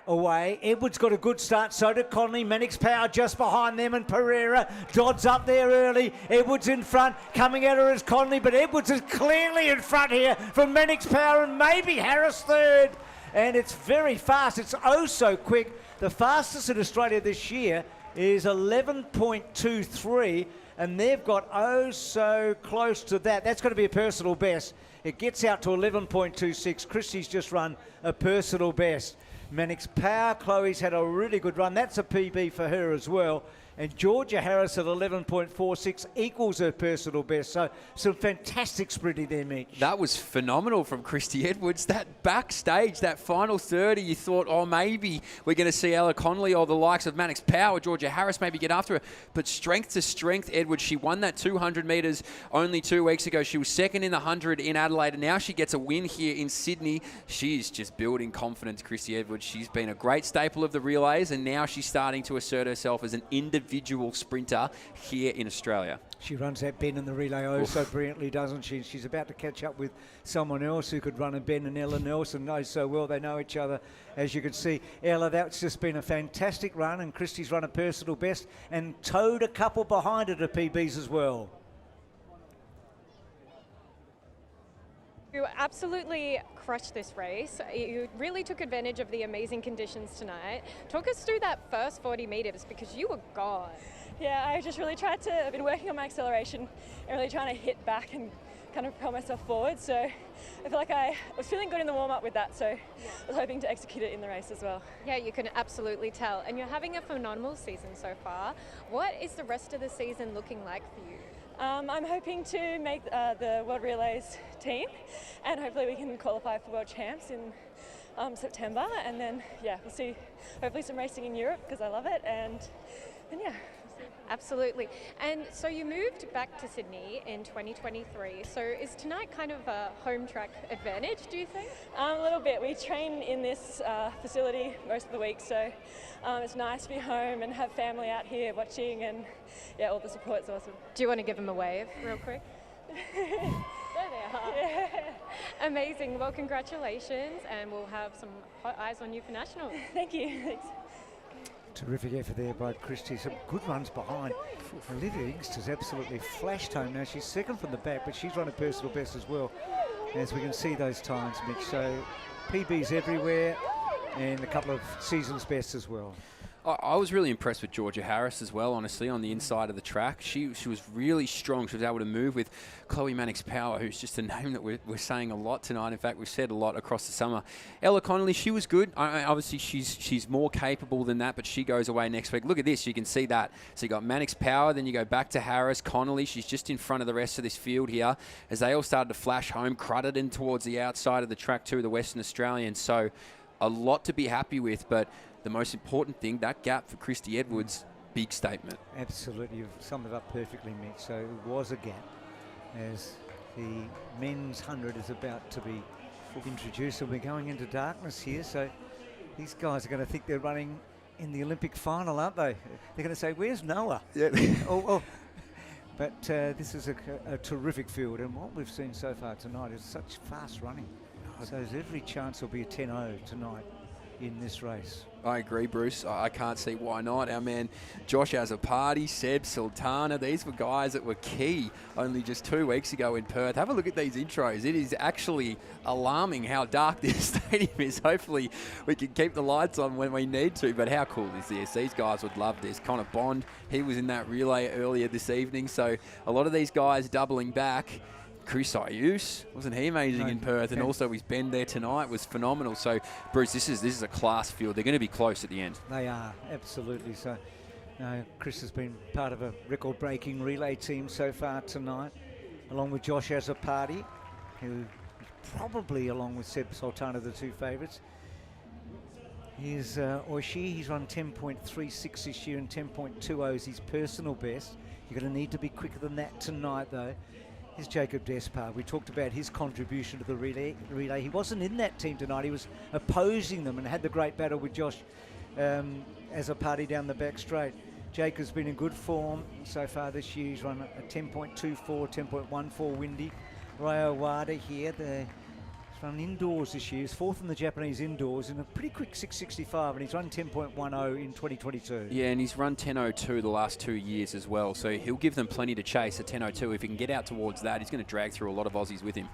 Away. Edwards got a good start, so did Conley. Mannix-Power just behind them and Pereira. Dodds up there early. Edwards in front. Coming at her is Conley, but Edwards is clearly in front here from Mannix-Power and maybe Harris third. And it's very fast. It's oh so quick. The fastest in Australia this year is 11.23. and they've got oh so close to that. That's going to be a personal best. It gets out to 11.26. Christie's just run a personal best. Mannix Power, Chloe's had a really good run. That's a PB for her as well. And Georgia Harris at 11.46 equals her personal best. So some fantastic sprinting there, Mitch. That was phenomenal from Christy Edwards. That backstage, that final 30, you thought, oh, maybe we're going to see Ella Connolly or the likes of Mannix Power, Georgia Harris maybe get after her. But strength to strength, Edwards. She won that 200 metres only 2 weeks ago. She was second in the 100 in Adelaide, and now she gets a win here in Sydney. She's just building confidence, Christy Edwards. She's been a great staple of the relays, and now she's starting to assert herself as an individual sprinter here in Australia. She runs that bend in the relay oh so brilliantly, doesn't she? She's about to catch up with someone else who could run a bend, and Ella Nelson knows so well. They know each other, as you can see. Ella, that's just been a fantastic run, and Christie's run a personal best and towed a couple behind her to PBs as well. You absolutely crushed this race. You really took advantage of the amazing conditions tonight. Talk us through that first 40 metres, because you were gone. Yeah, I just really tried to, I've been working on my acceleration and really trying to hit back and kind of propel myself forward. So I feel like I was feeling good in the warm-up with that, so I was hoping to execute it in the race as well. Yeah, you can absolutely tell. And you're having a phenomenal season so far. What is the rest of the season looking like for you? I'm hoping to make the World Relays team, and hopefully we can qualify for World Champs in September, and then yeah, we'll see hopefully some racing in Europe because I love it, and yeah. Absolutely. And so you moved back to Sydney in 2023. So is tonight kind of a home track advantage, do you think? A little bit. We train in this facility most of the week, so it's nice to be home and have family out here watching, and yeah, all the support's awesome. Do you want to give them a wave real quick? There they are. Yeah. Amazing. Well, congratulations, and we'll have some hot eyes on you for Nationals. Thank you. Thanks. Terrific effort there by Christie. Some good runs behind. Olivia Inkster's absolutely flashed home now. She's second from the back, but she's run a personal best as well, as we can see those times, Mitch. So PBs everywhere and a couple of season's bests as well. I was really impressed with Georgia Harris as well, honestly, on the inside of the track. She was really strong. She was able to move with Chloe Mannix Power, who's just a name that we're saying a lot tonight. In fact, we've said a lot across the summer. Ella Connolly, she was good. Obviously, she's more capable than that, but she goes away next week. Look at this. You can see that. So you got Mannix Power, then you go back to Harris. Connolly, she's just in front of the rest of this field here as they all started to flash home, crudted in towards the outside of the track too, the Western Australians. So a lot to be happy with, but the most important thing, that gap for Christy Edwards, big statement. Absolutely, you've summed it up perfectly, Mitch. So it was a gap as the men's 100 is about to be introduced, and we're going into darkness here. So these guys are going to think they're running in the Olympic final, aren't they? They're going to say, "Where's Noah?" Yeah. But this is a terrific field, and what we've seen so far tonight is such fast running. So there's every chance there'll be a 10-0 tonight in this race. I agree, Bruce. I can't see why not. Our man Josh Azzopardi, Seb Sultana, these were guys that were key only just 2 weeks ago in Perth. Have a look at these intros. It is actually alarming how dark this stadium is. Hopefully we can keep the lights on when we need to, but how cool is this? These guys would love this. Connor Bond, he was in that relay earlier this evening, so a lot of these guys doubling back. Chris Ayus, wasn't he amazing in Perth? And also his bend there tonight was phenomenal. So, Bruce, this is a class field. They're going to be close at the end. They are, absolutely. So, Chris has been part of a record-breaking relay team so far tonight, along with Josh Azzopardi, who is probably, along with Seb Sultana, the two favourites. He's he's run 10.36 this year, and 10.20 is his personal best. You're going to need to be quicker than that tonight, though. Here's Jacob Despard. We talked about his contribution to the relay. He wasn't in that team tonight. He was opposing them and had the great battle with Josh as a party down the back straight. Jacob's been in good form so far this year. He's run a 10.24, 10.14 windy. Rayo Wada here, run indoors this year. He's fourth in the Japanese indoors in a pretty quick 6:65, and he's run 10.10 in 2022. Yeah, and he's run 10.02 the last 2 years as well, so he'll give them plenty to chase at 10.02. If he can get out towards that, he's going to drag through a lot of Aussies with him.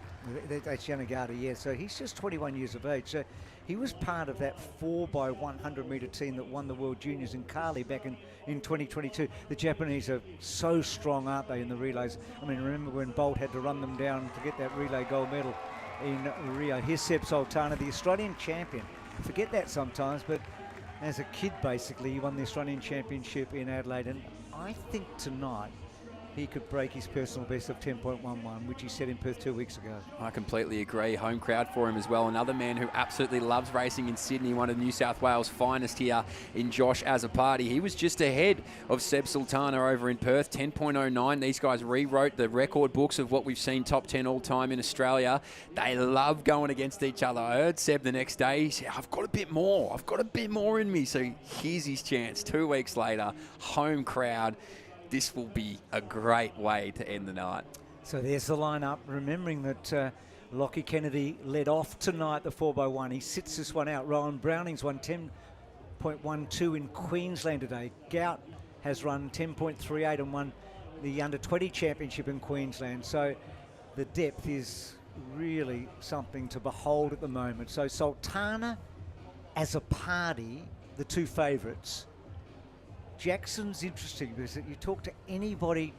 That's Yanagata, yeah. So he's just 21 years of age. So he was part of that 4x100 metre team that won the World Juniors in Cali back in 2022. The Japanese are so strong, aren't they, in the relays? I mean, remember when Bolt had to run them down to get that relay gold medal in Rio. Here's Seb Sultana, the Australian champion. Forget that sometimes, but as a kid, basically, he won the Australian Championship in Adelaide, and I think tonight he could break his personal best of 10.11, which he set in Perth 2 weeks ago. I completely agree. Home crowd for him as well. Another man who absolutely loves racing in Sydney, one of New South Wales' finest here in Josh Azzopardi. He was just ahead of Seb Sultana over in Perth, 10.09. These guys rewrote the record books of what we've seen top 10 all time in Australia. They love going against each other. I heard Seb the next day, he said, I've got a bit more. I've got a bit more in me. So here's his chance. 2 weeks later, home crowd. This will be a great way to end the night. So there's the lineup, remembering that Lockie Kennedy led off tonight, the 4x1. He sits this one out. Rowan Browning's won 10.12 in Queensland today. Gout has run 10.38 and won the under-20 championship in Queensland. So the depth is really something to behold at the moment. So Sultana, Azzopardi, the two favourites. Jackson's interesting because you talk to anybody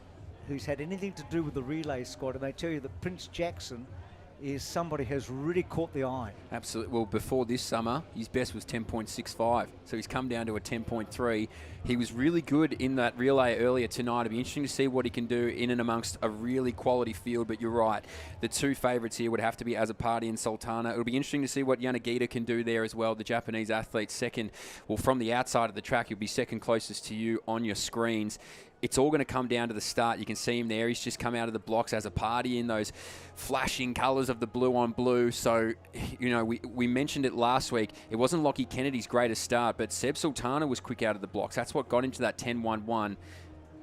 who's had anything to do with the relay squad and they tell you that Prince Jackson is somebody who's really caught the eye. Absolutely. Well, before this summer, his best was 10.65. So he's come down to a 10.3. He was really good in that relay earlier tonight. It'll be interesting to see what he can do in and amongst a really quality field. But you're right. The two favourites here would have to be Azzopardi and Sultana. It'll be interesting to see what Yanagita can do there as well. The Japanese athlete second. Well, from the outside of the track, he'll be second closest to you on your screens. It's all going to come down to the start. You can see him there. He's just come out of the blocks as a party in those flashing colours of the blue on blue. So, you know, we mentioned it last week. It wasn't Lockie Kennedy's greatest start, but Seb Sultana was quick out of the blocks. That's what got him to that 10.11.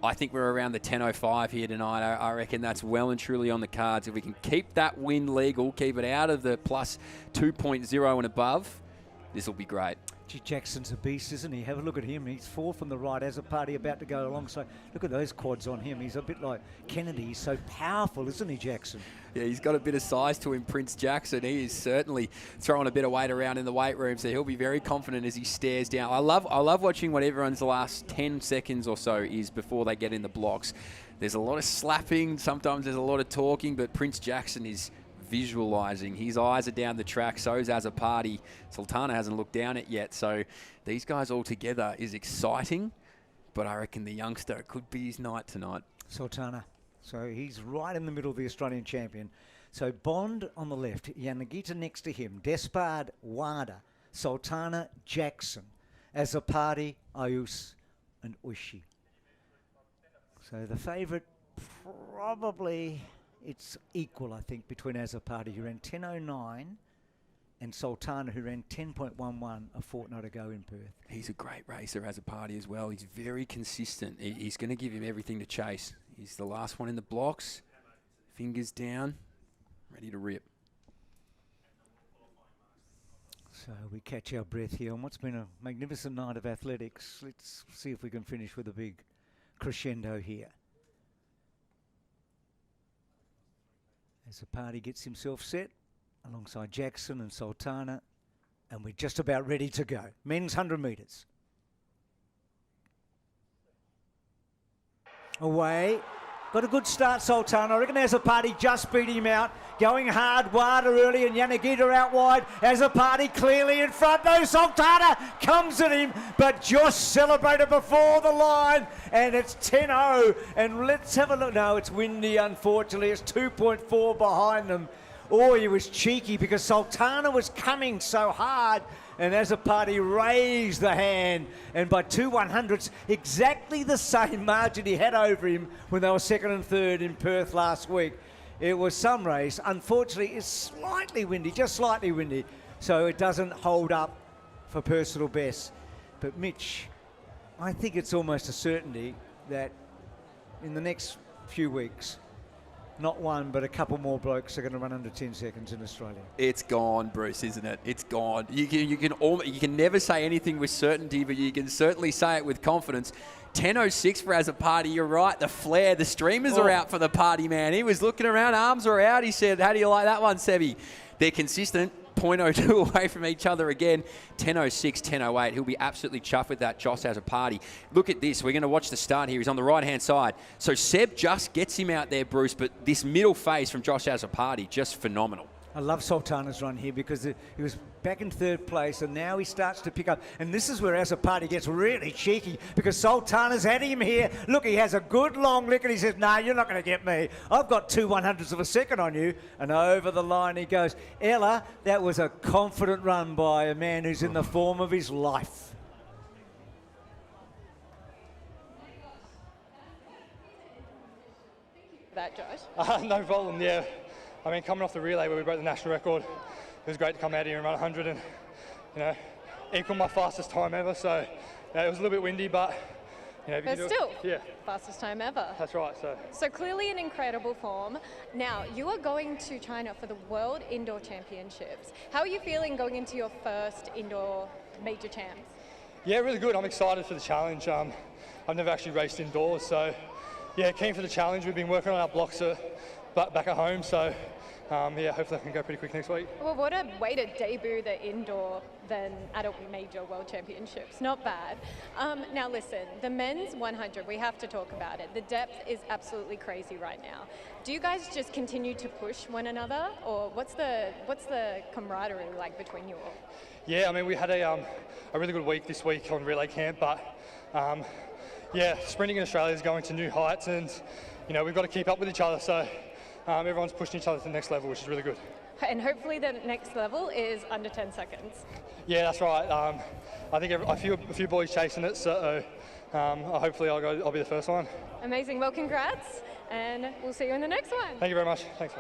I think we're around the 10.05 here tonight. I reckon that's well and truly on the cards. If we can keep that win legal, keep it out of the plus 2.0 and above, this will be great. Gee, Jackson's a beast, isn't he? Have a look at him. He's fourth from the right as a party about to go along. So look at those quads on him. He's a bit like Kennedy. He's so powerful, isn't he, Jackson? Yeah, he's got a bit of size to him, Prince Jackson. He is certainly throwing a bit of weight around in the weight room, so he'll be very confident as he stares down. I love watching what everyone's last 10 seconds or so is before they get in the blocks. There's a lot of slapping. Sometimes there's a lot of talking, but Prince Jackson is visualizing. His eyes are down the track, so's Azzopardi. Sultana hasn't looked down it yet, so these guys all together is exciting, but I reckon the youngster could be his night tonight. Sultana. So he's right in the middle of the Australian champion. So Bond on the left, Yanagita next to him, Despard, Wada, Sultana, Jackson, Azzopardi, Ayus, and Ushi. So the favourite probably... It's equal, I think, between Azzopardi, who ran 10.09, and Sultana, who ran 10.11 a fortnight ago in Perth. He's a great racer, Azzopardi, as well. He's very consistent. He's going to give him everything to chase. He's the last one in the blocks. Fingers down, ready to rip. So we catch our breath here on what's been a magnificent night of athletics. Let's see if we can finish with a big crescendo here. As the party gets himself set alongside Jackson and Sultana, and we're just about ready to go. Men's 100 metres. Away. Got a good start, Sultana. I reckon Azzopardi just beat him out. Going hard, Wada early and Yanagita out wide. Azzopardi clearly in front though. Sultana comes at him, but Josh celebrated before the line, and it's 10.0. And let's have a look. No, it's windy, unfortunately. It's 2.4 behind them. Oh, he was cheeky because Sultana was coming so hard, and Azzopardi raised the hand, and by 2/100ths, exactly the same margin he had over him when they were second and third in Perth last week. It was some race. Unfortunately, it's slightly windy, just slightly windy, so it doesn't hold up for personal best. But Mitch, I think it's almost a certainty that in the next few weeks, not one, but a couple more blokes are going to run under 10 seconds in Australia. It's gone, Bruce, isn't it? It's gone. You can never say anything with certainty, but you can certainly say it with confidence. 10:06 for As a Party. You're right. The flare, the streamers are out for the party, man. He was looking around. Arms are out. He said, how do you like that one, Sebi? They're consistent. 0.02 away from each other again. 10:06, 10:08. He'll be absolutely chuffed with that. Josh As a Party. Look at this. We're going to watch the start here. He's on the right-hand side. So Seb just gets him out there, Bruce, but this middle phase from Josh As a Party, just phenomenal. I love Sultana's run here because he was back in third place and now he starts to pick up. And this is where As a Party gets really cheeky because Sultana's had him here. Look, he has a good long lick and he says, no, you're not going to get me. I've got 2/100ths of a second on you. And over the line he goes. Ella, that was a confident run by a man who's in the form of his life. That, Josh? No problem, yeah. I mean, coming off the relay where we broke the national record, it was great to come out here and run 100 and, equal my fastest time ever. So, it was a little bit windy, but, if you But still, yeah, fastest time ever. that's right. So clearly in incredible form. Now, you are going to China for the World Indoor Championships. How are you feeling going into your first indoor major champs? Yeah, really good. I'm excited for the challenge. I've never actually raced indoors, so yeah, keen for the challenge. We've been working on our blocks back at home, so hopefully I can go pretty quick next week. Well, what a way to debut the indoor then adult major world championships. Not bad. Now listen, the men's 100, we have to talk about it. The depth is absolutely crazy right now. Do you guys just continue to push one another, or what's the camaraderie like between you all? Yeah, I mean, we had a really good week this week on relay camp, but sprinting in Australia is going to new heights, and we've got to keep up with each other. So everyone's pushing each other to the next level, which is really good. And hopefully the next level is under 10 seconds. Yeah, that's right. I think a few boys chasing it, so hopefully I'll be the first one. Amazing. Well, congrats, and we'll see you in the next one. Thank you very much. Thanks.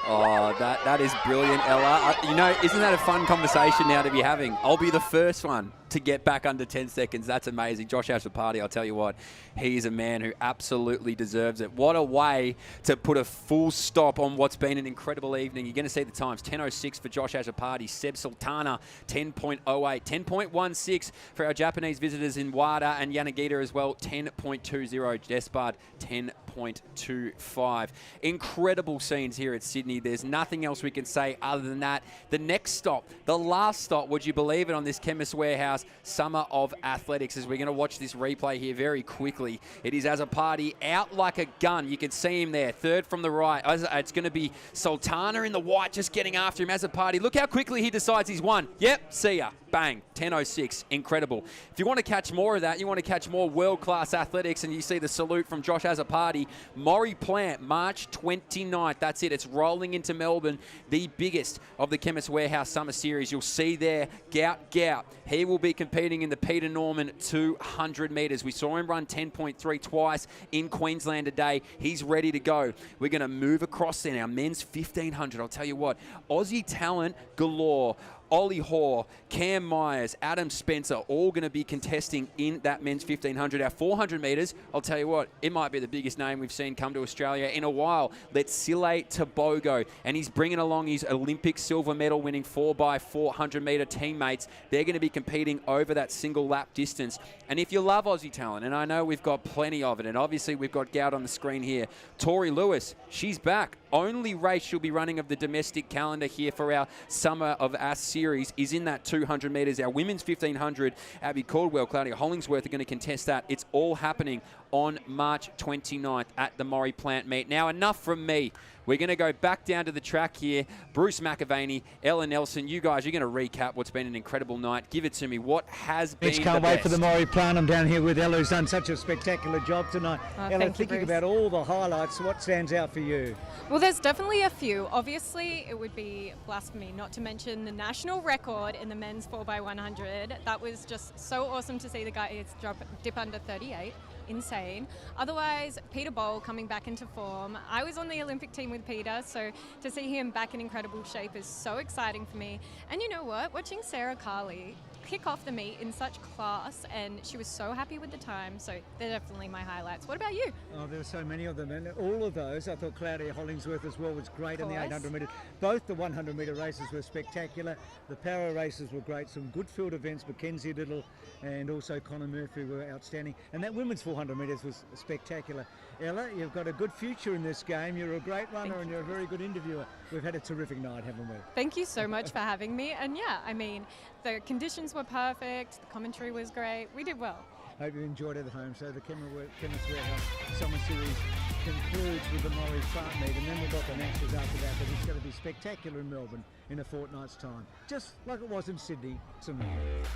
Oh, that is brilliant, Ella. Isn't that a fun conversation now to be having? I'll be the first one to get back under 10 seconds. That's amazing. Josh As a Party, I'll tell you what, he's a man who absolutely deserves it. What a way to put a full stop on what's been an incredible evening. You're going to see the times. 10:06 for Josh As a Party. Seb Sultana, 10.08. 10.16 for our Japanese visitors in WADA and Yanagita as well. 10.20. Despard, 10.25. Incredible scenes here at Sydney. There's nothing else we can say other than that. The next stop, the last stop, would you believe it, on this Chemist Warehouse Summer of Athletics, as we're going to watch this replay here very quickly. It is As a Party out like a gun. You can see him there, third from the right. It's going to be Sultana in the white just getting after him. As a Party, look how quickly he decides he's won. Yep, see ya. Bang, 10:06, incredible. If you want to catch more of that, you want to catch more world-class athletics, and you see the salute from Josh As a Party, Maurie Plant, March 29th. That's it. It's rolling into Melbourne, the biggest of the Chemist Warehouse Summer Series. You'll see there, Gout. He will be competing in the Peter Norman 200 metres. We saw him run 10.3 twice in Queensland today. He's ready to go. We're going to move across there now. Men's 1500. I'll tell you what, Aussie talent galore. Ollie Hoare, Cam Myers, Adam Spencer, all going to be contesting in that men's 1500. Our 400 metres, I'll tell you what, it might be the biggest name we've seen come to Australia in a while. Letsile Tabogo, and he's bringing along his Olympic silver medal winning 4x400 metre teammates. They're going to be competing over that single lap distance. And if you love Aussie talent, and I know we've got plenty of it, and obviously we've got Gout on the screen here, Tori Lewis, she's back. Only race she'll be running of the domestic calendar here for our Summer of Ass Series is in that 200 metres. Our women's 1500, Abby Caldwell, Claudia Hollingsworth are going to contest that. It's all happening on March 29th at the Maurie Plant meet. Now, enough from me. We're going to go back down to the track here. Bruce McAvaney, Ella Nelson, you guys, you're going to recap what's been an incredible night. Give it to me. What has been Can't wait for the Maurie Plant. I'm down here with Ella, who's done such a spectacular job tonight. Ella, thinking about all the highlights, what stands out for you? Well, there's definitely a few. Obviously, it would be blasphemy not to mention the national record in the men's 4x100. That was just so awesome to see the guys dip under 38. insane. Otherwise, Peter Bowl coming back into form. I was on the Olympic team with Peter, so to see him back in incredible shape is so exciting for me. And you know what? Watching Sarah Carley kick off the meet in such class, and she was so happy with the time, so they're definitely my highlights. What about you? Oh, there were so many of them, and all of those, I thought Claudia Hollingsworth as well was great in the 800 metres. Both the 100 metre races were spectacular. The para races were great. Some good field events, Mackenzie Little and also Connor Murphy were outstanding. And that women's 400 metres was spectacular. Ella, you've got a good future in this game. You're a great runner and you're a very good interviewer. We've had a terrific night, haven't we? Thank you so much for having me. And yeah, I mean, the conditions were perfect. The commentary was great. We did well. Hope you enjoyed it at home. So the Chemist Warehouse Summer Series concludes with the Murray Farm meet, and then we've got the Masters after that, but it's going to be spectacular in Melbourne in a fortnight's time, just like it was in Sydney tonight.